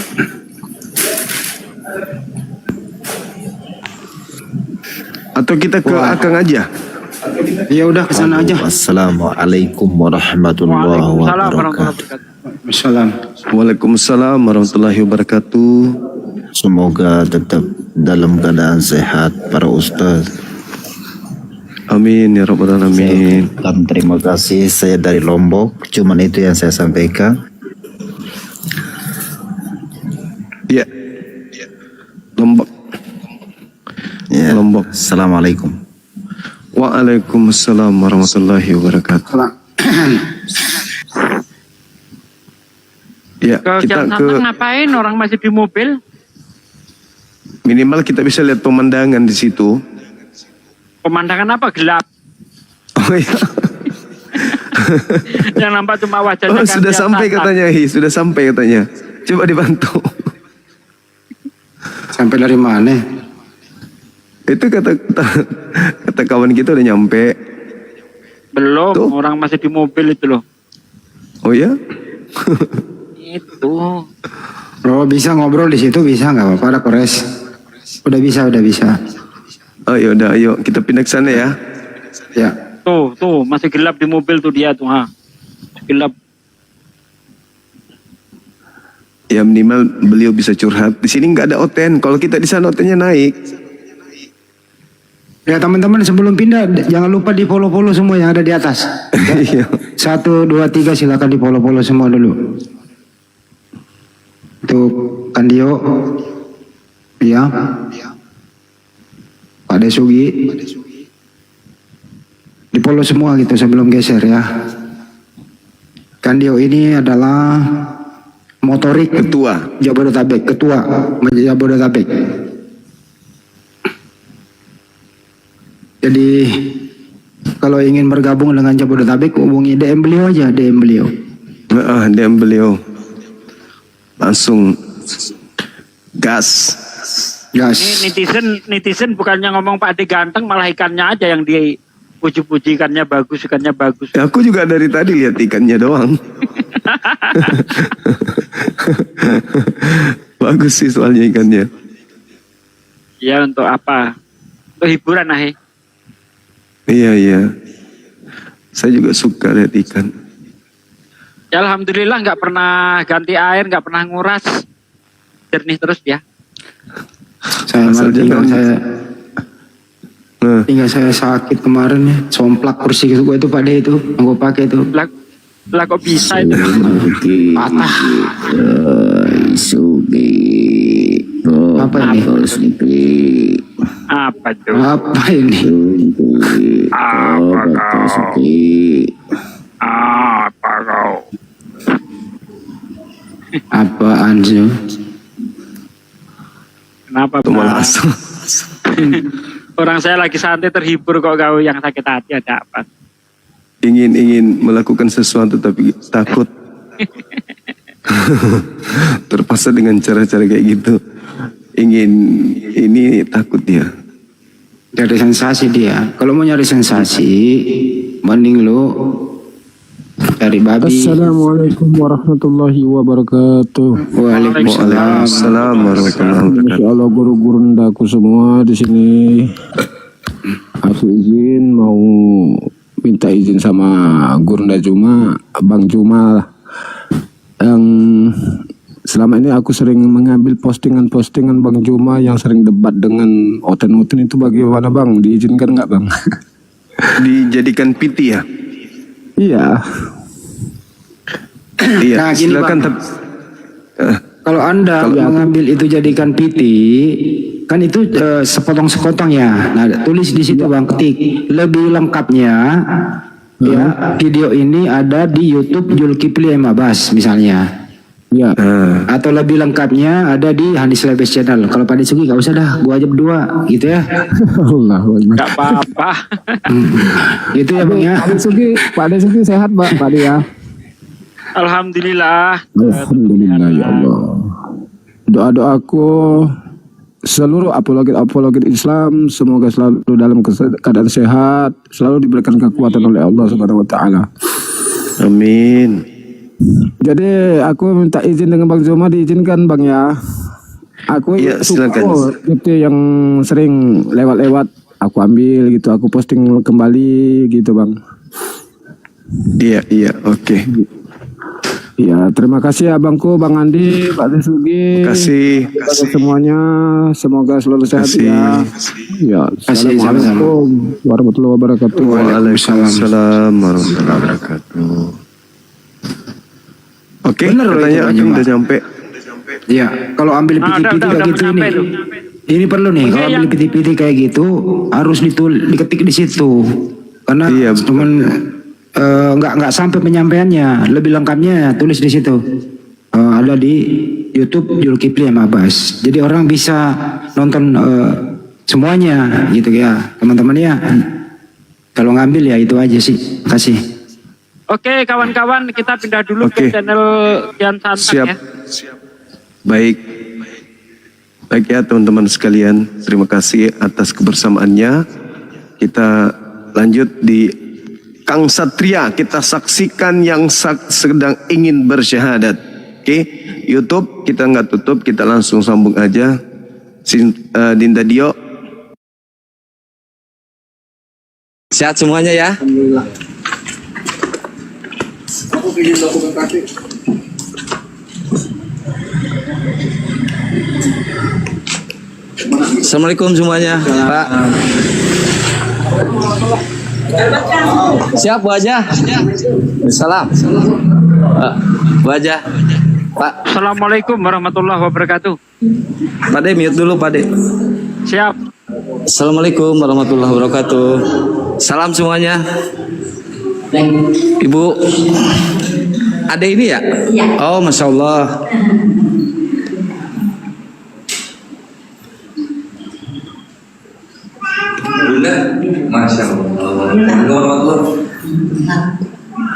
Atau kita ke Akang aja? Ya udah kesana aja. Assalamualaikum warahmatullahi Waalaikumsalam warahmatullahi wabarakatuh. wabarakatuh. Assalam. Waalaikumsalam warahmatullahi wabarakatuh. Semoga tetap dalam keadaan sehat para ustaz. Amin ya rabbal alamin. Terima kasih, saya dari Lombok. Cuman itu yang saya sampaikan. Ya. Lombok. Ya. Lombok. Assalamualaikum. Waalaikumsalam warahmatullahi wabarakatuh. Ya, Ke kita Kian ke Santang ngapain? Orang masih di mobil. minimal kita bisa lihat pemandangan di situ. Pemandangan apa? Gelap. Oh iya. Yang nampak cuma wajahnya. Oh, sudah Kian sampai Santang. katanya, sudah sampai katanya. Coba dibantu. Sampai dari mana? Itu kata kawan kita udah nyampe. Belum, Tuh. orang masih di mobil itu loh. Oh ya? Itu. Bro, bisa ngobrol di situ bisa nggak apa-apa, ada kores. Udah bisa, udah bisa. Oh ya udah, ayo kita pindah ke sana ya. Ya. Tuh, masih gelap di mobil tuh dia tuh, ha. Gelap. Ya minimal beliau bisa curhat. Di sini nggak ada oten. Kalau kita di sana otennya naik. Ya teman-teman sebelum pindah jangan lupa di follow-follow semua yang ada di atas. Iya. 1, 2, 3 silakan di follow-follow semua dulu. Itu Kandio, ya, Pak Desugi, di follow semua gitu sebelum geser ya. Kandio ini adalah motorik Ketua. Jabodetabek, ketua Jabodetabek. Jadi kalau ingin bergabung dengan Jabodetabek hubungi DM beliau aja, DM beliau. DM beliau. Langsung gas. Ini netizen bukannya ngomong Pak Ade ganteng, malah ikannya aja yang dia puji-puji, ikannya bagus. Ya, aku juga dari tadi lihat ikannya doang. Bagus sih soalnya ikannya. Ya untuk apa? Untuk hiburan ah. Iya. Saya juga suka lihat ikan. Ya alhamdulillah nggak pernah ganti air, nggak pernah nguras, jernih terus ya. Saya malah tinggal saya sakit kemarin ya, somplak kursi gue itu Pak De itu yang gue pakai itu. Lah kok bisa itu? Patah. Apa ini? Apa tuh? Apa ini? Apa kau? Apaan sih? Kenapa Tuh malah Pak? Orang saya lagi santai terhibur kok kau yang sakit hati, ada apa? Ingin melakukan sesuatu tapi takut. Terpaksa dengan cara-cara kayak gitu. Ini takut dia. Cari sensasi dia. Kalau mau nyari sensasi, mending lu cari babi. Assalamualaikum warahmatullahi wabarakatuh. Waalaikumsalam warahmatullahi wabarakatuh. Masya Allah guru-guru ndaku semua di sini. Aku izin mau minta izin sama Guru Nda Juma, Bang Juma lah. Yang selama ini aku sering mengambil postingan-postingan Bang Juma yang sering debat dengan Oten-Oten, itu bagaimana Bang? Diizinkan nggak Bang? Dijadikan PT ya? Iya. Iya, Nah, gini, silakan. Bang. Kalau Anda mengambil itu jadikan PT, kan itu sepotong-sepotong ya. Nah, tulis di situ Bang, ketik lebih lengkapnya ya, video ini ada di YouTube Zulkifli M. Abbas misalnya. Ya. Atau lebih lengkapnya ada di Hanis Labes Channel. Kalau Pak Desugi gak usah dah, gua aja berdua gitu ya. Allah. Gak apa-apa. Gitu ya Bang ya. Pak Desugi sehat Pak De ya. Alhamdulillah. Alhamdulillah ya Allah. Doa-doaku seluruh apologet Islam semoga selalu dalam keadaan sehat, selalu diberikan kekuatan oleh Allah Subhanahu wa taala. Amin. Jadi aku minta izin dengan Bang Juma, diizinkan Bang ya. Aku ya, suka gitu yang sering lewat-lewat aku ambil gitu, aku posting kembali gitu Bang. Iya, oke. Iya, terima kasih abangku, Bang Andi, Pak Desugi. Terima kasih. Semuanya, semoga selalu sehat ya. Ya, assalamualaikum warahmatullahi wabarakatuh. Waalaikumsalam warahmatullahi wabarakatuh. Oke, Bener katanya itu, udah nyampe. Iya, kalau ambil PT-PT kayak gitu ini. Ini perlu nih, kalau ambil PT-PT kayak gitu harus diketik di situ. Karena cuman nggak sampai penyampaiannya, lebih lengkapnya tulis di situ. Ada di YouTube Zulkifli M. Abbas. Jadi orang bisa nonton semuanya gitu ya, teman-teman ya. Kalau ngambil ya itu aja sih. Kasih. Oke, kawan-kawan, kita pindah dulu ke channel Kian Santang ya. Baik ya teman-teman sekalian, terima kasih atas kebersamaannya. Kita lanjut di Kang Satria, kita saksikan yang sedang ingin bersyahadat. Oke, YouTube kita nggak tutup, kita langsung sambung aja. Dinda Dio. Sehat semuanya ya. Alhamdulillah. Aku bikin dokumentasi. Assalamualaikum semuanya, Pak. Siap Bu Aja. Salam. Bu Aja. Pak. Assalamualaikum warahmatullahi wabarakatuh. Pak De, mute dulu Pak De. Siap. Assalamualaikum warahmatullahi wabarakatuh. Salam semuanya. Ibu, ada ini ya? Oh, Masya Allah. Masya Allah.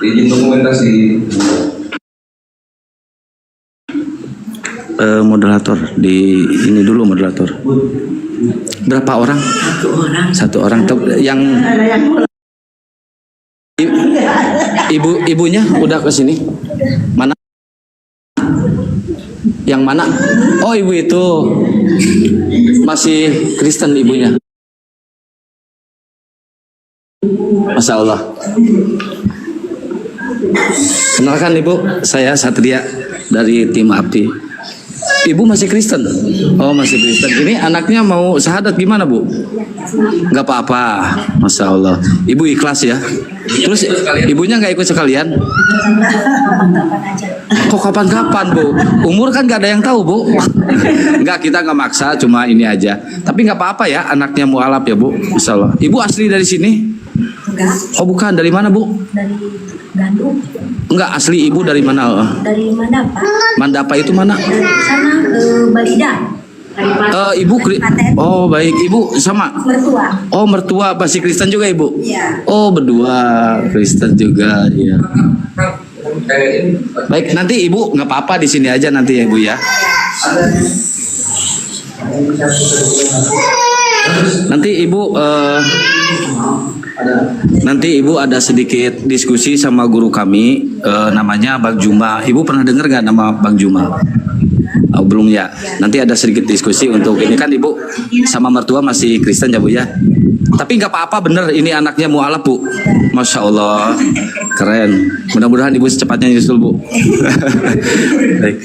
Izin dokumentasi. Moderator di ini dulu moderator. Berapa orang? Satu orang. Yang ibunya udah ke sini. Mana? Yang mana? Oh, ibu itu masih Kristen ibunya. Masya Allah. Kenalkan Ibu, saya Satria dari tim Abdi. Ibu masih Kristen? Oh, masih Kristen. Ini anaknya mau syahadat gimana Bu? Gak apa-apa. Masya Allah. Ibu ikhlas ya. Terus ibunya gak ikut sekalian? Kok kapan-kapan Bu? Umur kan gak ada yang tahu Bu. Enggak, kita gak maksa, cuma ini aja. Tapi gak apa-apa ya, anaknya mualaf ya Bu. Masya Allah. Ibu asli dari sini? Enggak. Oh bukan, dari mana Bu? Dari Bandung. Enggak, asli ibu dari mana? Dari Mandapa. Mandapa itu mana? Dari sana ke Balida. Ibu oh baik, ibu sama? Mertua. Oh mertua, masih Kristen juga ibu? Iya. Oh berdua Kristen juga ya. Baik, nanti ibu nggak apa-apa di sini aja nanti ya ibu ya. Nanti ibu ada sedikit diskusi sama guru kami, namanya Bang Juma. Ibu pernah dengar nggak nama Bang Juma? Oh, belum ya. Nanti ada sedikit diskusi untuk ini kan ibu sama mertua masih Kristen ya bu ya. Tapi nggak apa-apa bener, ini anaknya mualaf bu. Masya Allah, keren. Mudah-mudahan ibu secepatnya nyusul bu. Baik.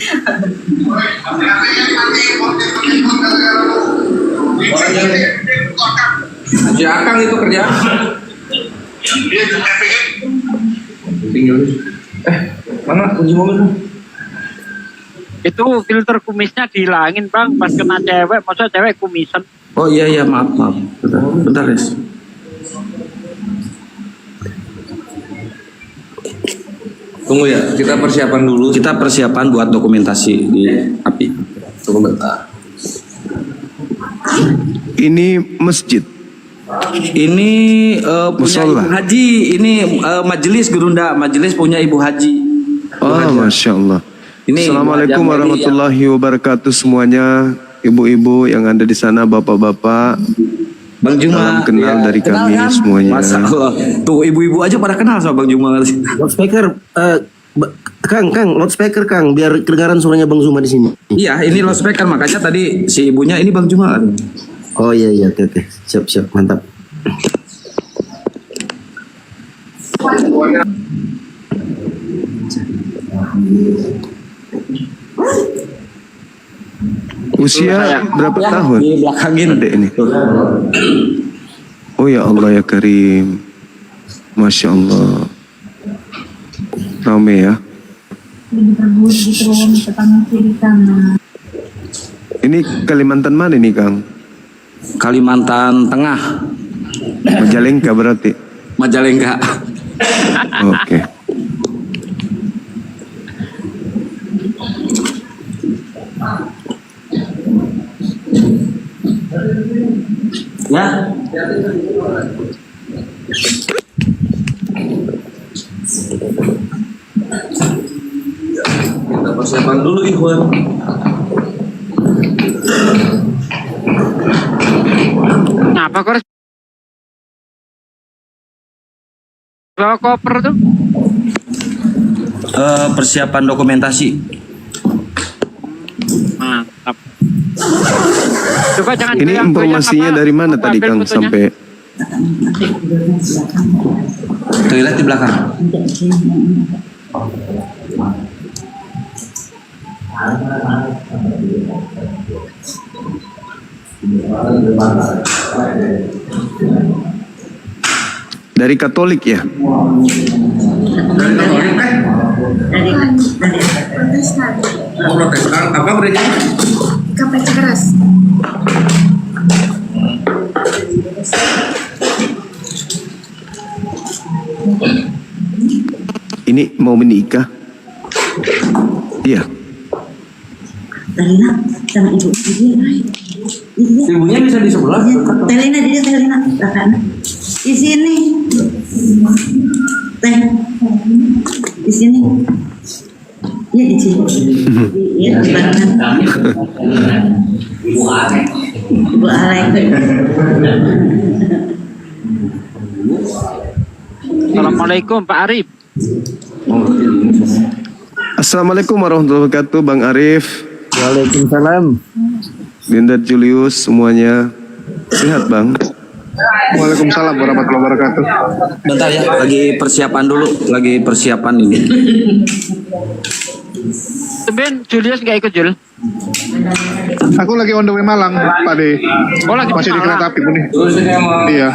Si Akang itu kerja. Mana kunci mobil? Itu filter kumisnya dihilangin bang, pas kena cewek, masa cewek kumisan. Oh iya maaf. Bentar Res. Tunggu ya, kita persiapan dulu. Kita persiapan buat dokumentasi di API. Tunggu bentar. Ini masjid. Ini punya Musola. Ibu Haji. Ini majelis Gerunda, majelis punya Ibu Haji. Oh, Masya Allah. Ini Assalamualaikum Ibu Haji warahmatullahi wabarakatuh semuanya. Ibu-ibu yang ada di sana, bapak-bapak. Bang Juma. Salam kenal dari kami kan? semuanya. Masya Allah. Tuh ibu-ibu aja pada kenal sama Bang Juma. Loudspeaker, Kang, loudspeaker Kang, biar kedengaran suaranya Bang Zuma di sini. Iya, ini loudspeaker makanya tadi si ibunya ini Bang Juma. Oh iya, oke, siap, mantap. Usia berapa tahun? Di belakangin. Adek ini. Oh ya Allah ya Karim. Masya Allah. Rame ya. Ini Kalimantan mana nih Kang? Kalimantan Tengah. Majalengka berarti. Majalengka. Oke. Ya. Kita persiapan dulu Ikhwan. Kenapa kok harus bawa koper tuh? Persiapan dokumentasi. Mantap. Coba jangan Ini informasinya dari mana tadi Kang sampai toilet di belakang. dari Katolik ya? Protestan apa gereja? Kapal keras. Ini mau menikah? Iya. Telina sama ibu dia. Ibunya bisa di sebelah. Telina kakaknya. Di sini. Teh. Di sini. Iya di sini. Iya di belakang. Ibu Alek. Assalamualaikum Pak Arif. Assalamualaikum warahmatullahi wabarakatuh Bang Arif. Waalaikumsalam. Dinda Julius semuanya sehat Bang. Waalaikumsalam warahmatullahi wabarakatuh. Bentar ya, lagi persiapan dulu, lagi persiapan ini. Tumben Julius nggak ikut Jul? Aku lagi on the way Malang, Pak De. Oh, lagi Masih di Malang. kereta api nih. Iya.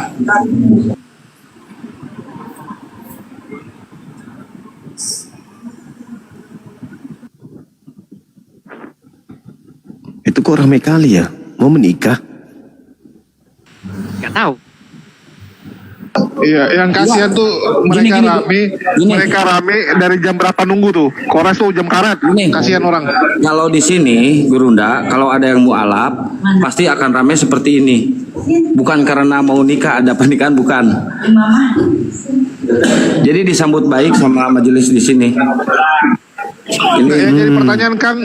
Itu kok ramai kali ya? Mau menikah? Nggak tahu. Iya, yang kasihan tuh mereka rame dari jam berapa nunggu tuh? Kores tuh jam karet. Kasihan orang. Kalau di sini Gerunda, kalau ada yang mualaf, pasti akan ramai seperti ini. Bukan karena mau nikah ada pernikahan, bukan. Jadi disambut baik sama majelis di sini. Ini Jadi pertanyaan Kang,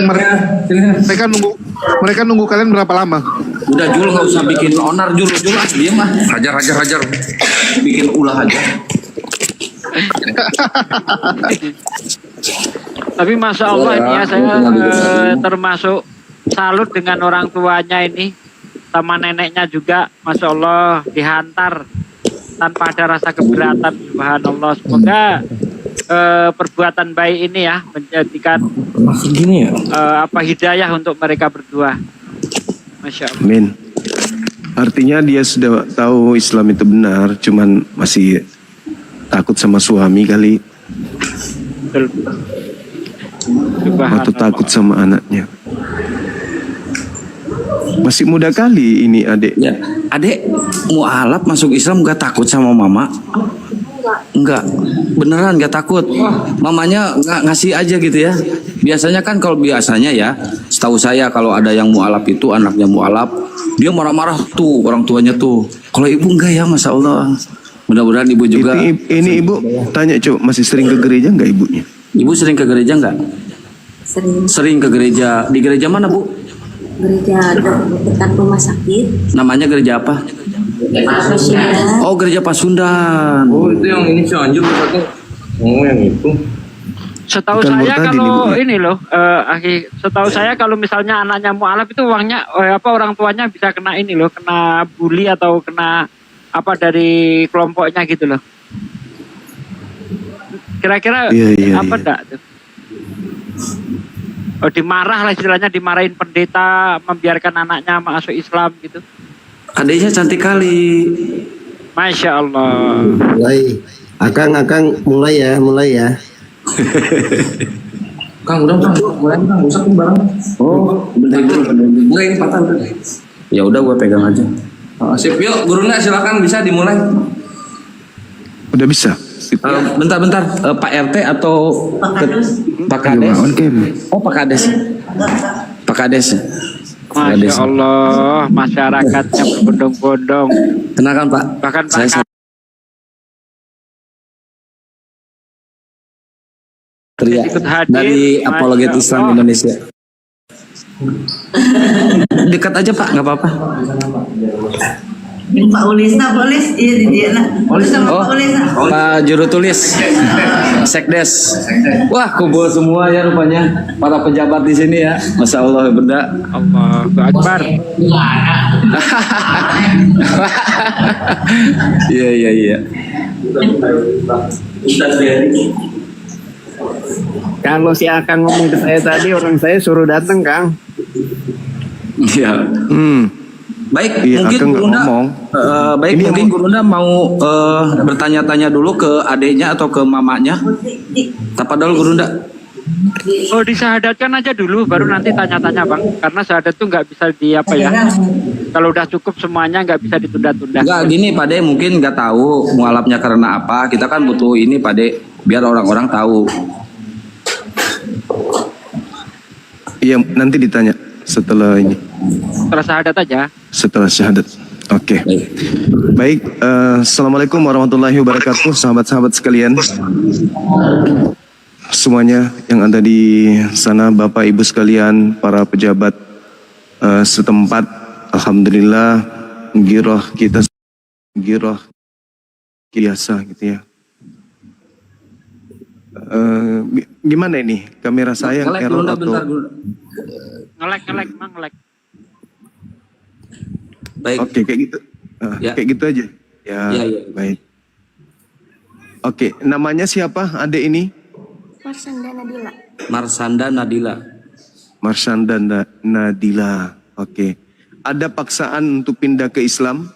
mereka nunggu kalian berapa lama? udah Jul, nggak usah bikin onar Jul ah, diam ah. Hajar. Bikin ulah aja. Tapi Masya Allah ini ya saya termasuk salut dengan orang tuanya ini. Sama neneknya juga Masya Allah dihantar tanpa ada rasa keberatan. Subhanallah. Semoga perbuatan baik ini ya, menjadikan Gini ya. hidayah untuk mereka berdua. Masya Allah. Amin. Artinya dia sudah tahu Islam itu benar, cuman masih takut sama suami kali. Betul. Atau takut sama anaknya. Masih muda kali ini adik. Ya, adek mualaf masuk Islam gak takut sama mama? Enggak, beneran gak takut. Mamanya ngasih aja gitu ya. Biasanya kan kalau biasanya ya, setahu saya kalau ada yang mualaf itu anaknya mualaf, dia marah-marah tuh orang tuanya tuh. Kalau ibu enggak ya, masya Allah. Mudah-mudahan ibu juga. Ini ibu tanya coba, masih sering ke gereja enggak ibunya? Ibu sering ke gereja enggak? Sering ke gereja. Di gereja mana bu? Gereja dekat rumah sakit. Namanya gereja apa? Pasundan. Oh, gereja Pasundan. Oh, itu yang ini Cianjur berarti. Oh, yang itu. Setahu Bukan saya murtad kalau ini, ini loh, setahu saya kalau misalnya anaknya mualaf itu uangnya orang tuanya bisa kena ini loh, kena bully atau kena apa dari kelompoknya gitu loh. Kira-kira apa enggak tuh? Oh, dimarah lah istilahnya, dimarahin pendeta membiarkan anaknya masuk Islam gitu. Adiknya cantik kali. Masya Allah. Mulai. Akang mulai ya. Kang, udah mulai Kang, usah barang. Oh, bener. Enggak, ini patah udah. Ya udah gue pegang aja. Sip, yuk guruna silakan bisa dimulai. Udah bisa. Bentar, Pak RT atau Pak Kades? Oh, Pak Kades. Pak Kades. Masya Allah, masyarakatnya berbondong-bondong. Kenalkan Pak. Bahkan saya Satria dari Apologet Islam Indonesia. Dekat aja Pak, nggak apa-apa. Pak Ulisna, iya di dia lah. Sama Oh, Pak Ulisna. Pak Juru Tulis Sekdes. Wah, kumpul semua ya rupanya para pejabat di sini ya. Masya Allah, benda. Allahu Akbar. Iya. Kalau si Akang ngomong ke saya tadi, orang saya suruh datang, Kang. Iya. Baik, Iya, mungkin Akang nggak Gurunda, ngomong. mungkin Gurunda mau bertanya-tanya dulu ke adiknya atau ke mamanya. Tapadol Gurunda. Oh, disahadatkan aja dulu, baru nanti tanya-tanya Bang. Karena syahadat tuh nggak bisa kalau udah cukup semuanya nggak bisa ditunda-tunda. Enggak, gini Pak De, mungkin nggak tahu mualafnya karena apa. Kita kan butuh ini Pak De, biar orang-orang tahu. Iya, nanti ditanya setelah ini. Setelah syahadat aja. Setelah syahadat. Oke. Baik, Assalamualaikum warahmatullahi wabarakatuh, sahabat-sahabat sekalian. Semuanya yang ada di sana, Bapak Ibu sekalian, para pejabat setempat, alhamdulillah giroh biasa gitu ya. Gimana ini? Kamera saya Ngelek error Gurunda, atau bentar, Gurunda. Ngelek. Baik. Oke, kayak gitu. Kayak gitu aja. Ya, baik. Oke, namanya siapa adik ini? Marsanda Nadila. Marsanda Nadila. Oke. Ada paksaan untuk pindah ke Islam?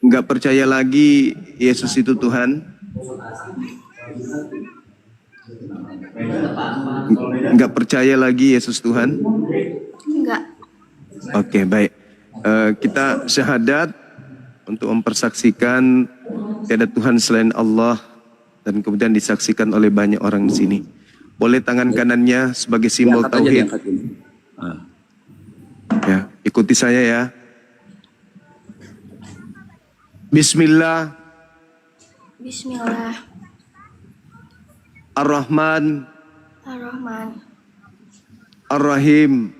Enggak percaya lagi Yesus itu Tuhan? Enggak percaya lagi Yesus Tuhan? Enggak. Oke, baik. Kita syahadat untuk mempersaksikan tiada Tuhan selain Allah dan kemudian disaksikan oleh banyak orang di sini. Boleh tangan kanannya sebagai simbol tauhid. Ya, ikuti saya ya. Bismillah. Ar-Rahman. Ar-Rahim.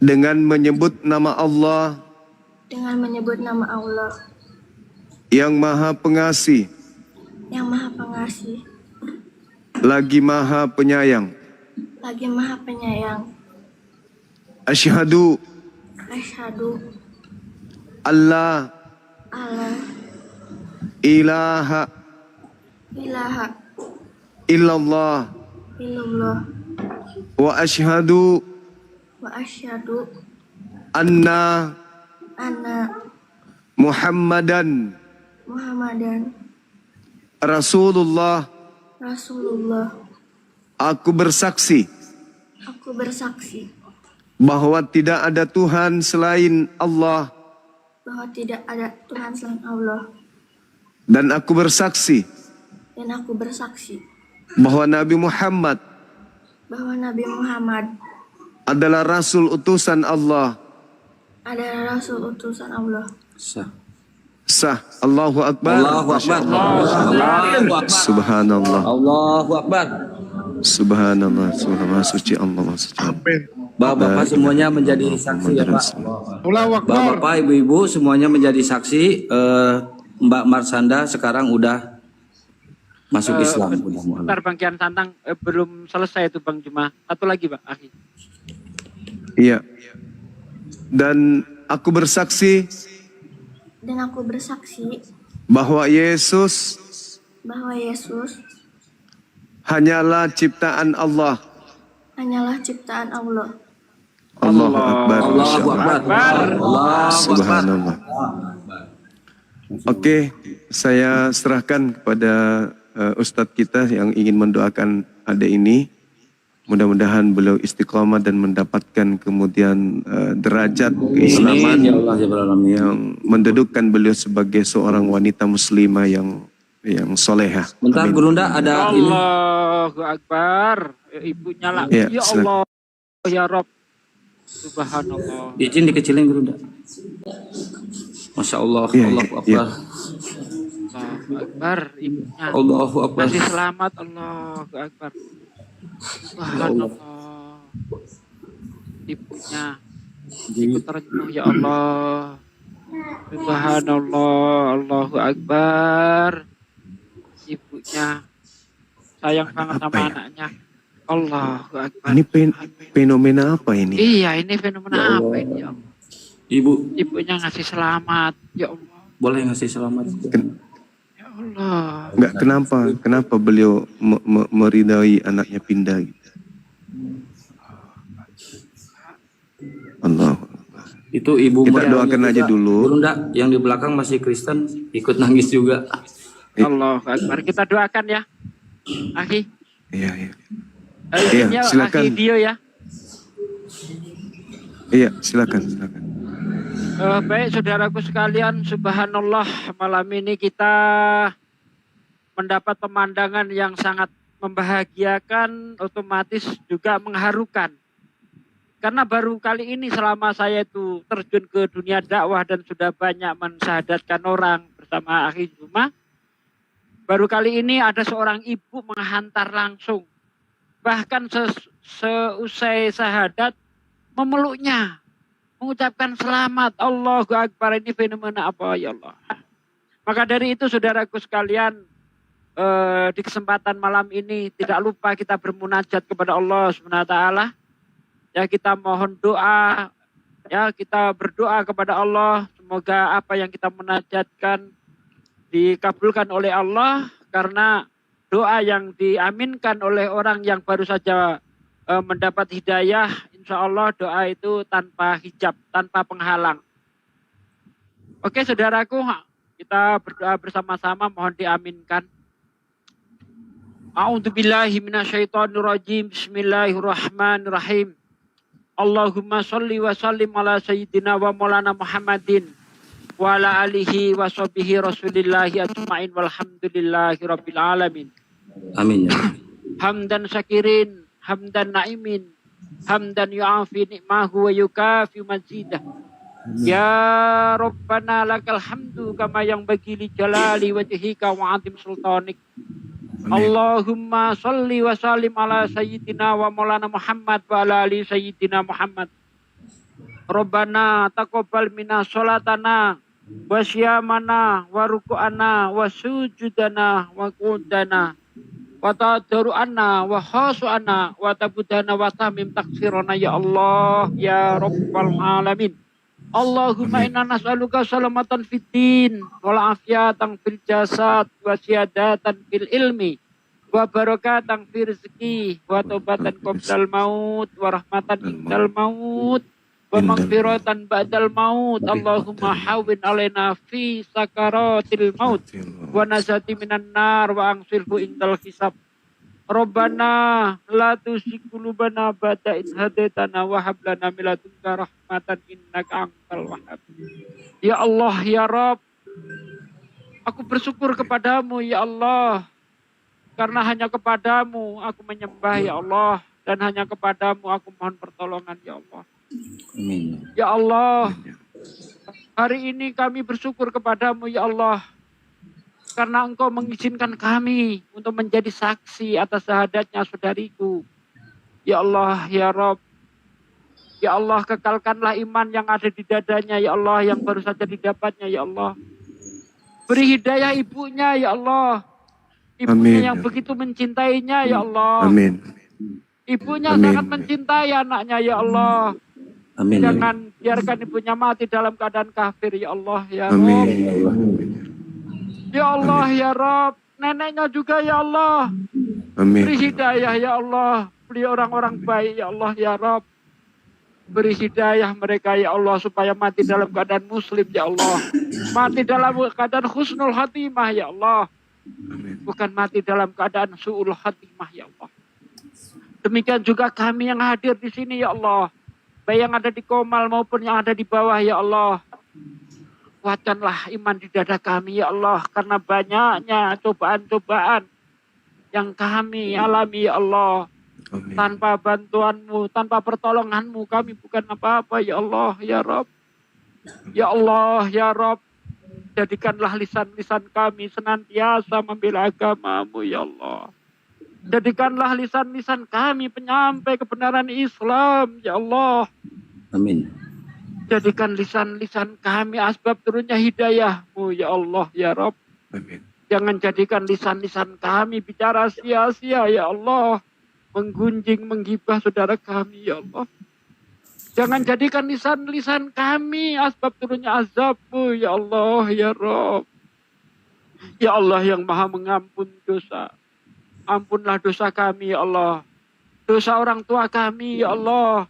Dengan menyebut nama Allah. Yang Maha Pengasih. Lagi Maha Penyayang. Asyhadu Allah ilaha ilaha illallah illallah wa asyhadu wa asyhadu anna anna Muhammadan Muhammadan Rasulullah. Rasulullah. Aku bersaksi bahwa tidak ada Tuhan selain Allah, bahwa tidak ada Tuhan selain Allah, dan aku bersaksi bahwa Nabi Muhammad adalah Rasul utusan Allah. Sah. Allahu Akbar. Allahu Akbar. Allahu Akbar. Subhanallah. Allahu Akbar. Subhanallah. Subhanallah. Suci Allah. Suci. Bapak-bapak semuanya menjadi saksi ya Pak. Bapak-bapak, ibu-ibu semuanya menjadi saksi. Mbak Marsanda sekarang udah masuk Islam. Bentar Bang Kian Santang, belum selesai itu Bang Juma. Satu lagi Pak, Akhi. Iya. Dan aku bersaksi bahwa Yesus hanyalah ciptaan Allah. Allahu Akbar. Allahu Akbar. Subhanallah. Oke, saya serahkan kepada Ustadz kita yang ingin mendoakan adik ini. Mudah-mudahan beliau istiqomah dan mendapatkan kemudian derajat keislaman yang mendudukkan beliau sebagai seorang wanita muslimah yang solehah. Bentar Gurunda ada ini. Allahu Akbar. Ibunya lah. Ya Allah. Ya Rob. Subhanallah. Izin dikecilin Gurunda. Masya Allah. Allahu Akbar. Allahu Akbar. Ibunya. Allahu Akbar. Masih selamat. Allahu Akbar. Subhanallah. Ibunya ikut terenyuh ya Allah. Subhanallah. Allahu Akbar. Ibunya sayang banget sama anaknya. Allahu Akbar. Ini fenomena apa ini? Iya, ini fenomena apa ini ya Allah? Ibunya ngasih selamat ya Allah. Boleh ngasih selamat. Ya Allah. Enggak, kenapa beliau meridai anaknya pindah gitu? Allah. Itu ibu kita doakan aja dulu. Gurunda yang di belakang masih Kristen ikut nangis juga. Allah Akbar. Kita doakan ya, Akhi. Iya. Iya, silakan. Akhi Dio ya. Iya, silakan. Baik saudaraku sekalian, subhanallah, malam ini kita mendapat pemandangan yang sangat membahagiakan, otomatis juga mengharukan. Karena baru kali ini selama saya itu terjun ke dunia dakwah dan sudah banyak mensyahadatkan orang bersama Akhi Juma, baru kali ini ada seorang ibu menghantar langsung. Bahkan seusai syahadat memeluknya, mengucapkan selamat. Allahu Akbar. Ini fenomena apa ya Allah. Maka dari itu saudaraku sekalian, di kesempatan malam ini tidak lupa kita bermunajat kepada Allah SWT. Ya, kita mohon doa, ya kita berdoa kepada Allah, semoga apa yang kita munajatkan dikabulkan oleh Allah, karena doa yang diaminkan oleh orang yang baru saja mendapat hidayah, insya Allah doa itu tanpa hijab, tanpa penghalang. Oke saudaraku, kita berdoa bersama-sama, mohon diaminkan. A'udzubillahi minasyaitonirrajim. Bismillahirrahmanirrahim. Allahumma sholli wa sallim ala sayyidina wa maulana Muhammadin wa ala alihi wa sahbihi rasulillahi ajma'in walhamdulillahi rabbil alamin. Amin ya. Hamdan syakirin, hamdan na'imin, hamdan yu'afi ni'mahu wa yukafi mazidah. Ya Rabbana lakal hamdu kama yang bagi li jalali wajhika wa atim sultanik. Allahumma sholli wa sallim ala sayyidina wa maulana Muhammad wa ala ali sayyidina Muhammad. Rabbana taqabbal minna sholatana wa syamana wa ruku'ana wa sujudana wa qudana wa tadaru'ana wa khasu'ana wa tabudana wa tamim taksirana ya Allah ya Rabbal alamin. Allahumma inna nas'aluka salamatan fid din wal afiyatan fil jasad wa siyadatan fil ilmi wa barakatan fil rizqi wa taubatan qoblal maut wa rahmatan indal maut wa maghfiratan ba'dal maut. Allahumma hawwin alaina fi sakaratil maut wa nazati minan nar wa angsilhu indal hisab. Rabbana la tuzigh qulubana ba'da idh hadaitana wa hab lana min ladunka rahmatan innaka antal wahhab. Ya Allah, ya Rabb, aku bersyukur kepadamu ya Allah, karena hanya kepadamu aku menyembah ya Allah, dan hanya kepadamu aku mohon pertolongan ya Allah. Amin. Ya Allah, hari ini kami bersyukur kepadamu ya Allah, karena Engkau mengizinkan kami untuk menjadi saksi atas syahadatnya saudariku. Ya Allah, ya Rabb, ya Allah, kekalkanlah iman yang ada di dadanya ya Allah, yang baru saja didapatnya ya Allah. Beri hidayah ibunya ya Allah, ibunya Amin. yang begitu mencintainya ya Allah. Amin. Ibunya Amin. sangat mencintai anaknya ya Allah. Amin. Jangan biarkan ibunya mati dalam keadaan kafir ya Allah, ya Amin. Rabb. Ya Allah, ya Rabb, neneknya juga ya Allah. Amin. Beri hidayah ya Allah, beri orang-orang baik ya Allah, ya Rabb. Beri hidayah mereka ya Allah supaya mati dalam keadaan muslim ya Allah. Mati dalam keadaan husnul khatimah ya Allah. Bukan mati dalam keadaan su'ul khatimah ya Allah. Demikian juga kami yang hadir di sini ya Allah, baik yang ada di Komal maupun yang ada di bawah ya Allah. Kuatkanlah iman di dada kami ya Allah, karena banyaknya cobaan-cobaan yang kami alami ya Allah. Tanpa bantuanmu, tanpa pertolonganmu kami bukan apa-apa ya Allah, ya Rabb. Ya Allah, ya Rabb, jadikanlah lisan-lisan kami senantiasa membela agamamu ya Allah. Jadikanlah lisan-lisan kami penyampai kebenaran Islam ya Allah. Amin. Jadikan lisan-lisan kami asbab turunnya hidayahmu ya Allah, ya Rabb. Jangan jadikan lisan-lisan kami bicara sia-sia ya Allah, menggunjing, menggibah saudara kami ya Allah. Jangan jadikan lisan-lisan kami asbab turunnya azabmu ya Allah, ya Rabb. Ya Allah yang maha mengampun dosa, ampunlah dosa kami ya Allah, dosa orang tua kami ya Allah,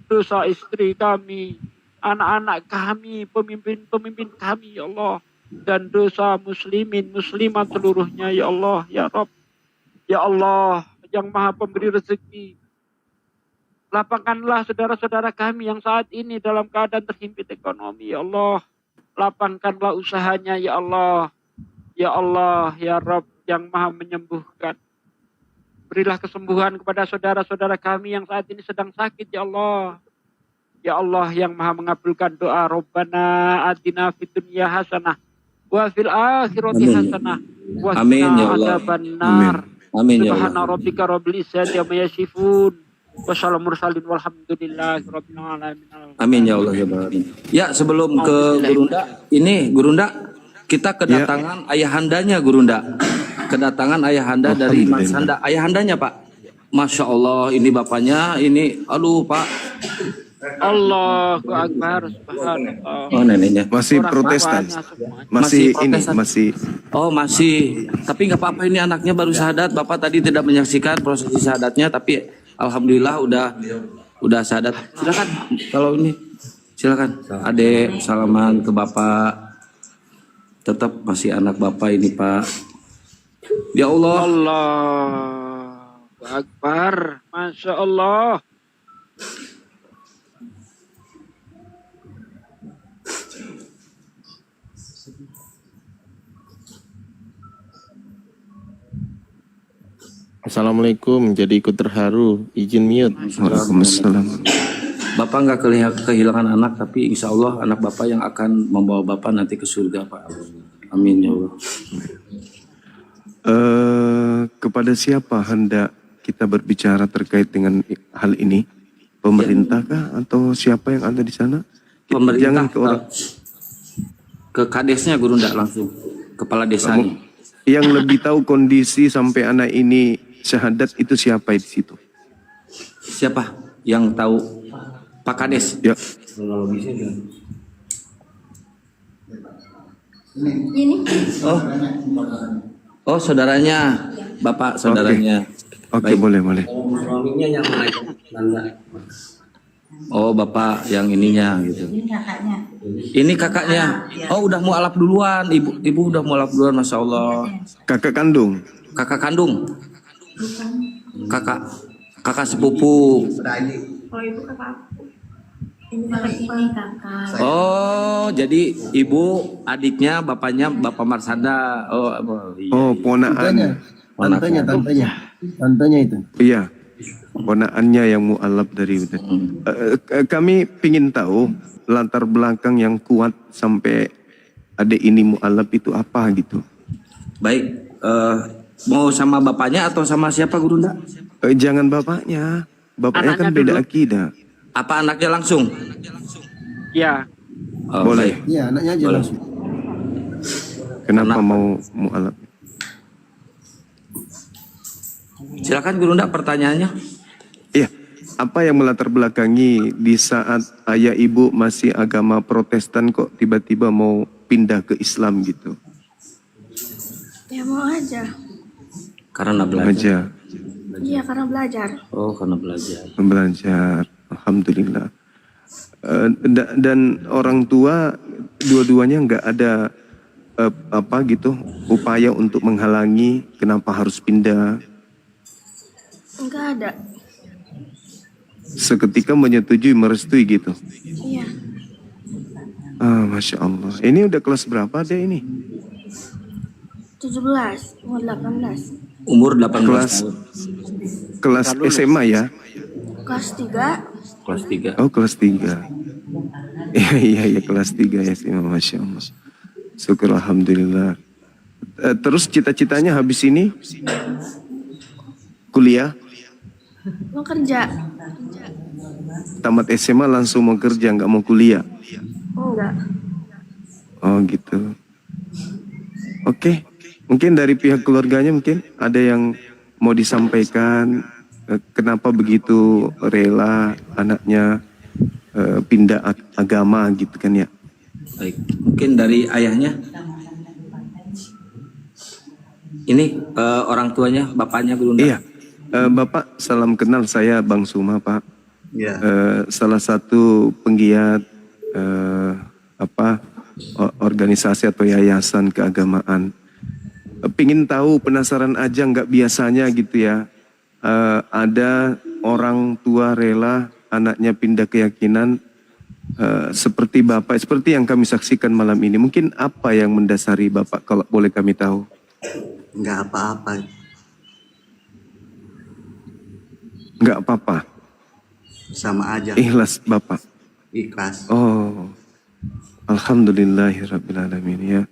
dosa istri kami, anak-anak kami, pemimpin-pemimpin kami ya Allah, dan dosa muslimin, muslimat seluruhnya ya Allah, ya Rabb. Ya Allah yang maha pemberi rezeki, lapangkanlah saudara-saudara kami yang saat ini dalam keadaan terhimpit ekonomi ya Allah. Lapangkanlah usahanya ya Allah. Ya Allah, ya Rabb yang maha menyembuhkan. Berilah kesembuhan kepada saudara-saudara kami yang saat ini sedang sakit ya Allah. Ya Allah yang maha mengabulkan doa. Rabbana atina fid dunya hasanah wa fil akhirati hasanah wa qina adzabannar. Amin ya Allah. Subhana rabbika rabbil izzati amma yasifun wa salamun mursalin walhamdulillahi rabbil alamin. Amin ya Allah ya Rabbi. Ya, sebelum ke Gurunda, ini Gurunda kita kedatangan ayahandanya Gurunda. Kedatangan ayahanda dari Mas Handa. Ayahandanya Pak. Masya Allah, ini bapaknya, ini aduh Pak. Allahu Akbar, subhanallah. Oh neneknya. Masih Orang Protestan. tuanya Masih ini, Protestan. masih. Oh masih. Tapi nggak apa-apa, ini anaknya baru syahadat. Bapak tadi tidak menyaksikan prosesi syahadatnya, tapi alhamdulillah udah syahadat. Silakan kalau ini. Silakan. Adek salaman ke Bapak. Tetap masih anak Bapak ini Pak. Ya Allah. Allahu Akbar, Masya Allah. Assalamualaikum, jadi ikut terharu, izin mute. Waalaikumsalam. Bapak nggak kehilangan anak, tapi insya Allah anak Bapak yang akan membawa Bapak nanti ke surga Pak. Amin ya Allah. Kepada siapa hendak kita berbicara terkait dengan hal ini? Pemerintah kah atau siapa yang ada di sana? Pemerintah. Jangan ke orang. Ke kadesnya Gurunda langsung, kepala desanya. Yang lebih tahu kondisi sampai anak ini syahadat itu siapa di situ? Siapa yang tahu? Pak Kades. Ya, Kronologisnya kan. Ini. Oh, saudaranya, bapak saudaranya. Oke, boleh. Suaminya yang naik tangga. Oh, bapak yang ininya gitu. Ini kakaknya. Ini kakaknya. Oh, udah mualaf duluan. Ibu udah mualaf duluan, masya Allah. Kakak kandung. Kakak kandung. Bukan. Kakak sepupu. Oh, ibu kakak aku. Ini kakak. Oh, jadi ibu adiknya bapaknya Bapak Marsanda. Oh, iya. Oh, ponaan. Tantenya itu. Iya. Ponaannya yang mu'alaf dari kami pingin tahu latar belakang yang kuat sampai adik ini mu'alaf itu apa gitu. Baik, mau sama bapaknya atau sama siapa Guru Nda? Jangan bapaknya. Bapaknya Anaknya kan beda dulu. akidah. Apa anaknya langsung? Ya. Oh, Boleh. baik. Iya, anaknya aja Boleh. langsung. Kenapa mau mu'alaf? Silakan Guru Nda pertanyaannya. Iya. Apa yang melatar belakangi di saat ayah ibu masih agama Protestan kok tiba-tiba mau pindah ke Islam gitu? Ya mau aja. Karena belajar. Iya karena belajar. Oh, karena belajar. Belajar. Alhamdulillah. Dan orang tua dua-duanya nggak ada apa gitu upaya untuk menghalangi kenapa harus pindah. Enggak ada. Seketika menyetujui, merestui gitu. Iya. Masya Allah. Ini udah kelas berapa deh ini? 17, mau 18. Umur 18 tahun. Kelas SMA ya? Kelas 3. Kelas 3. Oh, kelas 3. Iya, kelas 3 ya SMA, Masya Allah. Syukur Alhamdulillah. Terus cita-citanya habis ini? Kuliah? Mau kerja. Tamat SMA langsung mau kerja, nggak mau kuliah? Enggak. Oh gitu. Oke. Mungkin dari pihak keluarganya mungkin ada yang mau disampaikan. Kenapa begitu rela anaknya pindah agama gitu kan ya? Baik, mungkin dari ayahnya. Ini orang tuanya, bapaknya Guru Nda. Iya. Bapak, salam kenal, saya Bang Suma, Pak. Iya. Salah satu penggiat organisasi atau yayasan keagamaan. Pingin tahu, penasaran aja, nggak biasanya gitu ya. Ada orang tua rela anaknya pindah keyakinan seperti Bapak, seperti yang kami saksikan malam ini. Mungkin apa yang mendasari Bapak kalau boleh kami tahu? Nggak apa-apa. Nggak apa-apa. Sama aja. Ikhlas Bapak. Ikhlas. Oh, alhamdulillahirrabbilalamin ya.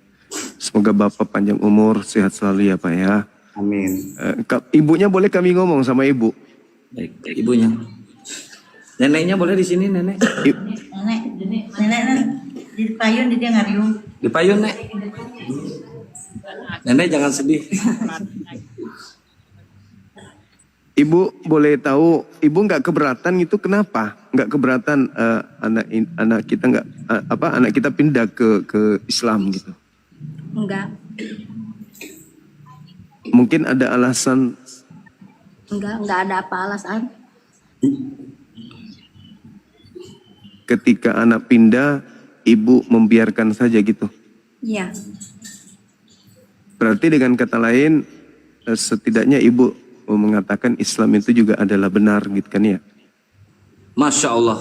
Semoga Bapak panjang umur, sehat selalu ya Pak ya. Amin. Ibunya boleh kami ngomong sama ibu? Baik, ibunya. Neneknya boleh di sini, nenek. Nenek di payun dia ngariung. Di payun, Nek. Nenek jangan sedih. Ibu boleh tahu, ibu nggak keberatan itu kenapa? Nggak keberatan anak kita nggak anak kita pindah ke Islam gitu? Enggak. Mungkin ada alasan. Enggak ada apa alasan. Ketika anak pindah, ibu membiarkan saja gitu. Iya. Berarti dengan kata lain, setidaknya ibu mengatakan Islam itu juga adalah benar gitu kan ya? Masya Allah.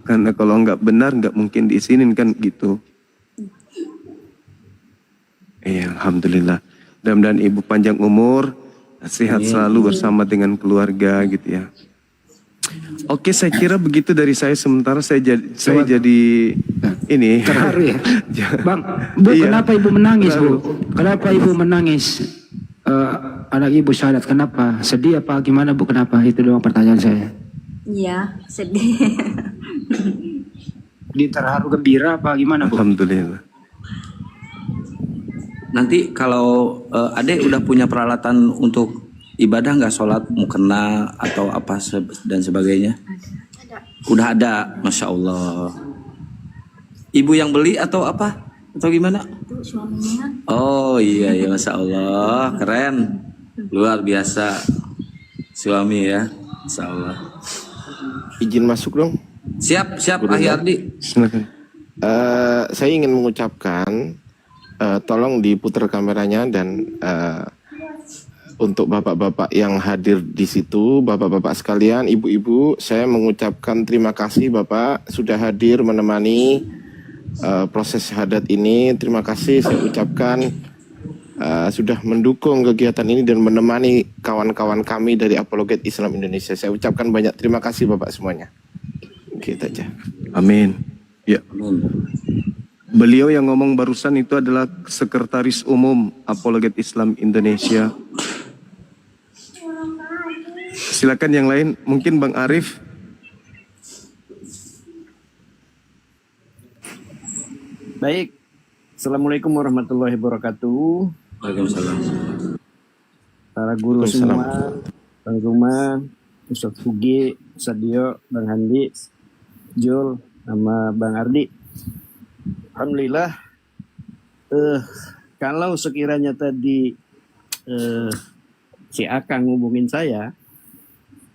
Karena kalau nggak benar nggak mungkin diizinin kan gitu. Iya, alhamdulillah. Mudah-mudahan ibu panjang umur, sehat selalu bersama dengan keluarga gitu ya. Oke, saya kira begitu dari saya. Sementara saya jadi ini terharu ya. Bang, Bu, Iya. kenapa ibu menangis, Bu? Kenapa ibu menangis? Anak ibu syahadat, kenapa? Sedih apa gimana, Bu? Kenapa? Itu doang pertanyaan saya. Iya, sedih. Di terharu gembira apa gimana, Bu? Alhamdulillah. Nanti kalau adek udah punya peralatan untuk ibadah nggak, sholat mukena atau apa dan sebagainya? Udah ada, Masya Allah. Ibu yang beli atau apa? Atau gimana? Itu suaminya. Oh iya, Masya Allah. Keren. Luar biasa. Suami ya. Masya Allah. Izin masuk dong. Siap, Ahi Ardi. Silakan. Saya ingin mengucapkan, tolong diputar kameranya dan untuk bapak-bapak yang hadir di situ, bapak-bapak sekalian, ibu-ibu, saya mengucapkan terima kasih Bapak sudah hadir menemani proses syahadat ini. Terima kasih saya ucapkan sudah mendukung kegiatan ini dan menemani kawan-kawan kami dari Apologet Islam Indonesia. Saya ucapkan banyak terima kasih Bapak semuanya. Gitu aja. Amin. Ya. Beliau yang ngomong barusan itu adalah Sekretaris Umum Apologet Islam Indonesia. Silakan yang lain, mungkin Bang Arif. Baik. Assalamualaikum warahmatullahi wabarakatuh. Waalaikumsalam. Para guru semua, Bang Ruma, Ustadz Fugi, Ustadz Dio, Bang Handi, Jul, sama Bang Ardi. Alhamdulillah. Kalau sekiranya tadi si Akang ngubungin saya,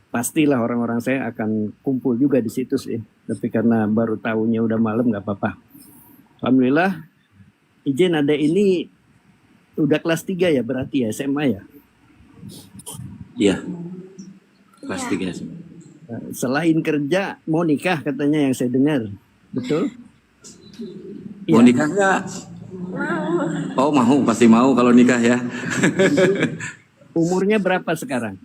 pastilah orang-orang saya akan kumpul juga di situ sih. Tapi karena baru tahunya udah malam, nggak apa-apa. Alhamdulillah, izin ada ini udah kelas 3 ya berarti ya, SMA ya? Iya, kelas 3 sih. Selain kerja, mau nikah katanya yang saya dengar. Betul? Mau nikah nggak? Oh mau, pasti mau kalau nikah ya. Umurnya berapa sekarang?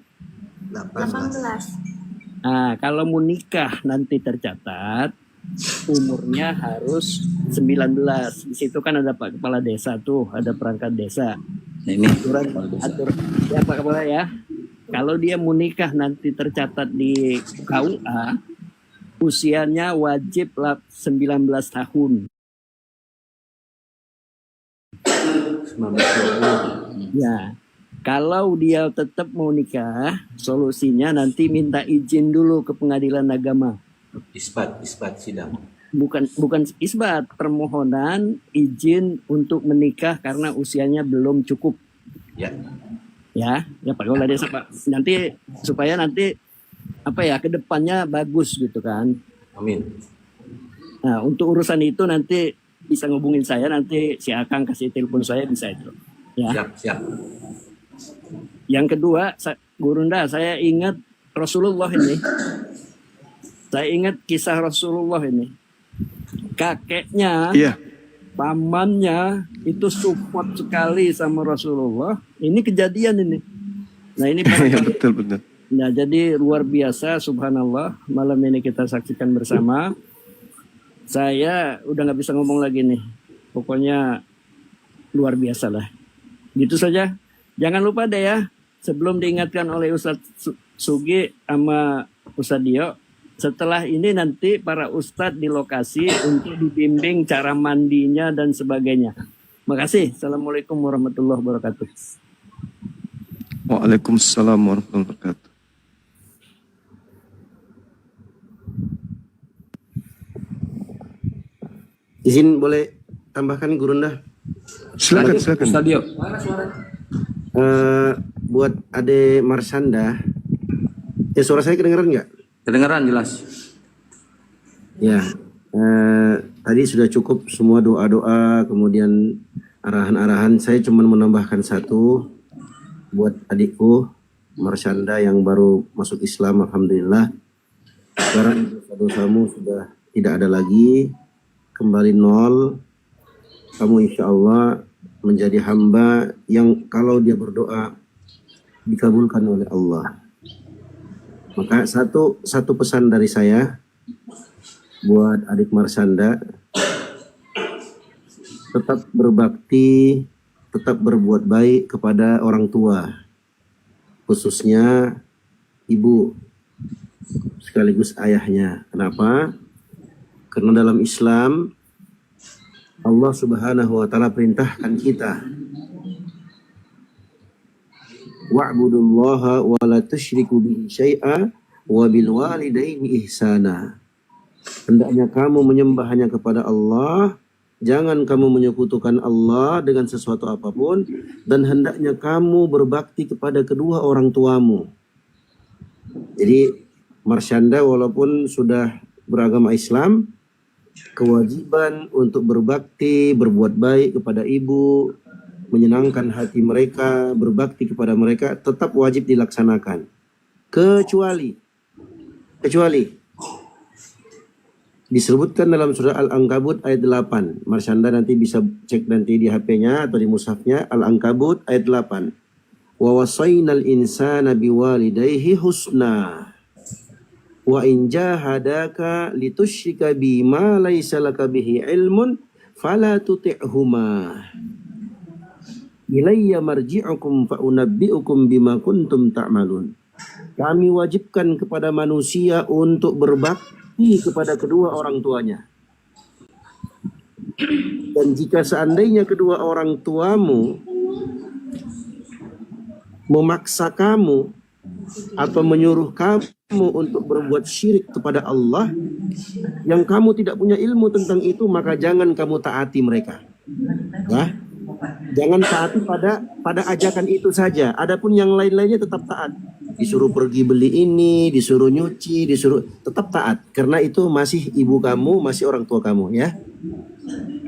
18. Nah, kalau mau nikah nanti tercatat umurnya harus 19. Di situ kan ada Pak Kepala Desa tuh, ada perangkat desa. Nah, ini atur ya Pak Kepala ya. Kalau dia mau nikah nanti tercatat di KUA, usianya wajib 19 tahun. Ya. Kalau dia tetap mau nikah, solusinya nanti minta izin dulu ke pengadilan agama. Isbat sidang. Bukan isbat, permohonan izin untuk menikah karena usianya belum cukup. Ya. Ya Pak Kepala Desa Pak. Nanti supaya nanti kedepannya bagus gitu kan. Amin. Nah untuk urusan itu nanti bisa ngubungin saya, nanti si Akang kasih telepon saya bisa itu. Ya. Siap. Yang kedua, Gurunda, saya ingat Rasulullah ini. Saya ingat kisah Rasulullah ini. Kakeknya, pamannya itu support sekali sama Rasulullah. Ini kejadian ini. Nah ini betul. Nah jadi luar biasa, subhanallah. Malam ini kita saksikan bersama. Saya udah nggak bisa ngomong lagi nih. Pokoknya luar biasa lah. Gitu saja. Jangan lupa deh ya, sebelum diingatkan oleh Ustadz Sugi sama Ustadz Dio, setelah ini nanti para ustadz di lokasi untuk dibimbing cara mandinya dan sebagainya. Makasih. Assalamualaikum warahmatullahi wabarakatuh. Waalaikumsalam warahmatullahi wabarakatuh. Izin boleh tambahkan Gurunda? Silakan. Ustadz Dio. Buat Ade Marsanda, suara saya kedengeran nggak? Kedengeran jelas. Ya, tadi sudah cukup semua doa-doa, kemudian arahan-arahan. Saya cuma menambahkan satu buat adikku Marsanda yang baru masuk Islam, alhamdulillah. Sekarang dosa-dosamu sudah tidak ada lagi, kembali nol. Kamu insya Allah menjadi hamba yang kalau dia berdoa dikabulkan oleh Allah. Maka satu pesan dari saya buat adik Marsanda, tetap berbakti, tetap berbuat baik kepada orang tua, khususnya ibu sekaligus ayahnya. Kenapa? Karena dalam Islam Allah Subhanahu wa taala perintahkan kita wa'budullaha wa la tusyriku bihi syai'a wa bil walidaini ihsana. Hendaknya kamu menyembah hanya kepada Allah, jangan kamu menyekutukan Allah dengan sesuatu apapun, dan hendaknya kamu berbakti kepada kedua orang tuamu. Jadi Marsyanda walaupun sudah beragama Islam, kewajiban untuk berbakti, berbuat baik kepada ibu, menyenangkan hati mereka, berbakti kepada mereka tetap wajib dilaksanakan. Kecuali disebutkan dalam surah Al-Ankabut ayat 8. Marsyanda nanti bisa cek nanti di HP-nya atau di mushafnya. Al-Ankabut ayat 8. Wa wasainal insana biwalidayhi husna. Wa in jahadaka litusyrika bima laysa laka bihi ilmun fala tuti'huma. Ilayya marji'ukum fa unabbi'ukum bima kuntum ta'malun. Kami wajibkan kepada manusia untuk berbakti kepada kedua orang tuanya. Dan jika seandainya kedua orang tuamu memaksa kamu atau menyuruh kamu untuk berbuat syirik kepada Allah yang kamu tidak punya ilmu tentang itu, maka jangan kamu taati mereka. Nah, jangan taati pada ajakan itu saja. Adapun yang lain-lainnya tetap taat. Disuruh pergi beli ini, disuruh nyuci, disuruh tetap taat. Karena itu masih ibu kamu, masih orang tua kamu, ya.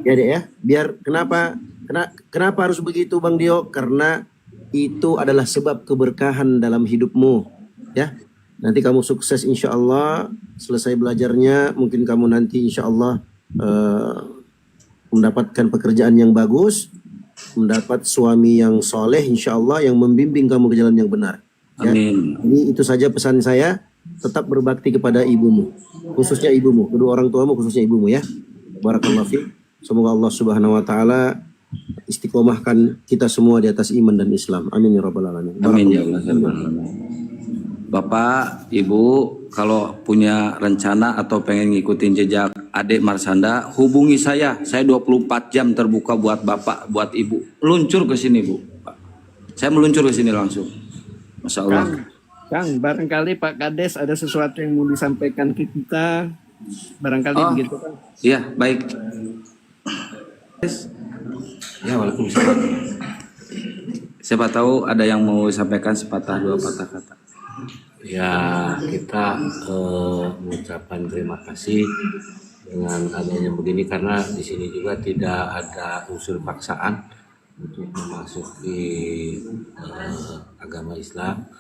Ya dek ya. Biar kenapa harus begitu Bang Dio? Karena itu adalah sebab keberkahan dalam hidupmu, ya. Nanti kamu sukses insya Allah. Selesai belajarnya, mungkin kamu nanti insya Allah mendapatkan pekerjaan yang bagus, mendapat suami yang soleh insya Allah yang membimbing kamu ke jalan yang benar. Ya. Amin. Jadi itu saja pesan saya, tetap berbakti kepada ibumu, khususnya ibumu, kedua orang tuamu khususnya ibumu, ya. Barakallahu fiik. Semoga Allah Subhanahu wa taala istiqomahkan kita semua di atas iman dan Islam. Amin ya rabbal alamin. Amin ya Allah. Bapak, Ibu, kalau punya rencana atau pengen ngikutin jejak adik Marsyanda, hubungi saya. Saya 24 jam terbuka buat Bapak, buat Ibu. Meluncur ke sini, Bu. Saya meluncur ke sini langsung. Masya Allah. Kang, barangkali Pak Kades ada sesuatu yang mau disampaikan ke kita. Barangkali begitu, Kang. Iya, baik. Ya, waalaikumsalam. Siapa tahu ada yang mau disampaikan sepatah dua patah kata. Ya, kita mengucapkan terima kasih dengan adanya begini, karena di sini juga tidak ada unsur paksaan untuk memasuki agama Islam.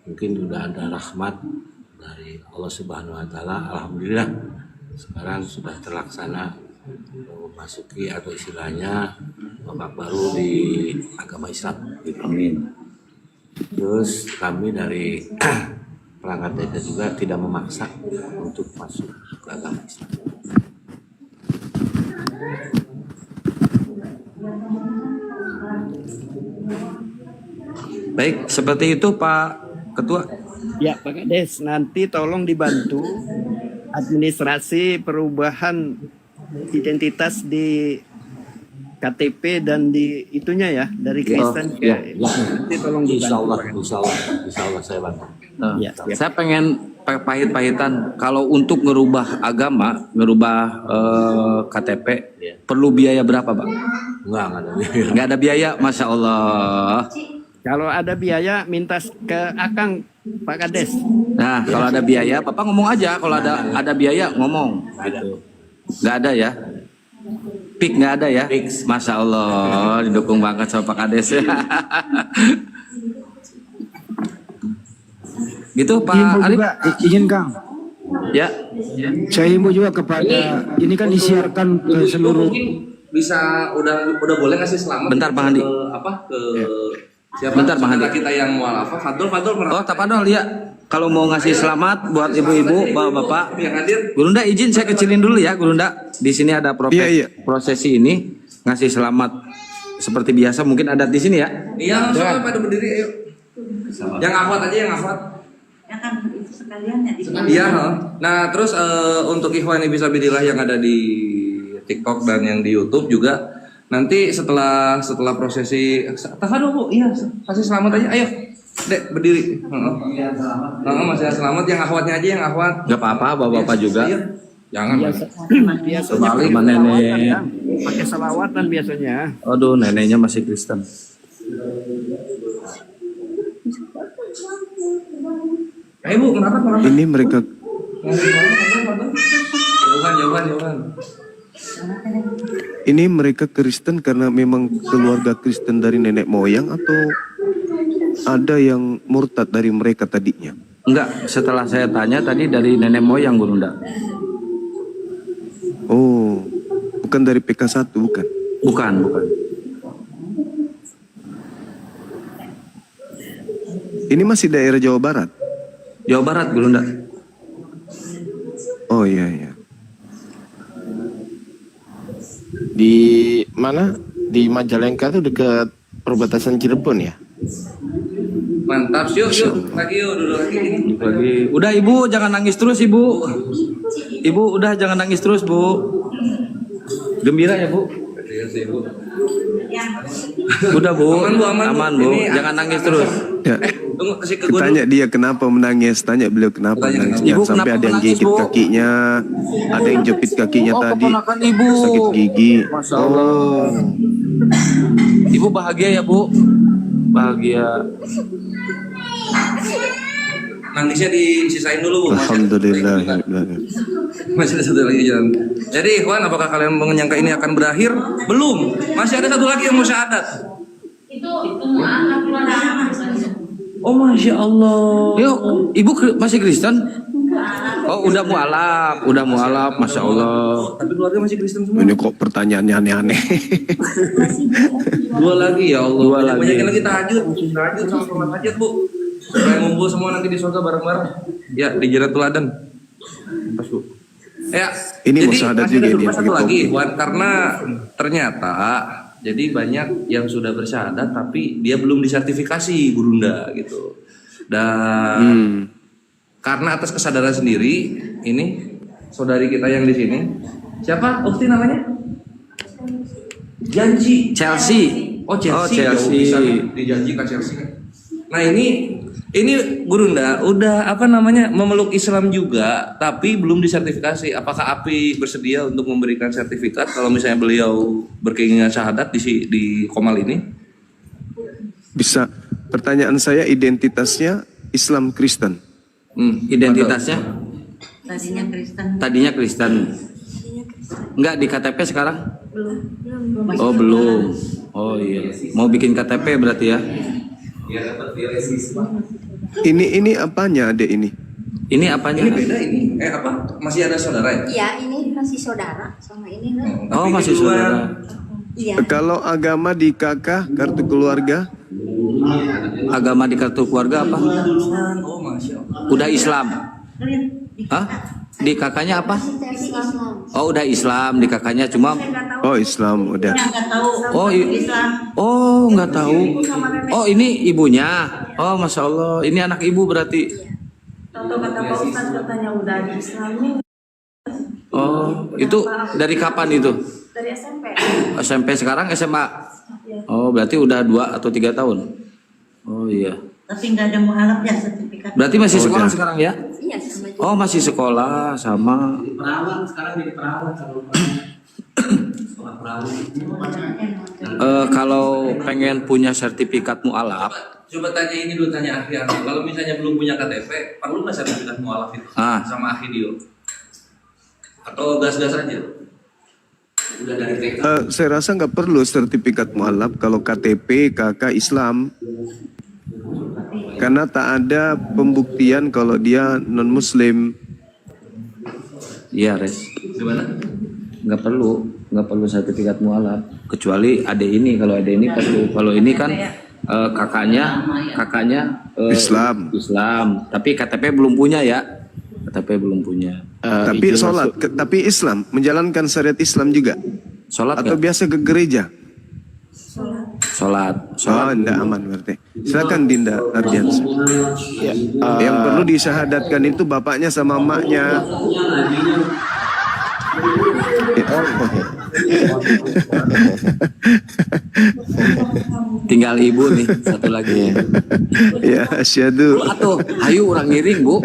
Mungkin sudah ada rahmat dari Allah Subhanahu wa taala. Alhamdulillah sekarang sudah terlaksana memasuki atau istilahnya babak baru di agama Islam. Amin. Terus kami dari perangkat desa juga tidak memaksa untuk masuk ke agama Islam. Baik, seperti itu Pak Ketua. Ya, Pak Kades, nanti tolong dibantu administrasi perubahan identitas di KTP dan di itunya ya, dari Kristen ke nanti tolong dibantu. Insya Allah saya bantu. Ya, Saya pengen pahit-pahitan, kalau untuk ngerubah agama, ngerubah KTP, perlu biaya berapa, Pak? Enggak ada biaya. Nggak ada biaya, Masya Allah. Kalau ada biaya minta ke Akang Pak Kades. Nah, kalau ada biaya, Bapak ngomong aja. Kalau ada biaya ngomong. Nggak ada ya? Pik nggak ada ya? Masya Allah, didukung banget sama Pak Kades. Gitu Pak Arif. Izin Kang. Ya. Saya himbau juga kepada, ini kan disiarkan ke seluruh. Bisa udah boleh ngasih selamat. Bentar Bang Handi. Siapa? Bentar Bang Handi. Kita yang mualafah, Fadol. Oh, Tapadol ya. Kalau mau ngasih selamat buat ibu-ibu, bapak-bapak, yang hadir. Gurunda izin saya kecilin dulu ya, Gurunda. Di sini ada prosesi ini ngasih selamat seperti biasa, mungkin ada di sini ya. Iya, langsung pada berdiri ayo. Yang akhwat aja, yang akhwat. Ya kan itu sekalian ya. Iya. Nah, terus untuk ikhwan yang bisa bidilah yang ada di TikTok dan yang di YouTube juga, nanti setelah prosesi tahan dulu Bu, iya kasih selamat aja, ayo. Dek, berdiri. Masih selamat, yang akhwatnya aja, yang akhwat. Gak apa-apa, bapak-bapak juga. Jangan. Biasanya Sama nenek. pakai salawatan biasanya. Aduh, neneknya masih Kristen. Bu, kenapa? Ini mereka Jauhan. ini mereka Kristen karena memang keluarga Kristen dari nenek moyang atau ada yang murtad dari mereka tadinya? Enggak, setelah saya tanya tadi dari nenek moyang Gurunda. Oh, bukan dari PK1, bukan? Bukan. Ini masih daerah Jawa Barat? Jawa Barat, Gurunda. Oh iya. Di mana? Di Majalengka tuh dekat perbatasan Cirebon ya? Mantap, yuk. Lagi yuk, duduk lagi. Udah Ibu, jangan nangis terus Ibu. Ibu udah jangan nangis terus Bu. Gembira ya Bu. Udah Bu, aman Bu. Jangan nangis terus. Ya. Tunggu, kasih ke gua Tanya dia kenapa menangis, tanya beliau kenapa menangis. Ibu, Sampai kenapa ada yang menangis, gigit Bu? kakinya, ada yang jepit kakinya tadi, keponakan Ibu. sakit gigi. Masya Allah. Ibu bahagia ya Bu? Bahagia. Nangisnya disisain dulu, Bu. Alhamdulillah. Masih ada satu lagi jalan. Jadi, ikhwan, apakah kalian menyangka ini akan berakhir? Belum. Masih ada satu lagi yang mau syahadat. Itu anak keluarga. Oh Masya Allah. Yuk, Ibu masih Kristen? Oh udah mualaf, Masya Allah. Tapi keluarga masih Kristen semua. Ini kok pertanyaannya aneh-aneh. Dua lagi ya Allah. Dua lagi. Banyakin lagi tahajud sama sholat hajat Bu. Supaya ngumpul semua nanti di surga bareng-bareng. Ya di Jalan Tuladan. Pas Bu. Ya. Ini jadi mau syahadat masih ada juga satu dia. lagi, Wan, karena ternyata jadi banyak yang sudah bersyahadat tapi dia belum disertifikasi Gurunda gitu. Dan karena atas kesadaran sendiri, ini saudari kita yang di sini, siapa? Ukti namanya? Janji. Chelsea. Oh Chelsea. Chelsea. Bisa dijanjikan Chelsea. Nah ini Gurunda udah memeluk Islam juga, tapi belum disertifikasi. Apakah API bersedia untuk memberikan sertifikat kalau misalnya beliau berkeinginan syahadat di Komal ini? Bisa. Pertanyaan saya, identitasnya Islam Kristen. Identitasnya? Tadinya Kristen. Enggak di KTP sekarang? Belum. Oh belum. Oh iya. Mau bikin KTP berarti ya? Ini apanya adek ini? Ini apanya? Ini beda ini. Apa? Masih ada saudara ya? Iya, ini masih saudara sama ini kan. Oh masih saudara. Iya. Kalau agama di kakak, kartu keluarga? Agama di kartu keluarga apa? Oh Masya Allah. Udah Islam. Hah? Di kakaknya apa? Oh udah Islam, di kakaknya cuma. Oh Islam udah. Oh nggak tahu. Oh ini ibunya. Oh Masya Allah, ini anak ibu berarti. Tahu kata Pak Ustadz katanya udah di Islami. Oh itu dari kapan itu? Dari SMP. SMP sekarang SMA. Oh berarti udah 2 atau 3 tahun. Oh iya. Tapi nggak ada mualaf ya sertifikat. Berarti masih sekolah sekarang ya? Iya sama. Oh masih sekolah sama. Perawat sekarang jadi perawat sama Kalau pengen punya sertifikat mualaf, Coba tanya ini dulu, tanya Akhi. Kalau misalnya belum punya KTP, perlu nggak sertifikat mualaf itu sama Akhi Dio? Atau gas-gas aja? Udah dari TK. Saya rasa nggak perlu sertifikat mualaf kalau KTP kakak Islam. Karena tak ada pembuktian kalau dia non-Muslim. iya Res. Gimana? Nggak perlu sertifikat mualaf. Kecuali adek ini, kalau adek ini perlu. Kalau ini kan kakaknya Islam. Tapi KTP belum punya ya. KTP belum punya. Tapi sholat, tapi Islam menjalankan syariat Islam juga. Sholat atau gak? biasa ke gereja? Sholat. Oh, enggak aman berarti. Silakan Dinda Ardians. Ya, yang perlu disyahadatkan itu bapaknya sama emaknya. Tinggal ibu nih satu lagi. Ya, asyhadu. Atuh, hayu orang ngiring, Bu.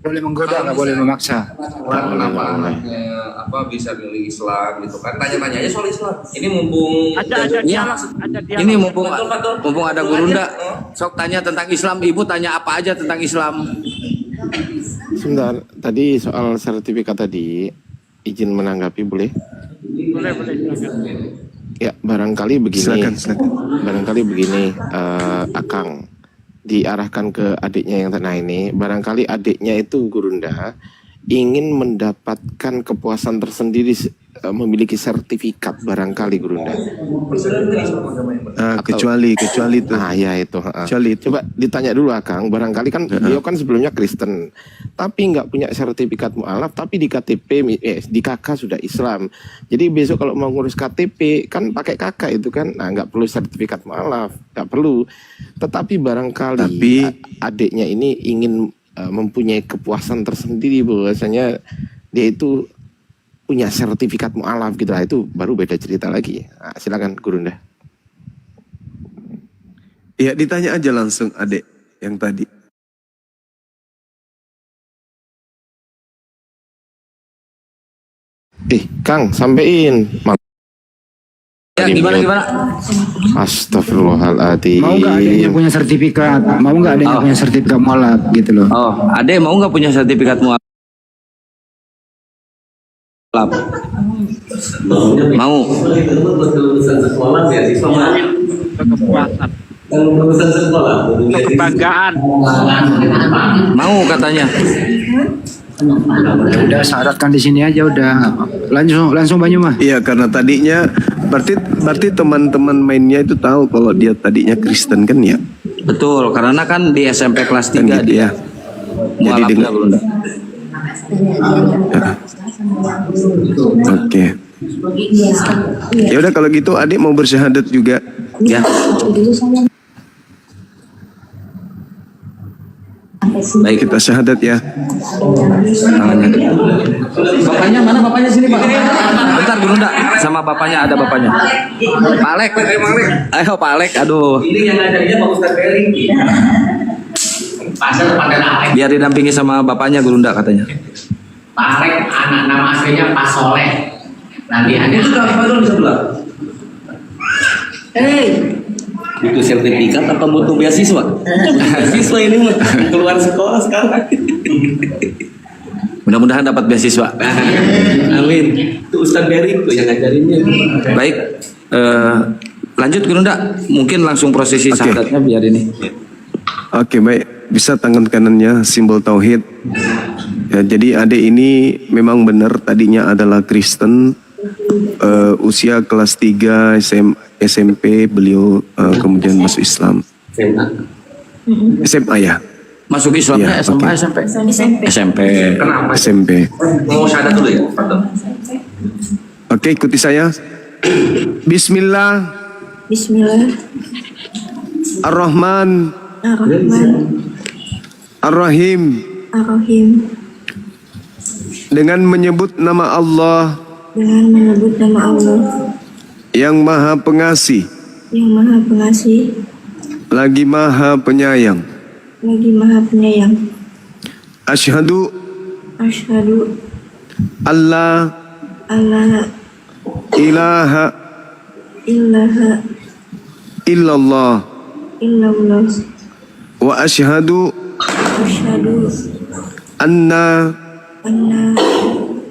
Boleh menggoda, nggak boleh memaksa. Orang kenapa anaknya bisa milih Islam gitu kan? Tanya-tanya aja soal Islam. Ini mumpung Ini mumpung ada Gurunda. Sok tanya tentang Islam, ibu tanya apa aja tentang Islam. Sebentar, tadi soal sertifikat tadi, izin menanggapi boleh? Boleh. Ya, barangkali begini. Silakan. Barangkali begini, Akang diarahkan ke adiknya yang nah ini. Barangkali adiknya itu Gurunda ingin mendapatkan kepuasan tersendiri, memiliki sertifikat barangkali Gurunda. Kecuali itu. Nah, ya itu. Kecuali itu. Coba ditanya dulu Akang, barangkali kan beliau kan sebelumnya Kristen, tapi nggak punya sertifikat mu'alaf, tapi di KTP, di KK sudah Islam. Jadi besok kalau mau ngurus KTP kan pakai KK itu kan, nah nggak perlu sertifikat mu'alaf, nggak perlu. Tetapi barangkali adiknya ini ingin mempunyai kepuasan tersendiri bahwasanya dia itu punya sertifikat mu'alaf gitu lah, itu baru beda cerita lagi. Nah, silakan Gurunda. Ya, ditanya aja langsung adek yang tadi. Kang, sampein. Ya, gimana? Astagfirullahaladzim. Mau nggak adiknya punya sertifikat? Mau nggak adiknya punya sertifikat mualaf gitu loh? Oh, adek mau nggak punya sertifikat mualaf? Mau. Kepuasan. Kebanggaan. Mau katanya. Udah syaratkan di sini aja udah. Langsung Banyu mah. Iya, karena tadinya berarti teman-teman mainnya itu tahu kalau dia tadinya Kristen kan ya? Betul, karena kan di SMP kelas 3 kan gitu dia. Ya. Jadi dengan Oke. Ya udah kalau gitu adik mau bersyahadat juga. Ya. Baik, kita syahadat ya. Bapaknya mana? Bapaknya sini, Pak. Bentar, Gurunda. Sama bapaknya ada bapaknya. Pak Alek. Ayo Pak Alek. Aduh. ini yang ngajarnya Pak Ustadz Ferry. Biar didampingi sama bapaknya Gurunda katanya. Pak Alek, anak nama aslinya Pak Soleh. Nanti ada Itu Kang Fadul di sebelah. butuh sertifikat apa butuh beasiswa? Beasiswa ini mah keluar sekolah sekarang. Mudah-mudahan dapat beasiswa. Amin. Itu Ustadz Ferry tuh yang ngajarinnya. Baik. Lanjut Gurunda. Mungkin langsung prosesi syahadatnya biar ini. Oke, baik. Bisa tangan kanannya simbol tauhid. Ya, jadi adik ini memang benar tadinya adalah Kristen. Usia kelas 3 SMP beliau kemudian masuk Islam. SMA ya. Masuk Islamnya ya, SMA okay. SMP. Kenapa? SMP. Mau syahadat dulu ya, Fadul. Oke, ikuti saya. Bismillah. Ar-Rahman. Ar-Rahim. Dengan menyebut nama Allah. Yang Maha Pengasih. Lagi Maha Penyayang. Asyhadu. Allah. Ilaha. Illallah. Wa asyhadu. Anna.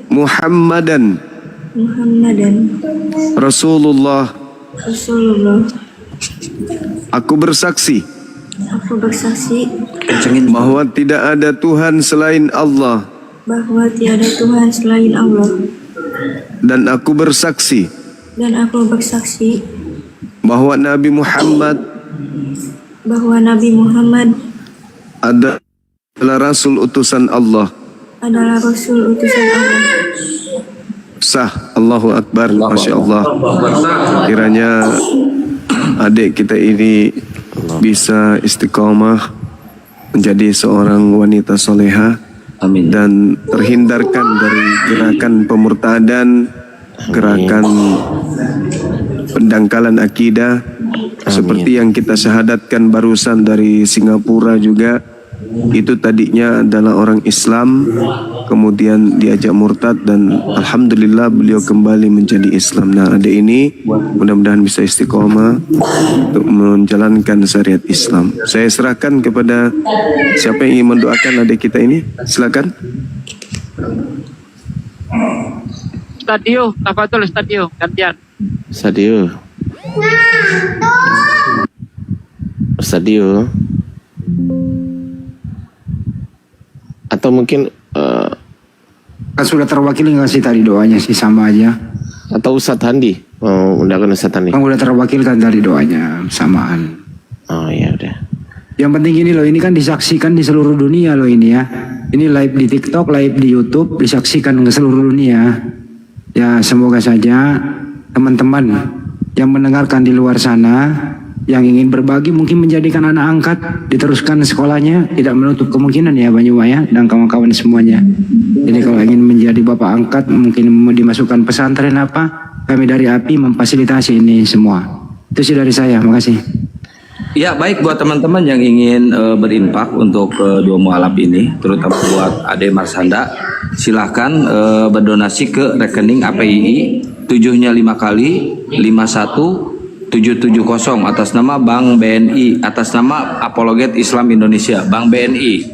Muhammadan. Rasulullah. Aku bersaksi bahwa tidak ada Tuhan selain Allah. Dan aku bersaksi bahwa Nabi Muhammad adalah Rasul utusan Allah. Sah. Allahu Akbar. Masya Allah. Kiranya adik kita ini bisa istiqomah menjadi seorang wanita soleha. Amin. Dan terhindarkan dari gerakan pemurtadan, gerakan pendangkalan akidah. Seperti yang kita syahadatkan barusan dari Singapura juga. Itu tadinya adalah orang Islam, kemudian diajak murtad dan alhamdulillah beliau kembali menjadi Islam. Nah, adik ini mudah-mudahan bisa istiqomah untuk menjalankan syariat Islam. Saya serahkan kepada siapa yang ingin mendoakan adik kita ini. Silakan. Stadio, tafadhol Stadio, gantian. Stadio. Atau mungkin kan sudah terwakili nggak sih tadi doanya sih, sama aja. Atau Ustadz Handi, undangkan Ustadz Handi. Kan udah terwakilkan tadi doanya, samaan. Oh ya udah. Yang penting ini loh, ini kan disaksikan di seluruh dunia loh ini ya. Ini live di TikTok, live di YouTube, disaksikan ke seluruh dunia. Ya semoga saja teman-teman yang mendengarkan di luar sana, yang ingin berbagi mungkin menjadikan anak angkat, diteruskan sekolahnya, tidak menutup kemungkinan ya Banyuwaya dan kawan-kawan semuanya. Jadi kalau ingin menjadi bapak angkat, mungkin mau dimasukkan pesantren apa, kami dari API memfasilitasi ini semua. Itu sih dari saya, makasih. Ya baik, buat teman-teman yang ingin berinfak untuk dua mualaf ini, terutama buat Ade Marsanda, silahkan berdonasi ke rekening APII 7-nya 5 kali 51770 atas nama Bank BNI, atas nama Apologet Islam Indonesia, Bank BNI.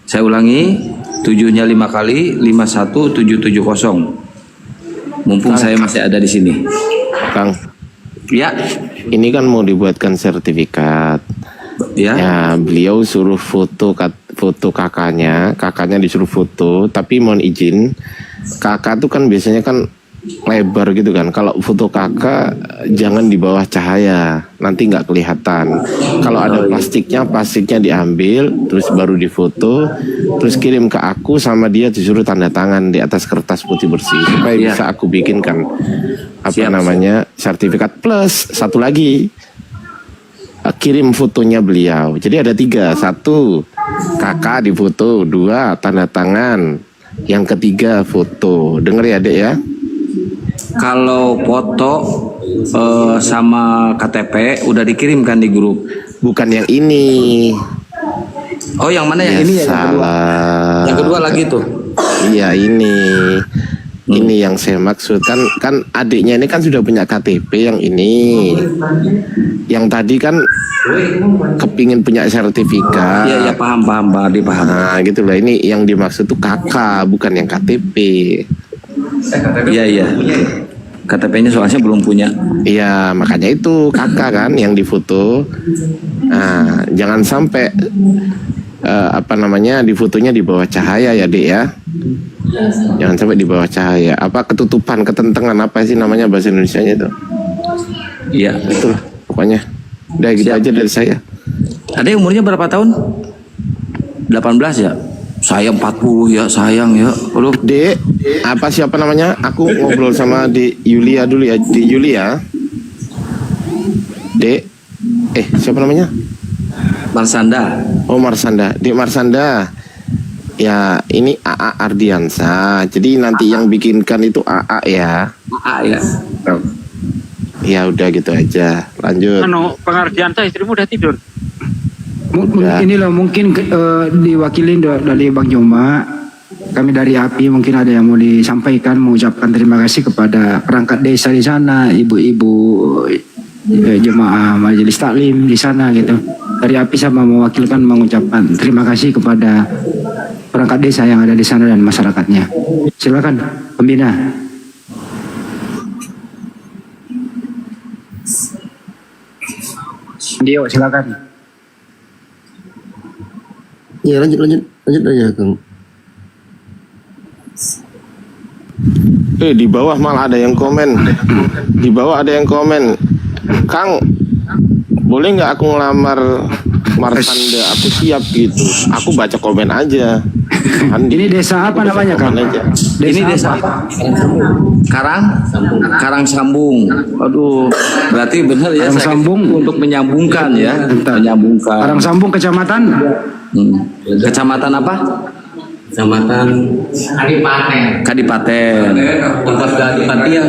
Saya ulangi, 7-nya 5 kali 51770. Mumpung saya masih ada di sini. Kang. Ya. Ini kan mau dibuatkan sertifikat. Ya, beliau suruh foto kakaknya disuruh foto, tapi mohon izin, kakak tuh kan biasanya kan lebar gitu kan. Kalau foto kakak jangan di bawah cahaya, nanti nggak kelihatan. Kalau ada plastiknya diambil, terus baru difoto, terus kirim ke aku, sama dia disuruh tanda tangan di atas kertas putih bersih supaya bisa aku bikinkan namanya sertifikat. Plus satu lagi, kirim fotonya beliau. Jadi ada 3, 1 kakak difoto, 2 tanda tangan, yang ketiga foto. Dengar ya Dek ya. Kalau foto sama KTP udah dikirimkan di grup. Bukan yang ini. Oh, yang mana yang ini ya? Yang kedua lagi tuh. Iya ini. Ini yang saya maksud, kan adiknya ini kan sudah punya KTP yang ini. Yang tadi kan kepingin punya sertifikat. Iya paham Pak, dipaham. Nah gitu lah, ini yang dimaksud tuh kakak, bukan yang KTP. Iya. KTP-nya soalnya belum punya. Iya, makanya itu kakak kan yang difoto. Nah, jangan sampai di fotonya di bawah cahaya ya Dek ya. Jangan sampai di bawah cahaya. Apa ketutupan, ketentengan, apa sih namanya bahasa Indonesianya itu? Iya, betul. Pokoknya udah gitu aja dari saya. Ada umurnya berapa tahun? 18 ya? Saya 40 ya, sayang ya. Aduh. Dek, siapa namanya? Aku ngobrol sama di Yulia dulu ya, di Yulia. Dek, siapa namanya? Marsanda. Oh Marsanda, Dek Marsanda. Ya, ini AA Ardiansa. Jadi nanti yang bikinkan itu AA ya. AA ya. Ya udah gitu aja. Lanjut. Pengardiansa istrimu udah tidur. Ini loh mungkin diwakilin dari Bang Joma, kami dari API mungkin ada yang mau disampaikan, mengucapkan terima kasih kepada perangkat desa di sana, ibu-ibu jemaah majelis taklim di sana gitu. Dari API sama mewakilkan mengucapkan terima kasih kepada perangkat desa yang ada di sana dan masyarakatnya. Silakan pembina. Dio, silakan. Ya lanjut aja Kang. Di bawah malah ada yang komen. Di bawah ada yang komen. Kang, boleh nggak aku ngelamar Marsanda? Aku siap gitu. Aku baca komen aja. Ini desa apa namanya, Kang? Ini desa apa? Karang Sambung. Aduh, berarti benar ya. Karang Sambung untuk menyambungkan ya. Menyambungkan. Karang Sambung kecamatan? Kecamatan apa? Kecamatan Kadipaten. tempat keadipatian.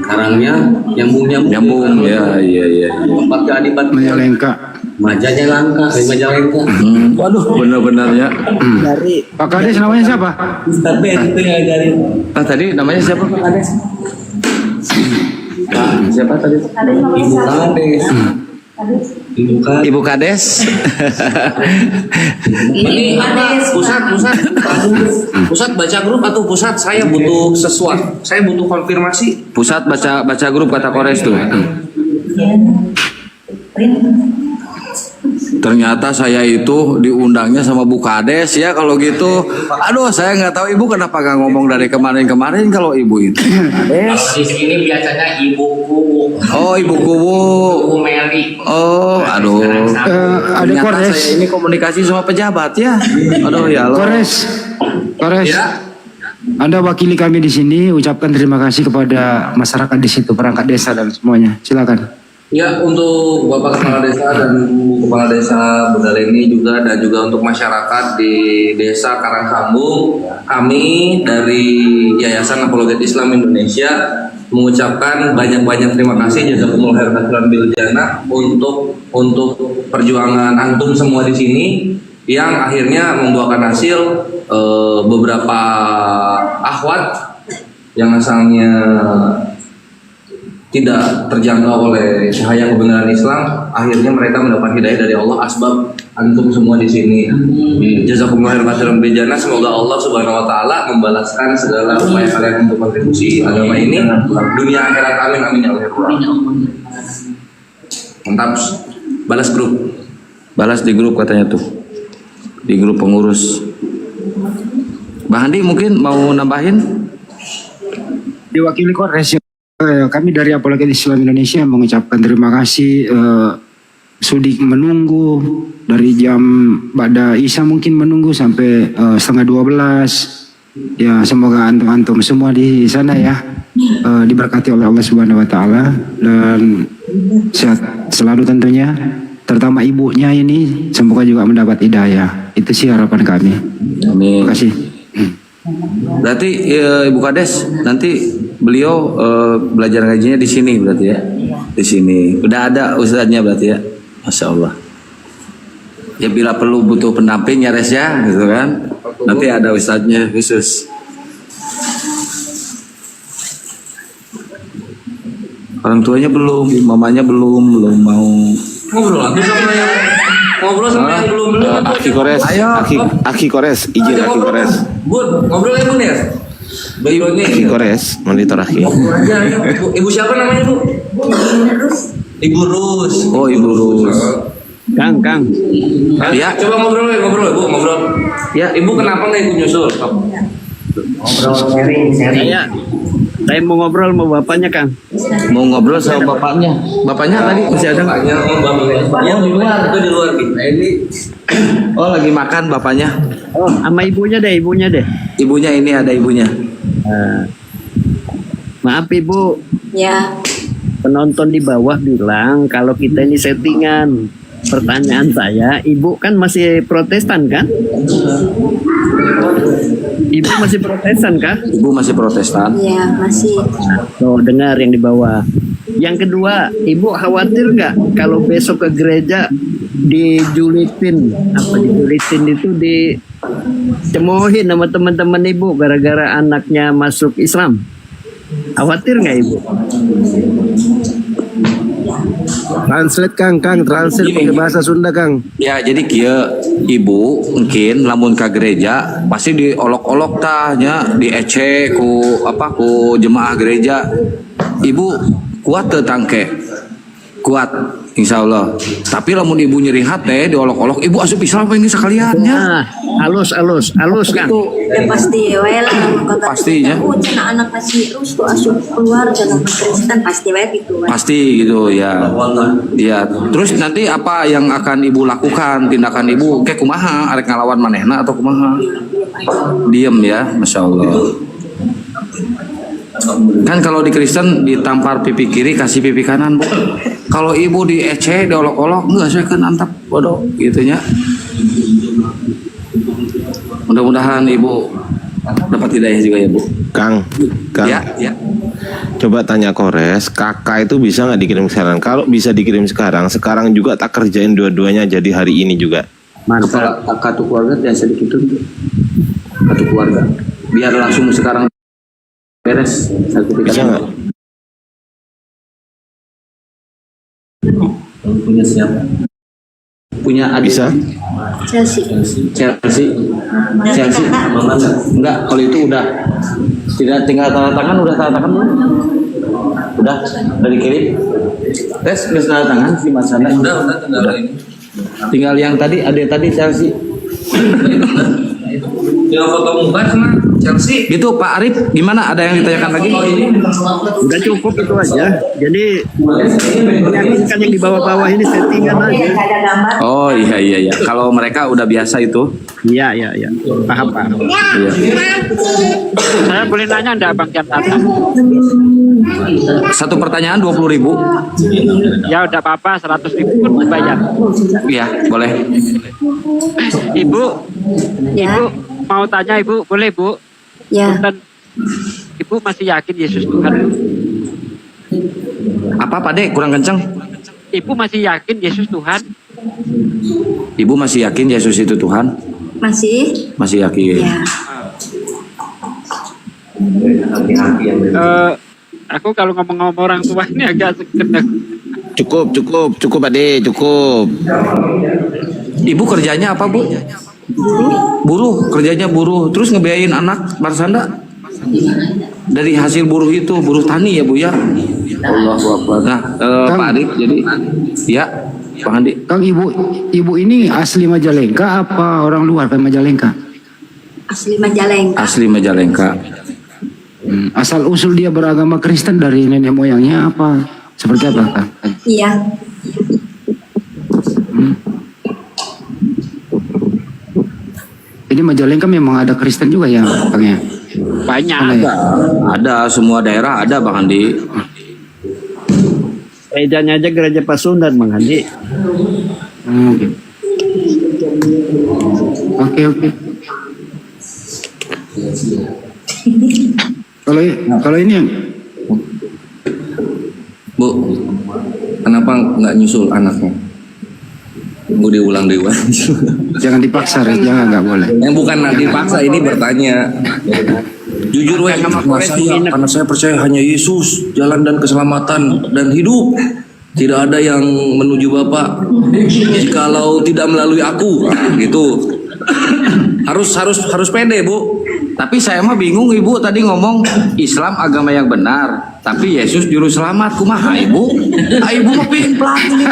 Karangnya nyambung ya. tempat keadipatian. Majalengka. Majalengka. Waduh, benar-benar ya. Dari Pak Kades namanya siapa? Ustaz Ben itu yang dari. Tadi namanya siapa Pak Kades? Siapa tadi? Ibu Kades. Ibu Kades. Ini apa? Pusat baca grup atau pusat? Saya butuh sesuatu. Saya butuh konfirmasi. Pusat baca grup kata Kores tuh. Ternyata saya itu diundangnya sama Bu Kades ya kalau gitu. Aduh, saya nggak tahu Ibu kenapa nggak ngomong dari kemarin kalau Ibu itu. Kades. Di sini biasanya Ibu Kubu. Oh, Ibu Kubu. Ibu Meli. Oh, aduh. Ada Ternyata Kores. saya ini komunikasi sama pejabat ya. Aduh ya Allah. Kores. Ya. Anda wakili kami di sini, ucapkan terima kasih kepada masyarakat di situ, perangkat desa dan semuanya. Silakan. Ya, untuk Bapak Kepala Desa dan Bu Kepala Desa Budaleni juga dan juga untuk masyarakat di Desa Karangsambung, kami dari Yayasan Apologet Islam Indonesia mengucapkan banyak-banyak terima kasih jazakumullah khairan bil jannah untuk perjuangan antum semua di sini yang akhirnya membuahkan hasil beberapa akhwat yang asalnya tidak terjangkau oleh cahaya kebenaran Islam, akhirnya mereka mendapat hidayah dari Allah asbab antum semua di sini. Jazakumullah khairan bil jannah. Semoga Allah Subhanahu wa taala membalaskan segala upaya kalian untuk kontribusi agama ini dunia akhirat. Amin amin ya Allah. Mantap. Balas grup. Balas di grup katanya tuh. Di grup pengurus. Bang Handi mungkin mau nambahin? Diwakili Kores. Kami dari Apologet Islam Indonesia mengucapkan terima kasih. Sudi menunggu dari jam pada Isya mungkin menunggu sampai 11:30. Ya, semoga antum semua di sana ya diberkati oleh Allah Subhanahu wa taala dan sehat selalu tentunya. Terutama ibunya ini semoga juga mendapat hidayah. Itu sih harapan kami. Amin. Terima kasih. Berarti Ibu Kades nanti beliau belajar ngajinya di sini berarti ya? Di sini. Udah ada ustadznya berarti ya? Masya Allah. Ya bila perlu butuh pendamping ya Res ya, gitu kan? Nanti ada ustadznya khusus. Orang tuanya belum, mamanya belum mau. Ngobrol sama yang belum. Aki Kores, Aki Kores, izin Aki Kores. Bud, ngobrol ya Bun ya? Aki Kores, monitor Aki. Ibu siapa namanya Bu? Ibu Rus. Oh, Ibu Rus. Kang. Ya. Coba ngobrol Bu, ngobrol. Ya, Ibu kenapa nggak ikut nyusul? Ngobrol sharing. Saya mau ngobrol sama bapaknya, Kang. Mau ngobrol sama bapaknya. Bapaknya tadi masih ada? Bapaknya di luar, itu di luar gitu. Ini Oh, lagi makan bapaknya. Oh, sama ibunya deh. Ibunya ini ada ibunya. Maaf Ibu, Ya, penonton di bawah bilang kalau kita ini settingan. Pertanyaan saya, Ibu kan masih Protestan kan? Ibu masih Protestan kah? Ibu masih Protestan. ya masih. Tuh, dengar yang di bawah. Yang kedua, Ibu khawatir nggak kalau besok ke gereja dijulitin? Apa dijulitin itu dicemoohin sama teman-teman Ibu gara-gara anaknya masuk Islam? Khawatir nggak Ibu? Translate Kang, translate pakai bahasa Sunda Kang. Ya, jadi kia Ibu mungkin lamun ke gereja pasti diolok-olok tanya, diece ku jemaah gereja. Ibu kuat teu tangke Kuat, insya Allah. Tapi lamun ibu nyeri hati, diolok-olok, ibu asup Islam apa ini sekaliannya? Halus kan. Ya pasti wae lah. Pastinya. Cina anak kasih terus tuh asup keluar jangan Kristen pasti wae gitu. Pasti gitu ya. Iya. Terus nanti apa yang akan ibu lakukan? Tindakan ibu kayak kumaha? Arek ngalawan manehna atau kumaha? Diem ya, masya Allah. Kan kalau di Kristen ditampar pipi kiri kasih pipi kanan, Bu. Kalau ibu diece, diolok-olok, enggak saya kan antap bodoh gitunya. Mudah-mudahan ibu dapat hidayah juga ya, Bu. Kang. Ya. Coba tanya Kores, kakak itu bisa nggak dikirim sekarang? Kalau bisa dikirim sekarang juga tak kerjain dua-duanya jadi hari ini juga. Kepala kartu keluarga biasa dikit tuh. Kartu keluarga. Biar langsung sekarang beres sertifikat. Bisa nggak? Punya siapa? Punya adik. Bisa? Chelsea. Enggak, kalau itu udah tidak tinggal tanda tangan, udah tanda tangan belum? Udah dikirim. Tes tanda tangan si Mas Anda. Udah tinggal ini. Tinggal yang tadi ada tadi Chelsea. Tinggal foto muka sama Chelsea. Gitu Pak Arif, gimana? Ada yang ditanyakan lagi? Udah cukup itu aja. Jadi meyakinkan yang di bawah-bawah ini settingan aja. Oh iya. Kalau mereka udah biasa itu. Iya. Paham. Iya. Saya boleh nanya enggak Bang Jantata? Satu pertanyaan 20.000. Ya udah apa-apa, 100.000 pun dibayar. Iya, boleh. Ibu mau tanya Ibu, boleh Bu? Ya. Dan Ibu masih yakin Yesus Tuhan? Apa Pak Dek? Kurang kenceng. Ibu masih yakin Yesus Tuhan? Ibu masih yakin Yesus itu Tuhan? Masih? Masih yakin. Ya. Aku kalau ngomong-ngomong orang tua ini agak sekedar. Cukup Pak De, cukup. Ibu kerjanya apa Bu? Buruh, kerjanya buruh. Terus ngebiayain anak Marsanda? Dari hasil buruh itu, buruh tani ya Bu ya? Allahu Akbar. Nah, Pak Arif jadi ya Pak Andi. Kang, ibu ini asli Majalengka apa orang luar ke Majalengka? Asli Majalengka. Asli Majalengka. Asal usul dia beragama Kristen dari nenek moyangnya apa? Seperti apa Kang? Iya. Jadi Majalengka memang ada Kristen juga ya Kang ya? Banyak. Ada semua daerah ada Bang Andi. Ejanya aja gereja Pasundan Bang Handi. Oke. Kalau ini yang Bu, kenapa nggak nyusul anaknya? Bu diulang dewa. jangan dipaksa, jangan, nggak boleh. Yang bukan dipaksa, ini bertanya. Jujur weh, karena saya percaya hanya Yesus, jalan dan keselamatan dan hidup. Tidak ada yang menuju Bapa jikalau tidak melalui aku. Nah, gitu. Harus pede Bu. Tapi saya mah bingung Ibu tadi ngomong Islam agama yang benar, tapi Yesus juru selamat. Kumaha Ibu? Ibu mah ping pelatih.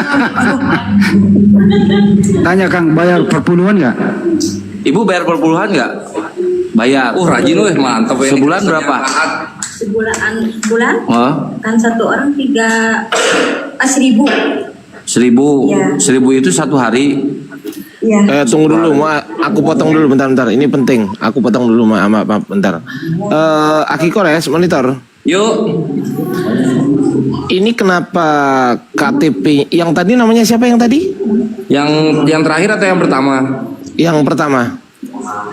Tanya Kang, bayar perpuluhan nggak? Ibu bayar perpuluhan nggak? Bayar. Rajin weh, mantap ya. Sebulan berapa? Bulan? Kan satu orang 1.000. 1.000. Ya. 1.000 itu satu hari. Iya. Tunggu dulu, aku potong dulu bentar. Ini penting. Aku potong dulu, maaf bentar. Aki Kores, monitor. Yuk. Ini kenapa KTP yang tadi namanya siapa yang tadi? Yang terakhir atau yang pertama? Yang pertama.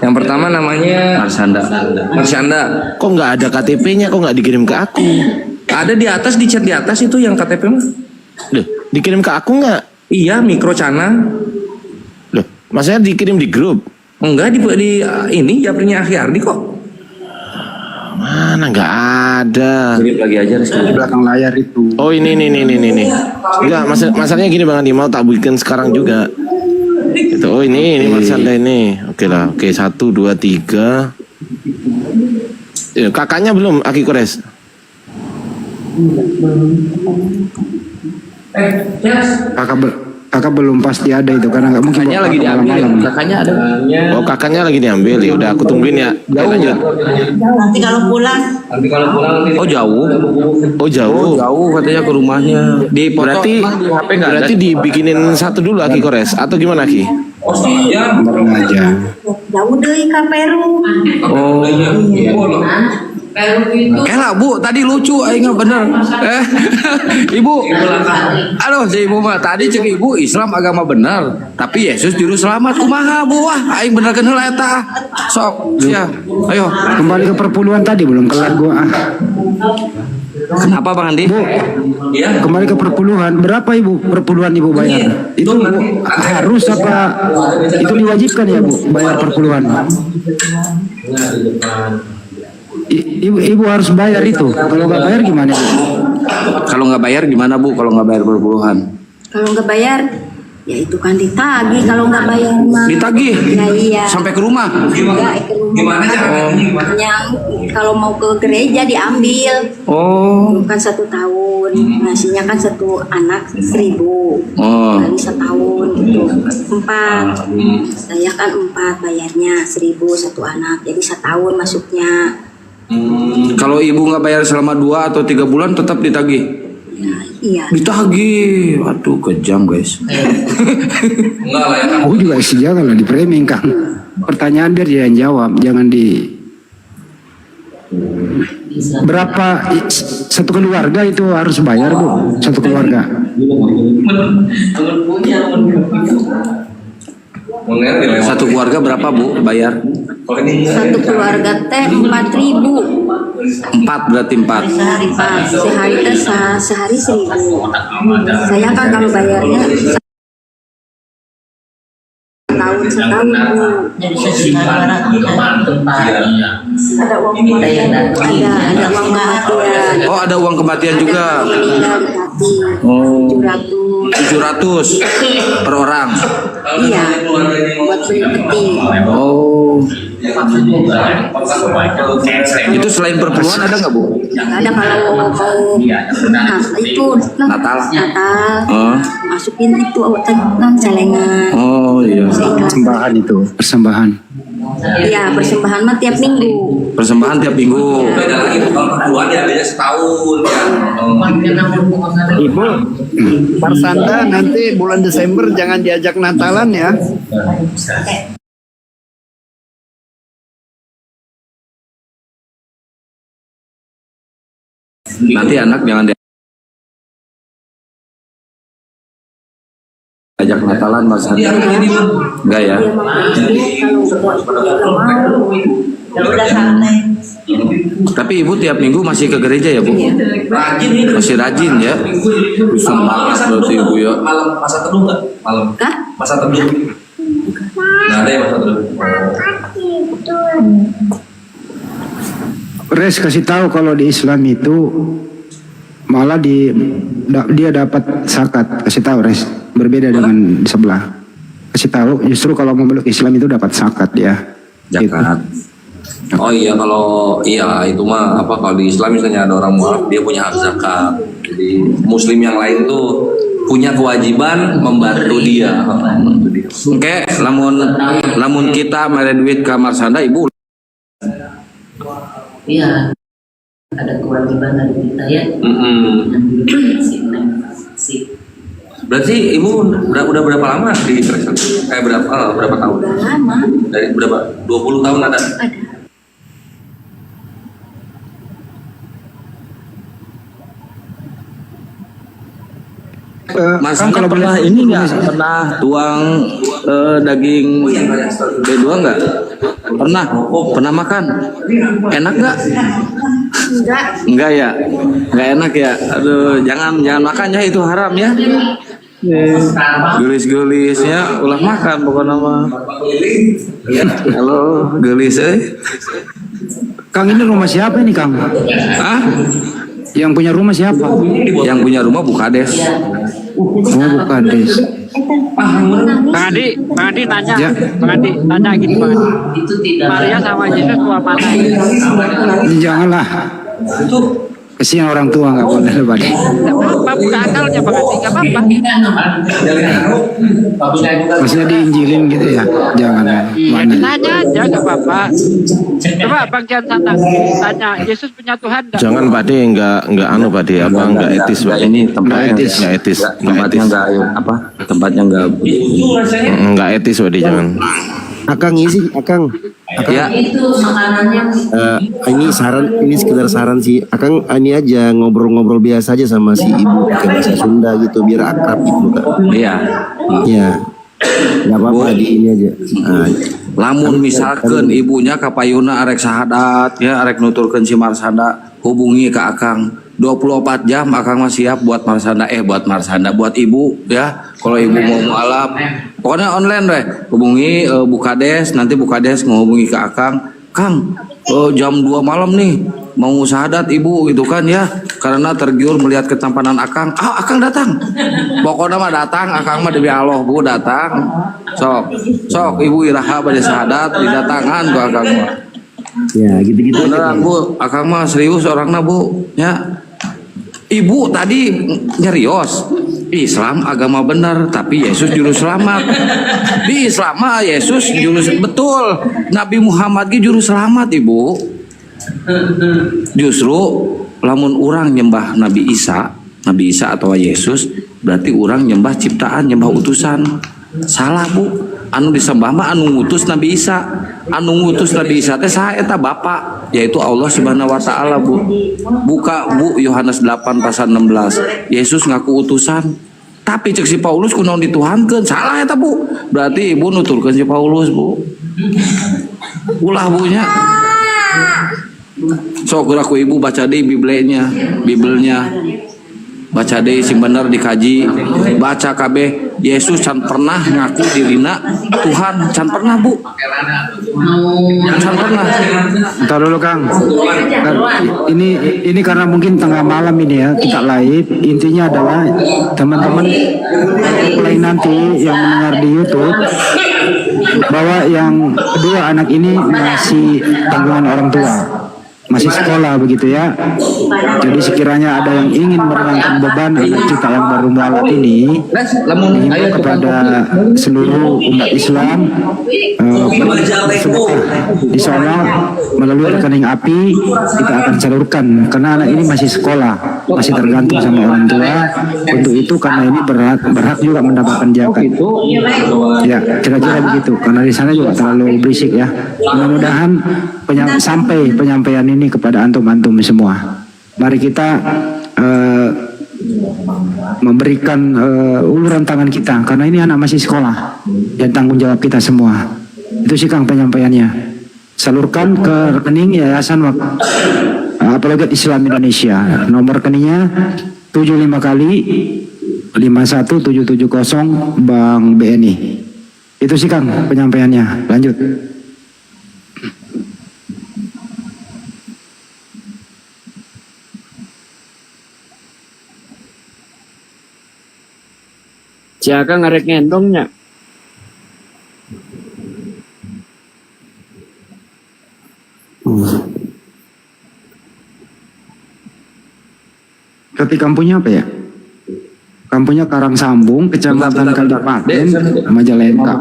Yang pertama namanya Marsanda. Kok nggak ada KTP-nya? Kok nggak dikirim ke aku? Ada di atas, di chat di atas itu yang KTP mah. Loh, dikirim ke aku nggak? Iya, Mikro Cana. Loh, maksudnya dikirim di grup? Enggak, di ini Japrinya Akhiardi kok. Mana nggak ada. Kirim lagi aja di belakang layar itu. Oh ini. Enggak, masalahnya gini Bang Andi, mau tak bikin sekarang juga. Itu, oh ini Marsanda ini. Oke lah, oke 1, 2, 3. Kakaknya belum, Aki Kores. Kakak belum pasti ada itu karena nggak mungkin. Kakaknya lagi diambil. Kakaknya ada. Oh, kakaknya lagi diambil ya. Udah aku tungguin ya. Lanjut. Nanti kalau pulang. Oh jauh. Oh jauh. Jauh katanya ke rumahnya. Di foto Berarti emang di HP nggak ada. berarti dibikinin satu dulu Aki Kores atau gimana Ki? Baru aja. Jauh deh ke Peru. Oh. Kela Bu, tadi lucu aing nggak bener. Ibu. Aduh, si Ibu mah tadi cek Ibu Islam agama bener, tapi Yesus juru selamat kumaha Bu? Wah, aing bener heula eta. Sok, sia. Ayo, Kembali ke perpuluhan tadi belum kelar gua. Kenapa Bang Andi? Bu, Iya. kembali ke perpuluhan. Berapa Ibu perpuluhan Ibu bayar? Itu harus apa? Itu diwajibkan ya Bu bayar perpuluhan? Ibu harus bayar itu. Kalau nggak bayar gimana Bu? Kalau nggak bayar gimana Bu? Kalau nggak bayar perpuluhan? Kalau nggak bayar, ya itu kan ditagih. Kalau nggak bayar mah. Ditagih? Ya iya. Sampai ke rumah? Enggak, ke rumah. Gimana caranya? Yang kalau mau ke gereja diambil. Oh. Bukan 1 tahun. Nasinya kan 1 anak 1.000. Oh. Kali setahun gitu. 4. Saya kan 4 bayarnya 1.000 1 anak. Jadi setahun masuknya. Kalau ibu nggak bayar selama 2 atau 3 bulan tetap ditagih? Iya. Ditagih, aduh kejam guys. Aku juga isi jangan lah di framing Kang. Pertanyaan biar dia yang jawab, jangan di. Berapa satu keluarga itu harus bayar Bu? Satu keluarga. Satu keluarga berapa Bu bayar? Satu keluarga teh 4.000. 4 berarti 4. Sehari teh sehari 1.000. Saya kan kalau bayarnya setahun Bu. Ada uang kematian. Ada uang kematian. Oh ada uang kematian juga. Oh. 700 per orang. Iya. Buat beli peti. Oh. Itu selain perpuluhan ada nggak Bu? Ada kalau mau itu Natal. Oh. Masukin itu non celengan. Oh iya. Persembahan itu. Persembahan. Iya, persembahan mah tiap minggu. Persembahan tiap minggu. Beda lagi kalau perpuluhan ya beda setahun ya. Ibu, Parsanda nanti bulan Desember jangan diajak Natalan ya. Nanti anak jangan diajak Natalan Mas Hadi. Enggak ya? Tapi ibu tiap minggu masih ke gereja ya Bu? Rajin ini. Masih rajin ya? Bisa banget berarti ibu ya. Malam masa teduh nggak? Malam. Masa teduh. Nggak ada ya masa teduh. Res kasih tahu kalau di Islam itu malah dia dapat zakat. Kasih tahu Res, berbeda dengan di sebelah. Kasih tahu justru kalau memeluk Islam itu dapat zakat ya. Zakat. Oh iya kalau iya itu mah apa kalau di Islam misalnya ada orang mualaf dia punya hak zakat. Jadi Muslim yang lain tuh punya kewajiban membantu dia. Oke, lamun kita mere duit ke Marsanda ibu. Iya, ada kewajiban dari kita ya. Berarti ibu udah berapa lama di Kristen? Berapa tahun? Udah lama. Dari berapa? 20 tahun ada? Mas kalau pernah ini nggak pernah tuang daging B2 nggak? Pernah makan? Enak nggak? Enggak ya, nggak enak ya. Aduh, jangan makan ya, itu haram ya. Gelis ya, ulah makan pokoknya mah. Halo, gelis Kang ini rumah siapa ini Kang? Hah? Yang punya rumah siapa? Yang punya rumah Bukades. Oh Bukades. Bang Adi nanya, Ya. Bang Adi tanya gini Bang Adi. Maria sama Yesus tua mana? Janganlah. Kesian orang tua nggak boleh Pak. Nggak apa-apa, buka akalnya Bang Adi, nggak apa-apa. Maksudnya diinjilin gitu ya, jangan. Iya, ditanya aja nggak apa-apa. Coba Bang Kian Santang tanya, Yesus punya Tuhan nggak? Jangan Pak De, nggak anu Pak De, apa nggak etis Pak. Ini tempatnya Nggak etis. tempatnya nggak apa? Tempatnya Nggak etis Pak De, jangan. Akang isi, Akang. Ya. Itu makanannya. Ini sekedar saran sih. Akang ini aja ngobrol-ngobrol biasa aja sama si ibu pakai bahasa Sunda gitu biar akrab gitu Kak. Iya. Iya. Gak apa-apa di ini aja. Lamun misalkan ibunya kapayuna arek sahadat ya arek nuturkeun si Marsanda hubungi ke Akang 24 jam Akang mah siap buat Marsanda buat ibu ya kalau ibu mau mualaf pokoknya online deh hubungi Bukades nanti Bukades menghubungi ke Akang Kang jam 2 malam nih mau sahadat ibu gitu kan ya karena tergiur melihat ketampanan Akang Akang datang pokoknya mah datang Akang mah demi Allah Bu datang sok ibu iraha pada sahadat didatangan ke Akang mah ya gitu-gitu beneran Bu Akang mah serius orangnya Bu ya ibu tadi nyerios Islam agama benar tapi Yesus juru selamat di Islam mah Yesus juru betul Nabi Muhammad ge juru selamat ibu justru lamun orang nyembah Nabi Isa atau Yesus berarti orang nyembah ciptaan nyembah utusan salah Bu anu disembah mah anu ngutus Nabi Isa teh saha eta Bapa yaitu Allah Subhanahu wa taala Bu buka Bu Yohanes 8 pasal 16 Yesus ngaku utusan tapi cek si Paulus kunaon dituhankeun salah eta Bu berarti ibu nuturkeun si Paulus Bu ulah Bu nya sok aku ibu baca deh Bibelnya baca deh sing bener dikaji baca kabeh Yesus can pernah ngaku dirina Tuhan can pernah Bu can pernah. Entar dulu Kang. Ini karena mungkin tengah malam ini ya kita live. Intinya adalah teman-teman mulai nanti yang mendengar di YouTube bahwa yang kedua anak ini masih tanggungan orang tua. Masih sekolah begitu ya. Jadi sekiranya ada yang ingin meringankan beban anak kita yang baru mualaf ini, dihimbau kepada seluruh umat Islam di sana melalui rekening API kita akan salurkan karena anak ini masih sekolah, masih tergantung sama orang tua. Untuk itu karena ini berhak juga mendapatkan zakat. Ya kira-kira begitu. Karena di sana juga terlalu berisik ya. Mudah-mudahan sampai penyampaian ini kepada antum-antum semua. Mari kita memberikan uluran tangan kita karena ini anak masih sekolah dan tanggung jawab kita semua. Itu sih Kang penyampaiannya. Salurkan ke rekening Yayasan Apologet Islam Indonesia. Nomor rekeningnya 75 kali 51770 Bank BNI. Itu sih Kang penyampaiannya. Lanjut. Siapa ngarek ngendongnya? Berarti kampungnya apa ya? Kampungnya Karangsambung, Kecamatan Kalipaten, Majalengka.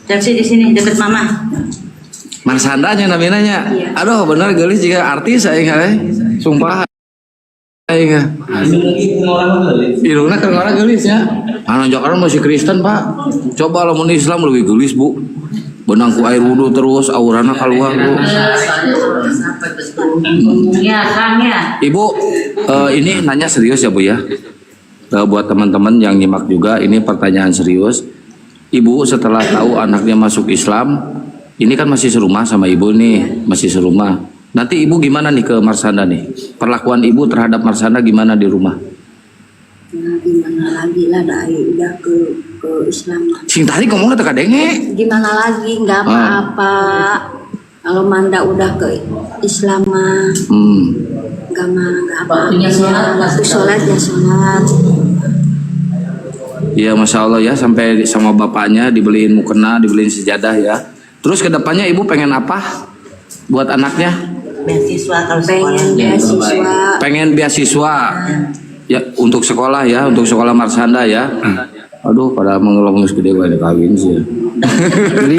Jaksi di sini dekat Mama. Marsandanya namanya. Aduh bener gelis jika artis saya sumpah. Aing irungna keur ngora geulis ya. Anak Jakarta masih Kristen, Pak. Coba lamun Islam lebih geulis, Bu. Benang ku air wudu terus aurana keluar, Bu. Ya, Kang ya. Ibu, ini nanya serius ya, Bu ya. Buat teman-teman yang nyimak juga, ini pertanyaan serius. Ibu setelah tahu anaknya masuk Islam, ini kan masih serumah sama Ibu nih, masih serumah. Nanti Ibu gimana nih ke Marsanda nih? Perlakuan Ibu terhadap Marsanda gimana di rumah? Nah, gimana lagi lah udah ke Islam. Sing tadi ngomongnya teka denge. Gimana lagi nggak apa-apa. Kalau Manda udah ke Islam mah nggak apa-apa. Waktu sholat ya sholat. Iya Masya Allah ya sampai sama bapaknya dibeliin mukena, dibeliin sejadah ya. Terus kedepannya Ibu pengen apa buat anaknya? beasiswa kalau pengen sekolah. beasiswa. Pengen beasiswa. Ya, untuk sekolah ya, untuk sekolah Marsanda ya. Aduh, pada mengeluh gede gue ada kawin sih. Jadi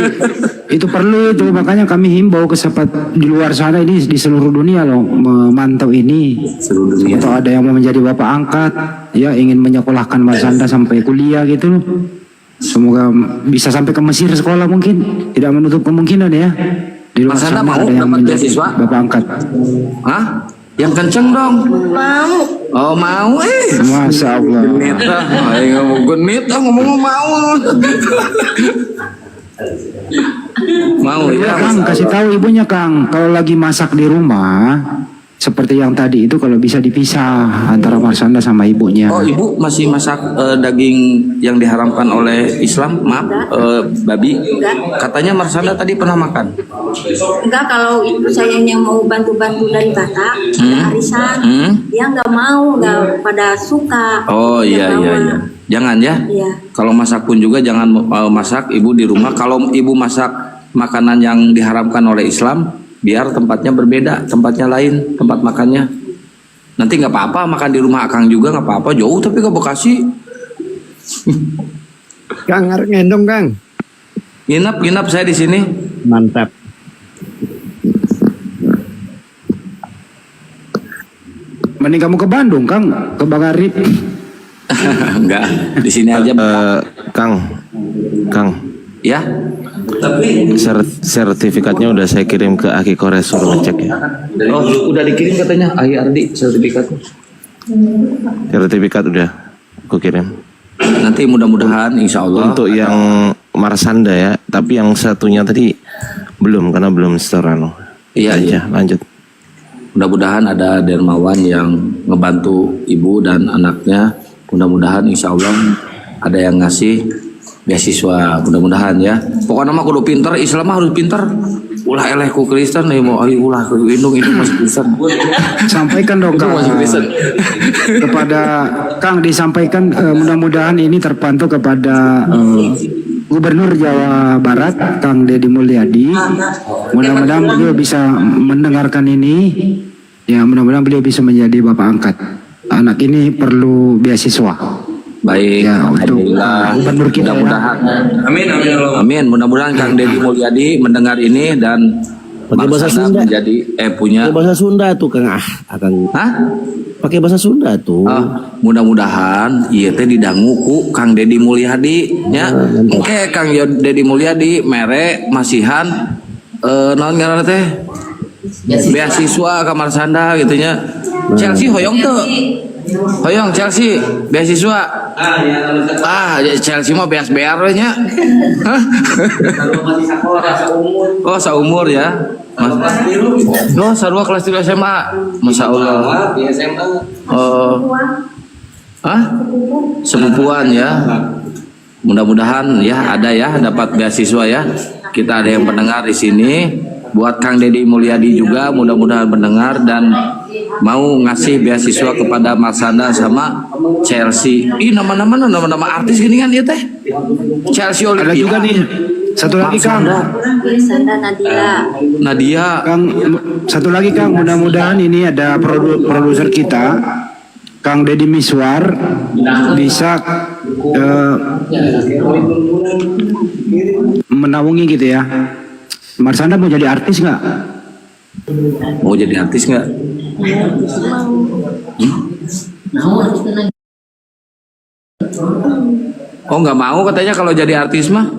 itu perlu itu, makanya kami himbau ke sahabat di luar sana ini di seluruh dunia loh memantau ini. Seluruh dunia. Atau ada yang mau menjadi bapak angkat, ya ingin menyekolahkan Marsanda sampai kuliah gitu loh. Semoga bisa sampai ke Mesir sekolah mungkin, tidak menutup kemungkinan ya. Di luar Marsanda sana mau ada yang dapat menjadi beasiswa? bapak angkat. Hah? Yang kenceng dong. Mau. Oh mau Masya Allah. Genit dah. Ayo genit dah ngomong mau. Mau ya. Kang, kasih tahu ibunya Kang, kalau lagi masak di rumah seperti yang tadi itu kalau bisa dipisah antara Marsanda sama ibunya. Oh ibu masih masak daging yang diharamkan oleh Islam, maaf, babi. Katanya Marsanda tadi pernah makan. Enggak, kalau ibu saya yang mau bantu-bantu dari Batak, ada arisan, dia nggak mau, nggak pada suka. Oh iya iya iya. Jangan ya. Iya. Kalau masak pun juga jangan masak ibu di rumah. Kalau ibu masak makanan yang diharamkan oleh Islam, biar tempatnya berbeda, tempatnya lain, tempat makannya. Nanti nggak apa-apa makan di rumah Akang juga nggak apa-apa, jauh tapi ke Bekasi. Kang, arek ngendong Kang. Nginap saya di sini. Mantap. Mending kamu ke Bandung Kang, ke Bang Arif. Enggak, di sini aja. Kang. Ya. Sertifikatnya udah saya kirim ke Aki Kores, suruh ngecek ya. Oh, udah dikirim katanya Ahi Ardi sertifikatnya. Sertifikat udah aku kirim. Nanti mudah-mudahan insya Allah. Untuk yang Marsanda ya, tapi yang satunya tadi belum karena belum setorano. Iya aja, lanjut. Mudah-mudahan ada dermawan yang ngebantu ibu dan anaknya. Mudah-mudahan insya Allah ada yang ngasih beasiswa, mudah-mudahan ya. Pokoknya mah kudu pinter, Islam mah harus pinter. Ulah eleh ku Kristen nih mau ulah ku indung itu masih Kristen. Sampaikan dong Kang kepada Kang, disampaikan mudah-mudahan ini terpantau kepada Gubernur Jawa Barat Kang Deddy Mulyadi. Mudah-mudahan beliau bisa mendengarkan ini. Ya, mudah-mudahan beliau bisa menjadi bapak angkat. Anak ini perlu beasiswa. Baik, ya, alhamdulillah. Mudah-mudahan. Amin. Mudah-mudahan Kang Deddy Mulyadi mendengar ini dan pakai bahasa Sunda menjadi punya pakai bahasa Sunda tuh Kang akan. Hah? Pakai bahasa Sunda tuh. Mudah-mudahan ieu teh didangu ku Kang Deddy Mulyadi nya. Oke, Kang Deddy Mulyadi mere masihan naon ngaranna teh? Beasiswa ka Marsanda gitu nya. Chelsea hoyong teu? Hoyong Chelsea beasiswa. Chelsea mah beas-bear we nya. Oh, saumur ya. Oh, sarua kelas 3 SMA. Masya Allah. Oh. Sepupuan ya. Mudah-mudahan ya ada ya dapat beasiswa ya. Kita ada yang pendengar di sini. Buat Kang Deddy Mulyadi juga mudah-mudahan mendengar dan mau ngasih beasiswa kepada Marsanda sama Chelsea. Ih, nama-nama artis gini kan ya teh. Chelsea Olivia. Ada juga nih. Satu lagi Kang. Marsanda Nadia. Kang, satu lagi Kang, mudah-mudahan ini ada produser kita Kang Deddy Miswar bisa menaungi gitu ya. Marsanda mau jadi artis nggak? Mau jadi artis nggak? Oh nggak mau katanya kalau jadi artis mah.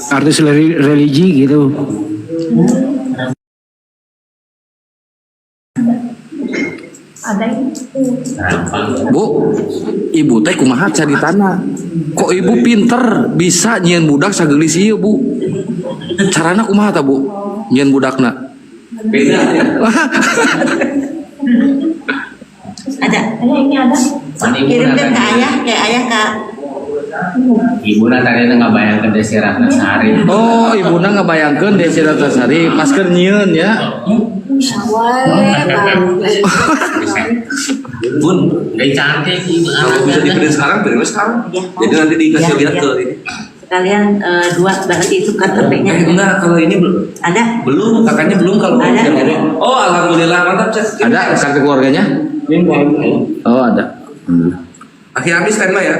Artis religi gitu. Bu, ibu teh kumaha caritana? Kok ibu pinter bisa nyieun budak sagelis ieu Bu? Carana kumaha ta Bu? Nyieun budakna? Beda ya. Ada. Ini ada. Kirimkan ke ayah, Kak. Ibu tadi ngabayangkeun Desi Ratnasari. Oh, ibuna ngabayangkeun Desi Ratnasari pas keur nyieun ya. Bun, gak cantik. Kalau bisa dipilih sekarang, pilih sekarang. Jadi nanti dikasih lihat ke ini. kalian dua berarti itu KTP-nya. Enggak, kalau ini belum. Ada? Belum, kakaknya belum kalau Ada. yang ini. Oh, alhamdulillah mantap, Cek. Ada kartu keluarganya? Oh, ada. Akhir habis standby ya.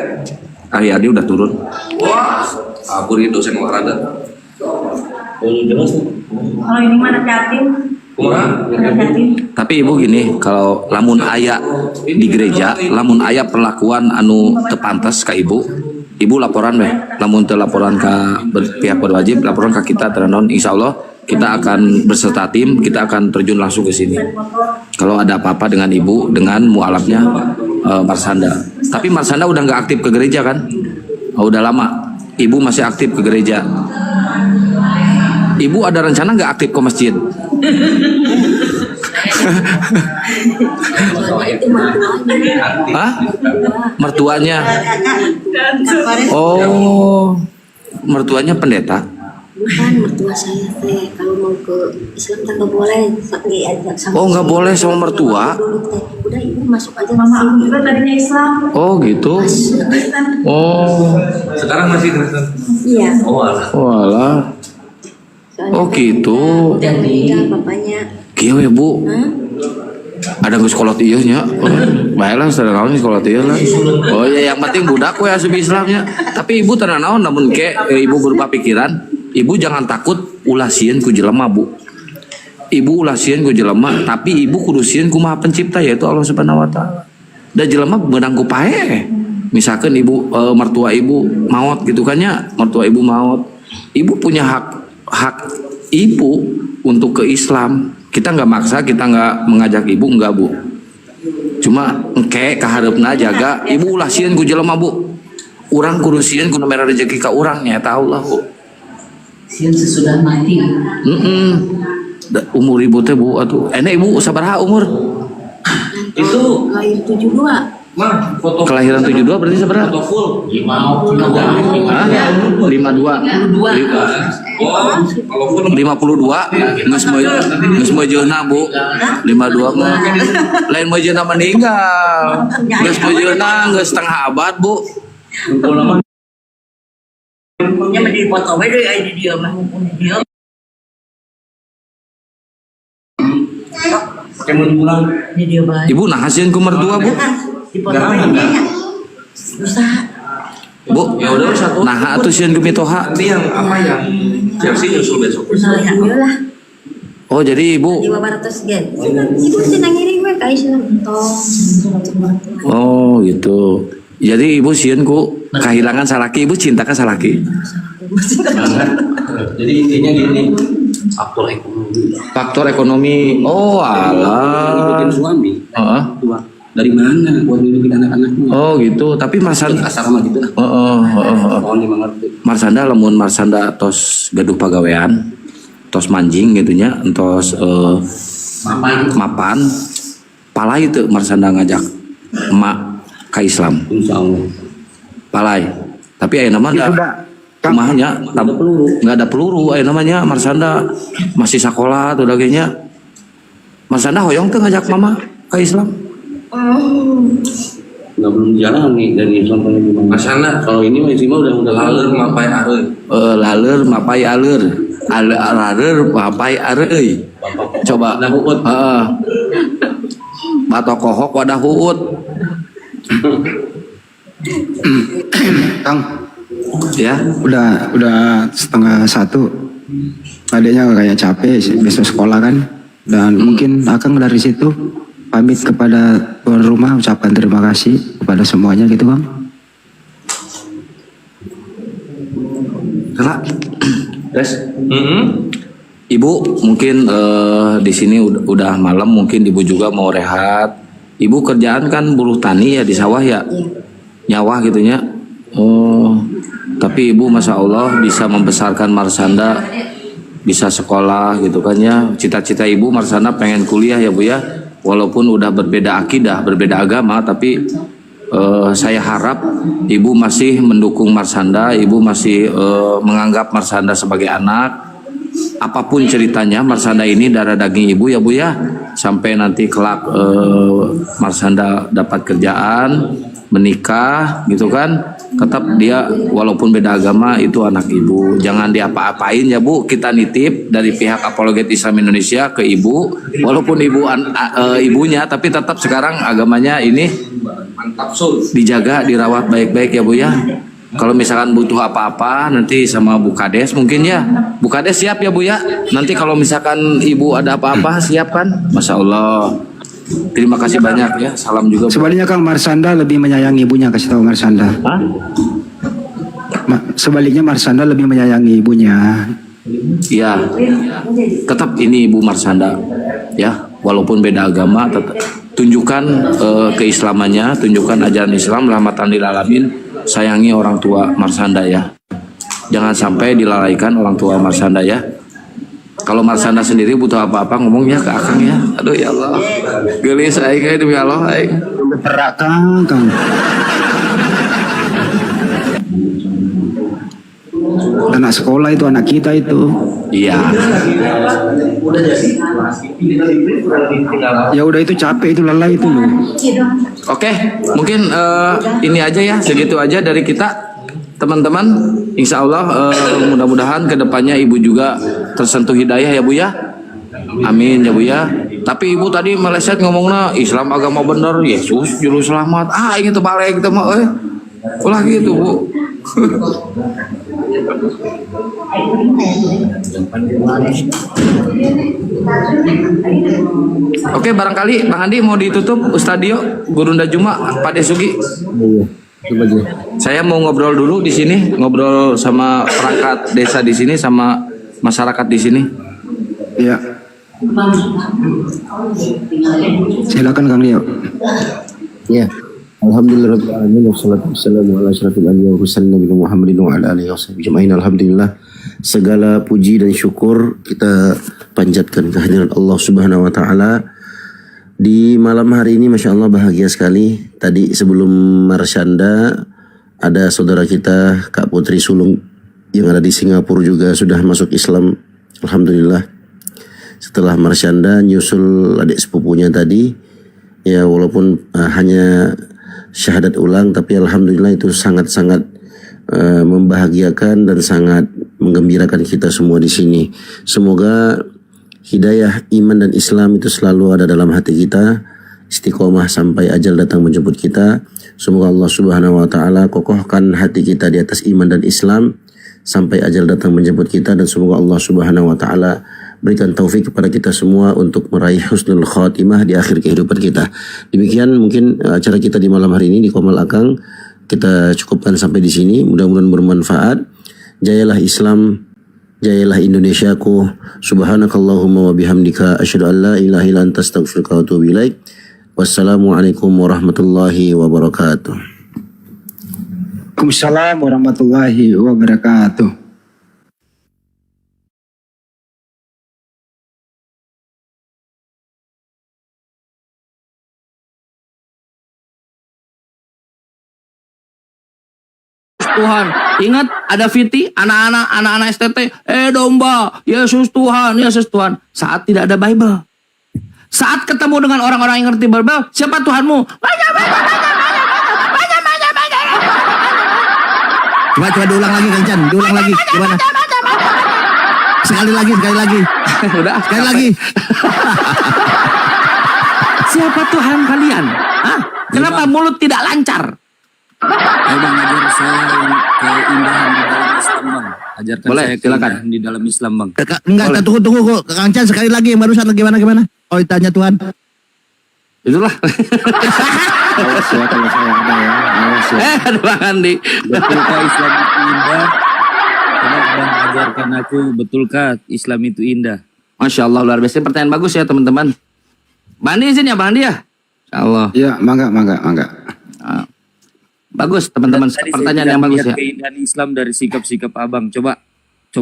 Akhir Adi udah turun. Wah, aku ini dosen olahraga. Oh, jelas. Kalau ini mana Jatim? Tapi ibu gini, kalau lamun aya di gereja, lamun aya perlakuan anu tepantes ke ibu laporan weh. Lamun teu laporan ke pihak berwajib, laporan ke kita tenanon. Insya Allah kita akan berserta tim, kita akan terjun langsung ke sini. Kalau ada apa-apa dengan ibu, dengan mualafnya Marsanda. Tapi Marsanda udah nggak aktif ke gereja kan? Oh, udah lama. Ibu masih aktif ke gereja. Ibu ada rencana nggak aktif ke masjid? Hah? Mertuanya? Oh, mertuanya pendeta? Bukan mertua saya teh. Kalau mau ke Islam tak boleh diajak sama. Oh, nggak boleh sama mertua? Udah ibu masuk aja. Mama aku juga tadinya Islam. Oh gitu. Oh. Sekarang masih Kristen? Iya. Oh alah. Walah. Oh gitu. Udah meninggal bapaknya. Kieu ya Bu. Ada nggak sekolah ieu nya? Baiklah sadar naon sekolah ieu lah. Oh ya yang penting budak we asup Islamnya. Tapi ibu tenang naon namun ke ibu berupa pikiran, ibu jangan takut ulah sieun ku jelema Bu. Ibu ulah sieun ku jelema, tapi ibu kudu sieun ku Maha Pencipta yaitu Allah Subhanahu wa taala. Da jelema beunang ku pae. Misalkan ibu mertua ibu maut gitu kan nya, mertua ibu maut. Ibu punya hak ibu untuk ke Islam. Kita nggak maksa, kita nggak mengajak ibu, nggak Bu. Cuma engke kaharepna jaga ibu ulah sieun ku jelema Bu. Urang kudu sieun ku mere rezeki ka urang nya eta Allah Bu. Sieun sesudah mati. Umur ibu teh Bu atuh. Ibu sabaraha umur? Itu lahir 72. Mah, foto Kelahiran 72 berarti sabaraha? Foto full. 52. 52 geus mejeuna Bu. 52 mah lain mejeuna meninggal. Geus mejeuna geus setengah abad Bu. Nya menjadi foto we deui aya di dieu mah. Ibu nah hasilin ku mertua Bu. Bu, ya udah satu. Nah atuh sieun ku mitoha. Nanti yang apa yang Chelsea nyusul besok. Oh jadi ibu. Di 500 gen. Ibu cenah ngiring we ka Islam entong. Oh gitu. Jadi ibu sieun ku kehilangan salaki, ibu cinta ka salaki. Jadi intinya gini, Faktor ekonomi. Oh alah. Suami. Heeh. Dari mana buat ngidupin anak-anaknya? Oh gitu. Tapi Marsanda asrama gitu. Marsanda lamun Marsanda tos gaduh pagawean, tos manjing gitunya, entos mapan. Palai teu Marsanda ngajak emak ka Islam. Insyaallah. Palai. Tapi aya nama kumahnya nggak ada peluru aya namanya Marsanda masih sekolah tuh dagingnya. Marsanda hoyong tuh ngajak mama ke Islam. Nggak belum jalan nih dari Islam ke gimana? Marsanda kalau ini mah udah laleur mapai areuy. Laleur mapai aleur. Laleur mapai areuy. Coba heeh. Batokohok wadah huut. Kang, ya udah 1:30. Adanya kayak capek sih, besok sekolah kan, dan mungkin Akang dari situ pamit kepada tuan rumah, ucapkan terima kasih kepada semuanya gitu Bang. Kela, Ibu mungkin di sini udah malam, mungkin ibu juga mau rehat. Ibu kerjaan kan buruh tani ya di sawah ya, nyawah gitunya. Oh, tapi ibu masya Allah bisa membesarkan Marsanda, bisa sekolah gitu kan ya. Cita-cita ibu Marsanda pengen kuliah ya Bu ya, walaupun udah berbeda akidah, berbeda agama, tapi saya harap ibu masih mendukung Marsanda, ibu masih menganggap Marsanda sebagai anak. Apapun ceritanya, Marsanda ini darah daging ibu ya Bu ya, sampai nanti kelak Marsanda dapat kerjaan, menikah gitu kan. tetap dia walaupun beda agama itu anak ibu. Jangan diapa-apain ya Bu. Kita nitip dari pihak Apologet Islam Indonesia ke ibu, walaupun ibunya, tapi tetap sekarang agamanya ini dijaga, dirawat baik-baik ya Bu ya. Kalau misalkan butuh apa-apa nanti sama Bu Kades mungkin ya. Bu Kades siap ya Bu ya. Nanti kalau misalkan ibu ada apa-apa siap kan? Masya Allah. Terima kasih banyak ya. Salam juga. Sebaliknya Kang Marsanda lebih menyayangi ibunya, kasih tahu Marsanda. Sebaliknya Marsanda lebih menyayangi ibunya. Ya, tetap ini Ibu Marsanda ya. Walaupun beda agama, tetap tunjukkan keislamannya, tunjukkan ajaran Islam, rahmatan lil alamin. Sayangi orang tua Marsanda ya. Jangan sampai dilalaikan orang tua Marsanda ya. Kalau Marsanda sendiri butuh apa-apa ngomongnya ke Akang ya. Aduh ya Allah. Gelis aing demi Allah aing. Berak Kang. Anak sekolah itu anak kita itu. Iya. Ya udah itu capek itu lelah itu loh. Oke, mungkin ini aja ya, segitu aja dari kita. Teman-teman, insya Allah mudah-mudahan kedepannya ibu juga tersentuh hidayah ya Bu ya. Amin ya Bu ya. Tapi ibu tadi meleset ngomongnya Islam agama bener, Yesus juru selamat. Ini tuh balik kita mau ulah gitu Bu. Oke, barangkali Bang Andi mau ditutup Ustadio, Gurunda Juma, Pak Desugi. Saya mau ngobrol dulu di sini, ngobrol sama perangkat desa di sini, sama masyarakat di sini. Iya. Silakan Kang Dio. Ya. Alhamdulillah wassalatu wassalamu ala asyrafil anbiya'i wa mursalin nabiyina Muhammadin wa ala alihi washabihi ajmain. Alhamdulillah, segala puji dan syukur kita panjatkan kehadiran Allah Subhanahu wa taala. Di malam hari ini Masya Allah bahagia sekali. Tadi sebelum Marsanda ada saudara kita Kak Putri Sulung yang ada di Singapura juga sudah masuk Islam. Alhamdulillah. Setelah Marsanda nyusul adik sepupunya tadi. Ya walaupun hanya syahadat ulang, tapi alhamdulillah itu sangat-sangat membahagiakan dan sangat menggembirakan kita semua di sini. Semoga hidayah iman dan Islam itu selalu ada dalam hati kita, istiqomah sampai ajal datang menjemput kita. Semoga Allah Subhanahu wa taala kokohkan hati kita di atas iman dan Islam sampai ajal datang menjemput kita, dan semoga Allah Subhanahu wa taala berikan taufik kepada kita semua untuk meraih husnul khatimah di akhir kehidupan kita. Demikian mungkin acara kita di malam hari ini di Komal Akang. Kita cukupkan sampai di sini. Mudah-mudahan bermanfaat. Jayalah Islam, jayalah Indonesiaku. Subhanakallahumma wa bihamdika asyhadu an la ilaha illa anta astaghfiruka wa atubu ilaik. Wassalamualaikum warahmatullahi wabarakatuh. Waalaikumsalam warahmatullahi wabarakatuh. Tuhan, ingat ada Fiti, anak-anak STT, domba, Yesus Tuhan, Yesus Tuhan. Saat tidak ada Bible, saat ketemu dengan orang-orang yang ngerti Bible, siapa Tuhanmu? Coba diulang lagi Kang Chan, diulang lagi. Gimana? Sekali lagi. Udah, sekali lagi. Siapa Tuhan kalian? Kenapa mulut tidak lancar? Ayo Bang, ajar saya yang keindahan di dalam Islam Bang. Ajarkan boleh, saya silakan. keindahan di dalam Islam Bang. Enggak, tunggu. Kang Chan sekali lagi yang barusan gimana? Oh ditanya Tuhan. Itulah. Awas ya kalau saya ada ya. Awas ya. Ada Bang Andi. Betulkah Islam itu indah? Tolong Bang ajarkan aku, betulkah Islam itu indah? Masya Allah, luar biasa. Pertanyaan bagus ya teman-teman. Bang Andi izin ya Bang Andi ya? Insya Allah. Ya, mangga. Bagus teman-teman, pertanyaan yang bagus ya. Keindahan Islam dari sikap-sikap Abang. Coba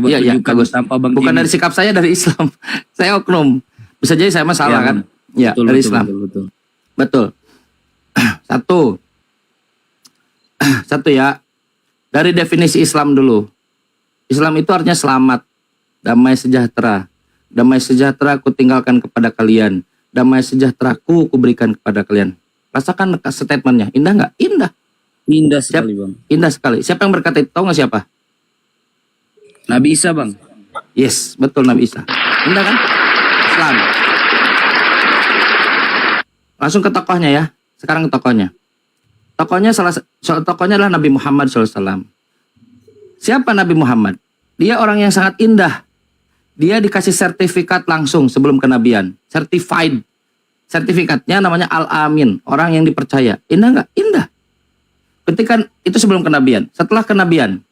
iya, tunjukkan bagus. tanpa Abang. Bukan dari sikap saya, dari Islam. Saya oknum. Bisa jadi saya masalah kan? Ya, betul, dari betul, Islam. Betul. Satu ya. Dari definisi Islam dulu. Islam itu artinya selamat, damai sejahtera. Damai sejahtera ku tinggalkan kepada kalian. Damai sejahtera ku berikan kepada kalian. Rasakan statementnya. Indah nggak? Indah. Indah sekali, Bang. Indah sekali. Siapa yang berkata itu? Tahu nggak siapa? Nabi Isa, Bang. Yes, betul, Nabi Isa. Indah kan? Islam. Langsung ke tokohnya ya. Sekarang ke tokohnya. Tokohnya adalah Nabi Muhammad SAW. Siapa Nabi Muhammad? Dia orang yang sangat indah. Dia dikasih sertifikat langsung sebelum kenabian. Certified. Sertifikatnya namanya Al-Amin. Orang yang dipercaya. Indah nggak? Indah. Ketika itu sebelum kenabian. Setelah kenabian.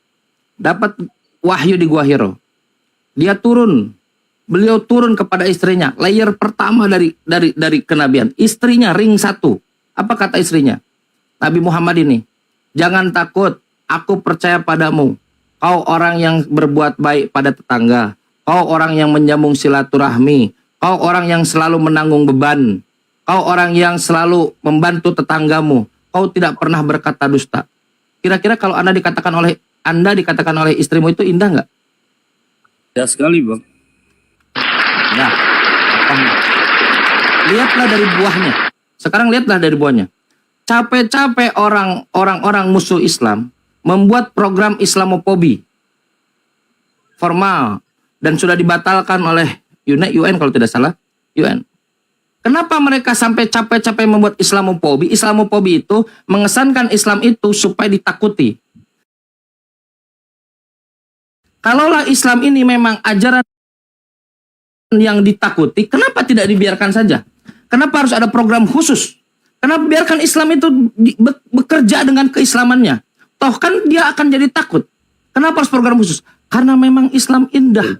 Dapat wahyu di Gua Hiro. Dia turun. Beliau turun kepada istrinya. Layer pertama dari kenabian. Istrinya ring 1. Apa kata istrinya? Nabi Muhammad ini. Jangan takut. Aku percaya padamu. Kau orang yang berbuat baik pada tetangga. Kau orang yang menyambung silaturahmi. Kau orang yang selalu menanggung beban. Kau orang yang selalu membantu tetanggamu. Kau tidak pernah berkata dusta. Kira-kira kalau Anda dikatakan oleh istrimu itu indah nggak? Indah sekali, Bang. Nah, lihatlah dari buahnya. Sekarang lihatlah dari buahnya. Capek-capek orang-orang musuh Islam membuat program Islamofobi formal dan sudah dibatalkan oleh UN kalau tidak salah, UN. Kenapa mereka sampai capek-capek membuat Islamofobi? Islamofobi itu mengesankan Islam itu supaya ditakuti. Kalaulah Islam ini memang ajaran yang ditakuti, kenapa tidak dibiarkan saja? Kenapa harus ada program khusus? Kenapa biarkan Islam itu bekerja dengan keislamannya? Toh kan dia akan jadi takut. Kenapa harus program khusus? Karena memang Islam indah.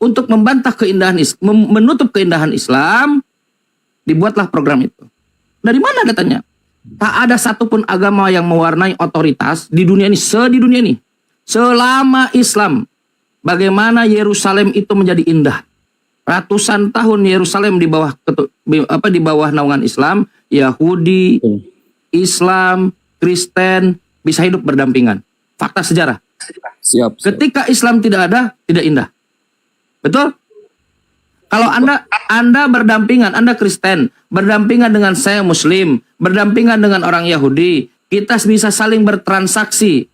Untuk membantah keindahan Islam, menutup keindahan Islam, dibuatlah program itu. Dari mana datanya? Tak ada satupun agama yang mewarnai otoritas di dunia ini, selama Islam. Bagaimana Yerusalem itu menjadi indah. Ratusan tahun Yerusalem di bawah naungan Islam, Yahudi, Islam, Kristen bisa hidup berdampingan. Fakta sejarah. Siap. Ketika Islam tidak ada, tidak indah. Betul? Kalau Anda berdampingan, Anda Kristen, berdampingan dengan saya Muslim, berdampingan dengan orang Yahudi, kita bisa saling bertransaksi.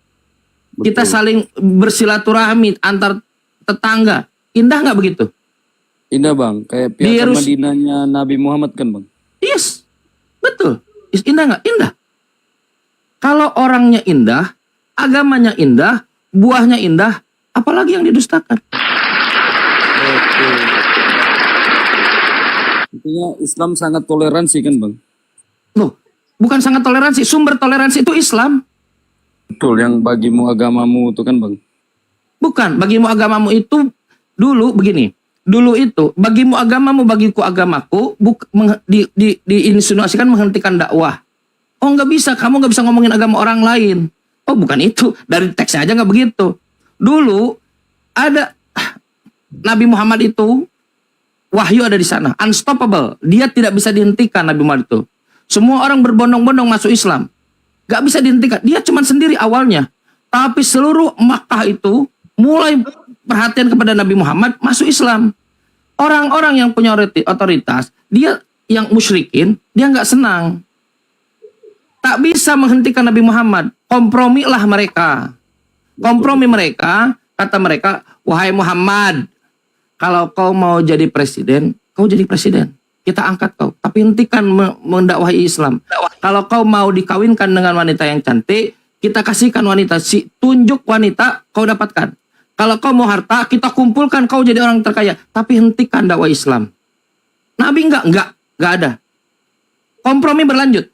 Betul. Kita saling bersilaturahmi antar tetangga. Indah nggak begitu? Indah, Bang. Kayak piagam Madinahnya Nabi Muhammad kan, Bang? Yes. Betul. Indah nggak? Indah. Kalau orangnya indah, agamanya indah, buahnya indah, apalagi yang didustakan? Intinya Islam sangat toleransi kan, Bang? Loh, bukan sangat toleransi, sumber toleransi itu Islam. Betul, yang bagimu agamamu itu kan, Bang? Bukan, bagimu agamamu itu dulu begini. Dulu itu bagimu agamamu, bagiku agamaku, diinsinuasikan menghentikan dakwah. Oh nggak bisa, kamu nggak bisa ngomongin agama orang lain. Oh bukan itu, dari teksnya aja nggak begitu. Dulu ada Nabi Muhammad itu wahyu ada di sana, unstoppable. Dia tidak bisa dihentikan Nabi Muhammad itu. Semua orang berbondong-bondong masuk Islam, nggak bisa dihentikan. Dia cuma sendiri awalnya, tapi seluruh Makkah itu mulai perhatian kepada Nabi Muhammad masuk Islam. Orang-orang yang punya otoritas, dia yang musyrikin, dia nggak senang. Tak bisa menghentikan Nabi Muhammad. Kompromilah mereka. Kompromi mereka, kata mereka, wahai Muhammad, kalau kau mau jadi presiden, kau jadi presiden. Kita angkat kau. Tapi hentikan mendakwahi Islam. Kalau kau mau dikawinkan dengan wanita yang cantik, kita kasihkan wanita. Tunjuk wanita, kau dapatkan. Kalau kau mau harta, kita kumpulkan kau jadi orang terkaya. Tapi hentikan dakwah Islam. Nabi enggak ada. Kompromi berlanjut.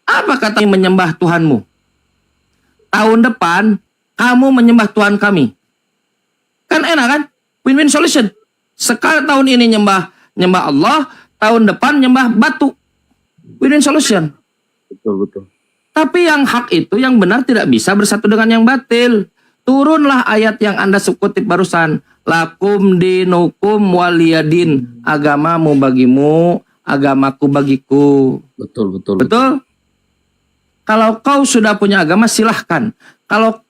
Apa katanya menyembah Tuhanmu? Tahun depan, kamu menyembah Tuhan kami. Kan enak kan? Win-win solution. Sekarang tahun ini nyembah Allah, tahun depan nyembah batu. Win-win solution. Betul. Tapi yang hak itu, yang benar tidak bisa bersatu dengan yang batil. Turunlah ayat yang Anda kutip barusan. Lakum dinukum waliyadin. Agamamu bagimu, agamaku bagiku. Betul. Betul? Kalau kau sudah punya agama, silahkan. Kalau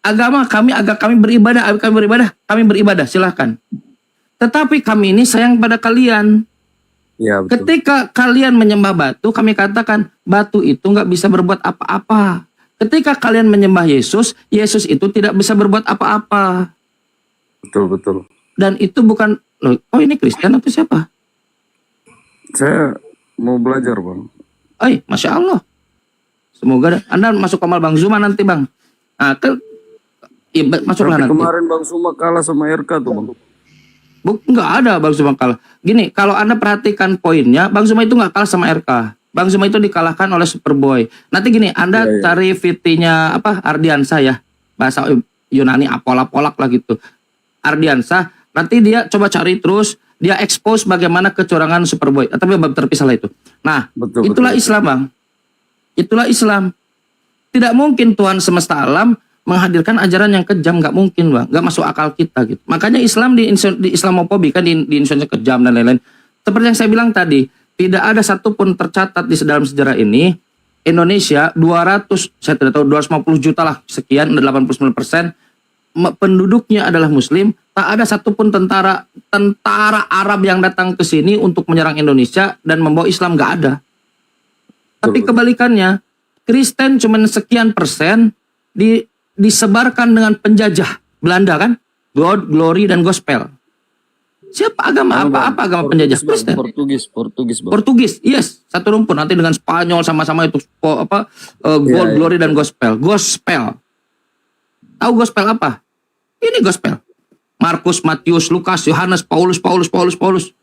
agama kami beribadah, silahkan. Tetapi kami ini sayang pada kalian. Ya, betul. Ketika kalian menyembah batu, kami katakan batu itu nggak bisa berbuat apa-apa. Ketika kalian menyembah Yesus, Yesus itu tidak bisa berbuat apa-apa. Betul. Dan itu bukan, loh, oh ini Kristen atau siapa? Saya mau belajar, Bang. Masya Allah. Semoga Anda masuk kamal Bang Zuma nanti, Bang. Nah, masuklah Tapi nanti. kemarin Bang Zuma kalah sama RK tuh, Bang. Nggak ada Bang Zuma kalah. Gini, kalau Anda perhatikan poinnya, Bang Zuma itu nggak kalah sama RK. Bang Zuma itu dikalahkan oleh Superboy. Nanti gini, Anda cari VT-nya Ardiansah ya. Bahasa Yunani apolak-polak lah gitu. Ardiansah, nanti dia coba cari terus, dia expose bagaimana kecurangan Superboy. Tapi bab terpisah lah itu. Nah, itulah Islam, Bang. Itulah Islam. Tidak mungkin Tuhan semesta alam menghadirkan ajaran yang kejam, nggak mungkin, Bang. Nggak masuk akal kita gitu. Makanya Islam di Islamofobi kan di Indonesia kejam dan lain-lain. Seperti yang saya bilang tadi, tidak ada satupun tercatat di dalam sejarah ini Indonesia 250 juta lah sekian, 89% penduduknya adalah Muslim. Tak ada satupun tentara Arab yang datang ke sini untuk menyerang Indonesia dan membawa Islam, nggak ada. Tapi kebalikannya, Kristen cuma sekian persen disebarkan dengan penjajah Belanda kan, God, Glory dan Gospel. Siapa agama apa agama penjajah? Kristen. Portugis, yes, satu rumpun. Nanti dengan Spanyol sama-sama itu God, Glory dan Gospel. Gospel. Tahu Gospel apa? Ini Gospel. Markus, Matius, Lukas, Yohanes, Paulus.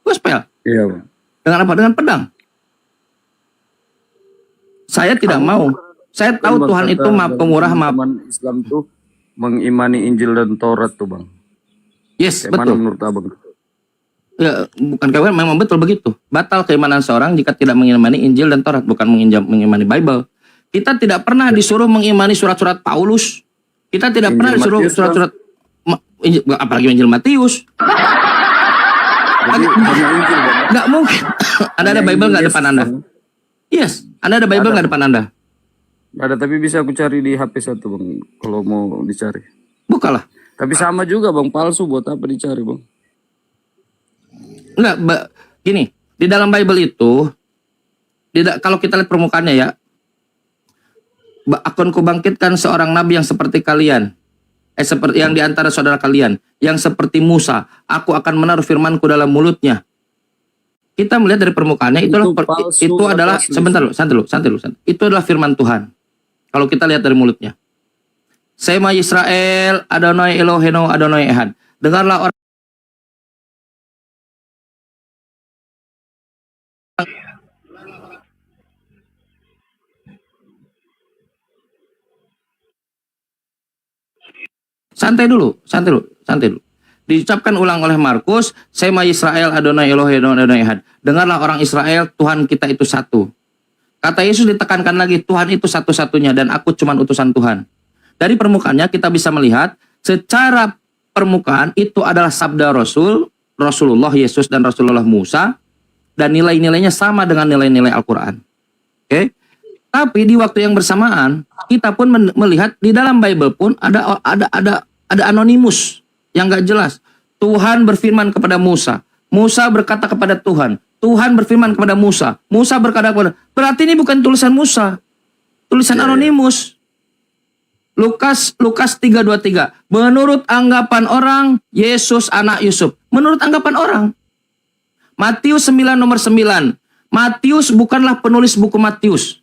Gospel. Iya, Bang. Dengan apa? Dengan pedang. Saya tidak mau. Saya tahu Tuhan itu Maha Pemurah, Maha. Islam tuh mengimani Injil dan Taurat tuh, Bang. Yes, Kayak betul. Mana menurut Abang? Ya, bukan kawan, memang betul begitu. Batal keimanan seorang jika tidak mengimani Injil dan Taurat, bukan mengimani Bible. Kita tidak pernah disuruh mengimani surat-surat Paulus. Kita tidak pernah disuruh surat-surat apalagi Injil Matius. Nggak mungkin. Anda ada Bible nggak depan Anda? Yes, Anda ada Bible nggak depan Anda? Ada, tapi bisa aku cari di HP satu, Bang. Kalau mau dicari. Bukalah. Tapi sama juga, Bang. Palsu, buat apa dicari, Bang? Enggak, gini, di dalam Bible itu, kalau kita lihat permukaannya ya, akan kubangkitkan seorang nabi yang seperti kalian, seperti yang diantara saudara kalian, yang seperti Musa, aku akan menaruh firmanku dalam mulutnya. Kita melihat dari permukaannya, itu adalah sebentar lu, santai lu. Itu adalah firman Tuhan. Kalau kita lihat dari mulutnya. Sema Yisrael, Adonai Eloheno, Adonai Ehad. Dengarlah orang Santai dulu. Diucapkan ulang oleh Markus, Sema Yisrael, Adonai Eloheno, Adonai Ehad. Dengarlah orang Israel, Tuhan kita itu satu. Kata Yesus ditekankan lagi, Tuhan itu satu-satunya dan aku cuma utusan Tuhan. Dari permukaannya kita bisa melihat, secara permukaan itu adalah sabda Rasulullah Yesus dan Rasulullah Musa, dan nilai-nilainya sama dengan nilai-nilai Al-Quran. Oke? Tapi di waktu yang bersamaan, kita pun melihat di dalam Bible pun ada anonimus yang gak jelas. Tuhan berfirman kepada Musa. Musa berkata kepada Tuhan. Tuhan berfirman kepada Musa. Musa berkata kepada. Berarti ini bukan tulisan Musa. Tulisan anonimus. Lukas 3:23. Menurut anggapan orang, Yesus anak Yusuf. Menurut anggapan orang. Matius 9 nomor 9. Matius bukanlah penulis buku Matius.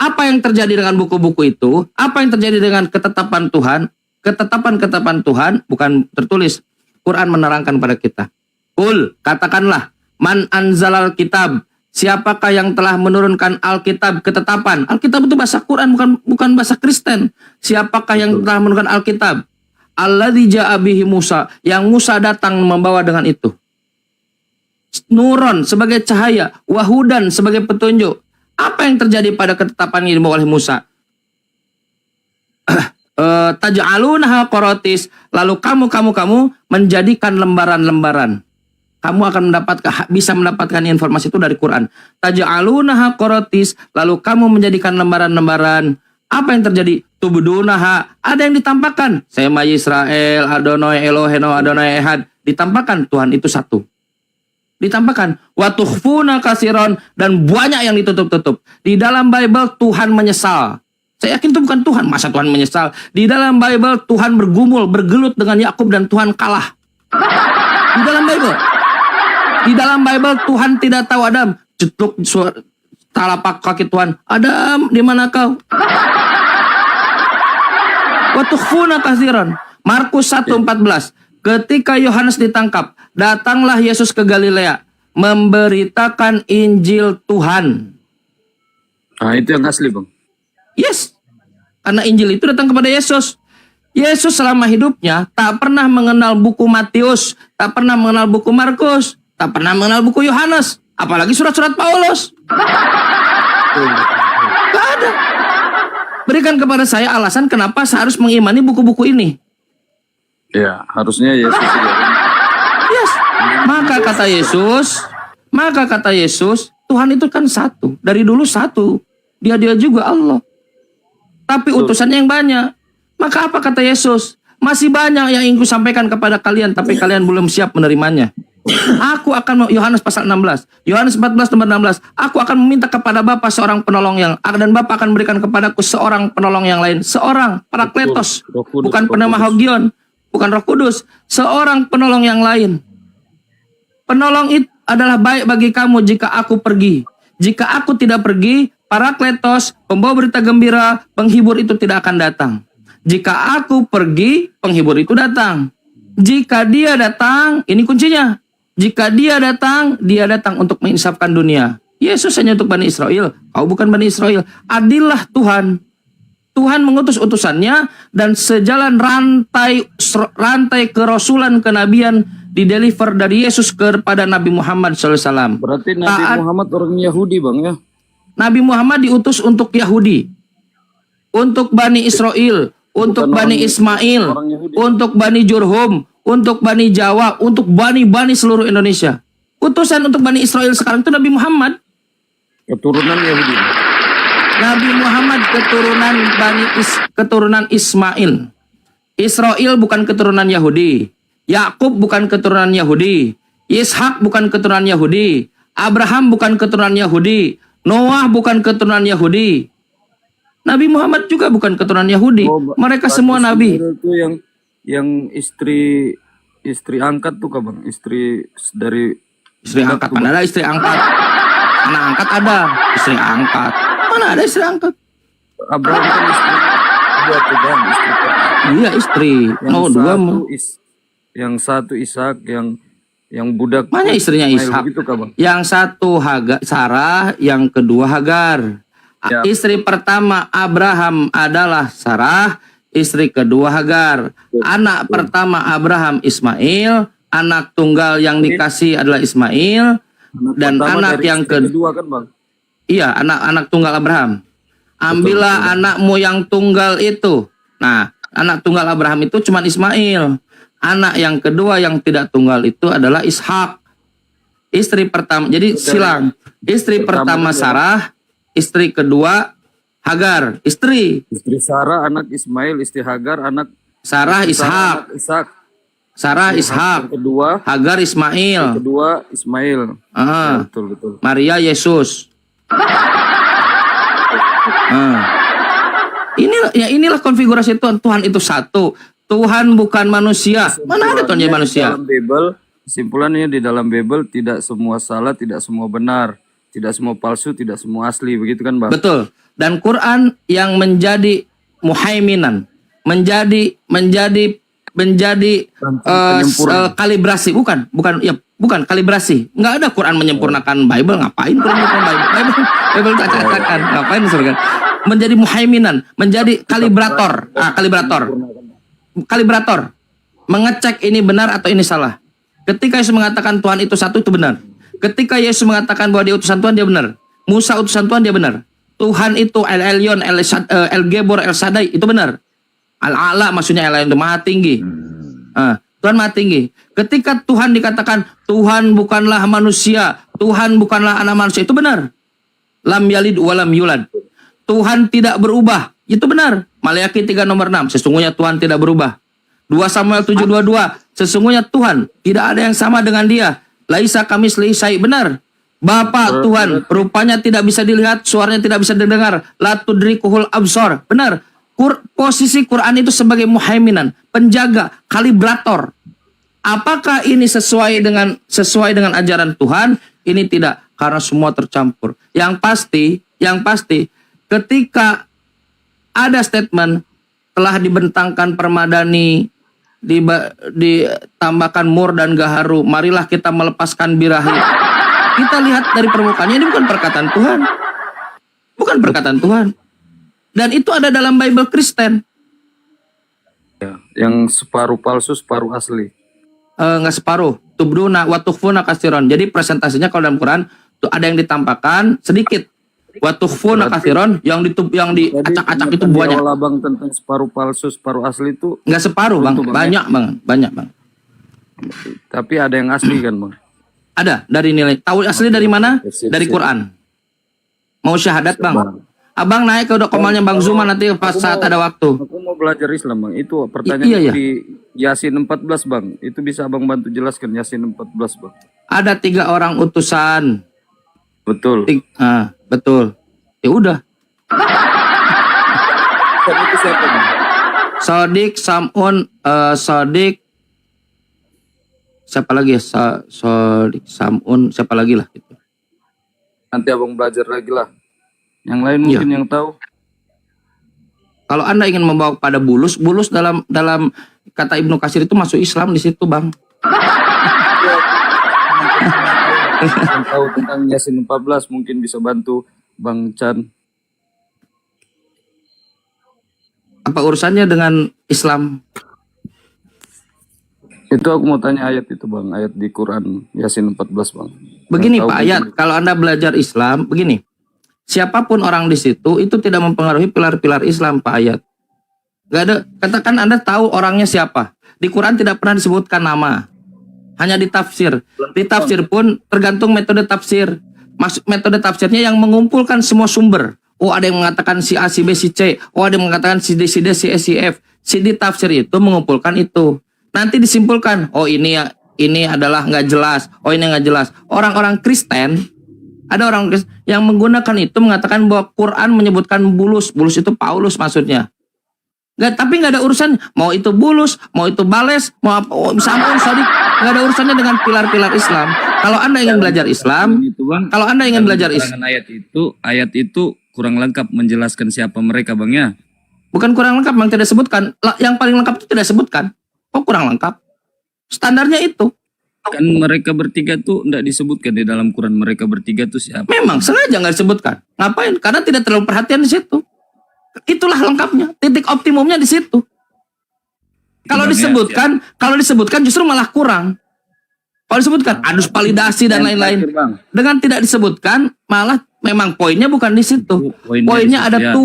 Apa yang terjadi dengan buku-buku itu? Apa yang terjadi dengan ketetapan Tuhan? Ketetapan Tuhan bukan tertulis. Quran menerangkan pada kita. Katakanlah, man anzalal kitab. Siapakah yang telah menurunkan Alkitab, ketetapan? Alkitab itu bahasa Quran, bukan bahasa Kristen. Siapakah yang telah menurunkan Alkitab? Alladzi ja'a bihi Musa, yang Musa datang membawa dengan itu. Nuron sebagai cahaya, wahudan sebagai petunjuk. Apa yang terjadi pada ketetapan yang dibawa oleh Musa? Taj'alunaha qaratis, lalu kamu menjadikan lembaran-lembaran. Kamu akan bisa mendapatkan informasi itu dari Quran. Taj'alunaha qaratis, lalu kamu menjadikan lembaran-lembaran. Apa yang terjadi? Tubdunaha, ada yang ditampakkan. Sema Yisrael, Adonai Eloheno, Adonai Ehad. Ditampakkan Tuhan itu satu. ditampakkan. Wa tukhfuna katsiran, dan banyak yang ditutup-tutup. Di dalam Bible Tuhan menyesal. Saya yakin itu bukan Tuhan. Masa Tuhan menyesal? Di dalam Bible Tuhan bergumul, bergelut dengan Yakub dan Tuhan kalah. Di dalam Bible. Di dalam Bible Tuhan tidak tahu Adam. Cetuk telapak kaki Tuhan. Adam, di mana kau? Wa tukhfuna katsiran. Markus 1:14. Ketika Yohanes ditangkap, datanglah Yesus ke Galilea memberitakan Injil Tuhan. Nah, itu yang asli, Bang. Yes. Karena Injil itu datang kepada Yesus. Yesus selama hidupnya tak pernah mengenal buku Matius, tak pernah mengenal buku Markus, tak pernah mengenal buku Yohanes, apalagi surat-surat Paulus. Gak ada. Berikan kepada saya alasan kenapa saya harus mengimani buku-buku ini. Ya, harusnya Yesus. Yes. Maka kata Yesus, Tuhan itu kan satu. Dari dulu satu. Dia juga Allah. Tapi utusannya yang banyak. Maka apa kata Yesus? Masih banyak yang ingin ku sampaikan kepada kalian, tapi kalian belum siap menerimanya. Aku akan, Yohanes pasal 16, Yohanes 14:16, aku akan meminta kepada Bapa seorang penolong yang, dan Bapa akan memberikan kepadaku seorang penolong yang lain, seorang Parakletos, bukan Pneumahogion, bukan Roh Kudus, seorang penolong yang lain. Penolong itu adalah baik bagi kamu jika aku pergi. Jika aku tidak pergi, Parakletos, pembawa berita gembira, penghibur itu tidak akan datang. Jika aku pergi, penghibur itu datang. Jika dia datang, ini kuncinya. Jika dia datang untuk menginsafkan dunia. Yesus hanya untuk Bani Israel, kau bukan Bani Israel. Adillah Tuhan. Tuhan mengutus utusannya, dan sejalan rantai kerasulan kenabian dideliver dari Yesus kepada Nabi Muhammad SAW. Berarti Nabi Muhammad orang Yahudi, Bang, ya? Nabi Muhammad diutus untuk Yahudi, untuk Bani Israel, untuk Bani Ismail, untuk Bani Jurhum, untuk Bani Jawa, untuk Bani seluruh Indonesia. Utusan untuk Bani Israel sekarang itu Nabi Muhammad. Keturunan Yahudi. Nabi Muhammad keturunan Ismail. Israel bukan keturunan Yahudi. Yakub bukan keturunan Yahudi. Ishak bukan keturunan Yahudi. Abraham bukan keturunan Yahudi. Noah bukan keturunan Yahudi. Nabi Muhammad juga bukan keturunan Yahudi. Mereka semua nabi. Itu yang istri angkat tuh, Bang. Istri angkat. Mana ada istri angkat? Anak angkat ada. Istri angkat. Mana ada istri angkat? Abraham kan istri. Dua tuh, Bang. Iya, istri. Dua. Yang satu Ishak, yang budak. Mana istrinya Ishak? Gitu, Bang? Yang satu Sarah, yang kedua Hagar. Ya. Istri pertama Abraham adalah Sarah, istri kedua Hagar. Anak pertama Abraham Ismail, anak tunggal yang dikasih adalah Ismail, dan anak yang kedua kan, Bang? Iya, anak tunggal Abraham. Ambillah anakmu yang tunggal itu. Nah, anak tunggal Abraham itu cuma Ismail. Anak yang kedua yang tidak tunggal itu adalah Ishak. Istri pertama, jadi silang. Istri pertama Sarah, istri kedua Hagar, istri Sarah, anak Ismail, istri Hagar, anak Sarah Ishak. Sarah Ishak. Kedua Hagar Ismail. Kedua Ismail. Ya, betul. Maria Yesus. Inilah konfigurasi Tuhan. Tuhan itu satu. Tuhan bukan manusia. Mana ada Tuhan jadi manusia? Dalam Bible, kesimpulannya di dalam Bible tidak semua salah, tidak semua benar. Tidak semua palsu, tidak semua asli, begitu kan, Bang? Betul. Dan Quran yang menjadi muhaiminan, menjadi kalibrasi, bukan kalibrasi. Nggak ada Quran menyempurnakan Bible, ngapain Quran menyempurnakan Bible tak catakan, ngapain disebutkan? Menjadi muhaiminan, menjadi kalibrator, mengecek ini benar atau ini salah. Ketika Yesus mengatakan Tuhan itu satu, itu benar. Ketika Yesus mengatakan bahwa dia utusan Tuhan, dia benar. Musa utusan Tuhan, dia benar. Tuhan itu El-Elyon, El-Gebor, El-Shaddai, itu benar. Al-A'la maksudnya El-Elyon itu maha tinggi. Tuhan maha tinggi. Ketika Tuhan dikatakan Tuhan bukanlah manusia, Tuhan bukanlah anak manusia, itu benar. Lam yalid wa lam yulad. Tuhan tidak berubah, itu benar. Maleakhi 3 nomor 6, sesungguhnya Tuhan tidak berubah. 2 Samuel 7:22, sesungguhnya Tuhan tidak ada yang sama dengan dia. Laisa kamislihi syai'. Benar. Bapa Tuhan rupanya tidak bisa dilihat, suaranya tidak bisa didengar. La tudrikuhul absar. Benar. Posisi Quran itu sebagai muhaiminan, penjaga, kalibrator. Apakah ini sesuai dengan ajaran Tuhan? Ini tidak, karena semua tercampur. Yang pasti ketika ada statement telah dibentangkan permadani, ditambahkan mur dan gaharu, marilah kita melepaskan birahi. Kita lihat dari permukaannya, ini bukan perkataan Tuhan. Bukan perkataan Tuhan. Dan itu ada dalam Bible Kristen. Ya, yang separuh palsu, separuh asli. Nggak separuh. Tubduna wa tukhfuna katsiran. Jadi presentasinya kalau dalam Quran tuh ada yang ditampakkan sedikit. Wa tukhfuna katsiran, yang diacak-acak itu banyak. Kalau Abang tentang separuh palsu, separuh asli itu nggak separuh, Bang. Banyak, Bang. Tapi ada yang asli kan, Bang? Ada, dari nilai. Tahu asli dari mana? Dari Quran. Mau syahadat, Bang? Abang naik ke dokomalnya Bang Zuma nanti pas saat ada waktu. Aku mau belajar Islam, Bang. Itu pertanyaan di Yasin 14, Bang. Itu bisa Abang bantu jelaskan Yasin 14, Bang. Ada 3 orang utusan. Betul. Betul. Ya udah. Itu siapa, Bang? Sodik, Samun, Sodik, siapa lagi ya? Sodik, Samun, siapa lagi lah gitu. Nanti Abang belajar lagi lah. Yang lain mungkin yang tahu. Kalau Anda ingin membawa pada bulus dalam kata Ibnu Katsir itu masuk Islam di situ, Bang. Yang tahu tentang Yasin 14 mungkin bisa bantu Bang Chan. Apa urusannya dengan Islam? Itu aku mau tanya ayat itu, Bang, ayat di Quran Yasin 14, Bang. Begini Pak ayat, kalau Anda belajar Islam, begini. Siapapun orang di situ itu tidak mempengaruhi pilar-pilar Islam, Pak ayat. Gak ada, katakan Anda tahu orangnya siapa. Di Quran tidak pernah disebutkan nama. Hanya ditafsir. Ditafsir pun tergantung metode tafsir. Metode tafsirnya yang mengumpulkan semua sumber. Oh, ada yang mengatakan si A, si B, si C. Oh, ada yang mengatakan si D, si D, si E, si F. Si di tafsir itu mengumpulkan itu. Nanti disimpulkan, oh ini adalah nggak jelas. Oh, ini nggak jelas. Orang-orang Kristen, ada orang Kristen yang menggunakan itu mengatakan bahwa Quran menyebutkan bulus. Bulus itu Paulus maksudnya. Tapi nggak ada urusan mau itu bulus, mau itu bales, mau apa, Samun, Sodik, nggak ada urusannya dengan pilar-pilar Islam. Kalau Anda ingin belajar Islam, kalau Anda ingin belajar Islam, ayat itu kurang lengkap menjelaskan siapa mereka, Bang, ya. Bukan kurang lengkap, Bang, tidak sebutkan. Yang paling lengkap itu tidak sebutkan. Oh, kurang lengkap. Standarnya itu. Kan mereka bertiga tuh enggak disebutkan di dalam Quran, mereka bertiga tuh siapa? Memang sengaja nggak disebutkan. Ngapain? Karena tidak terlalu perhatian di situ. Itulah lengkapnya. Titik optimumnya di situ. Kalau disebutkan justru malah kurang. Kalau disebutkan adus validasi dan lain-lain. Dengan tidak disebutkan malah memang poinnya bukan di situ. Poinnya ada tuh.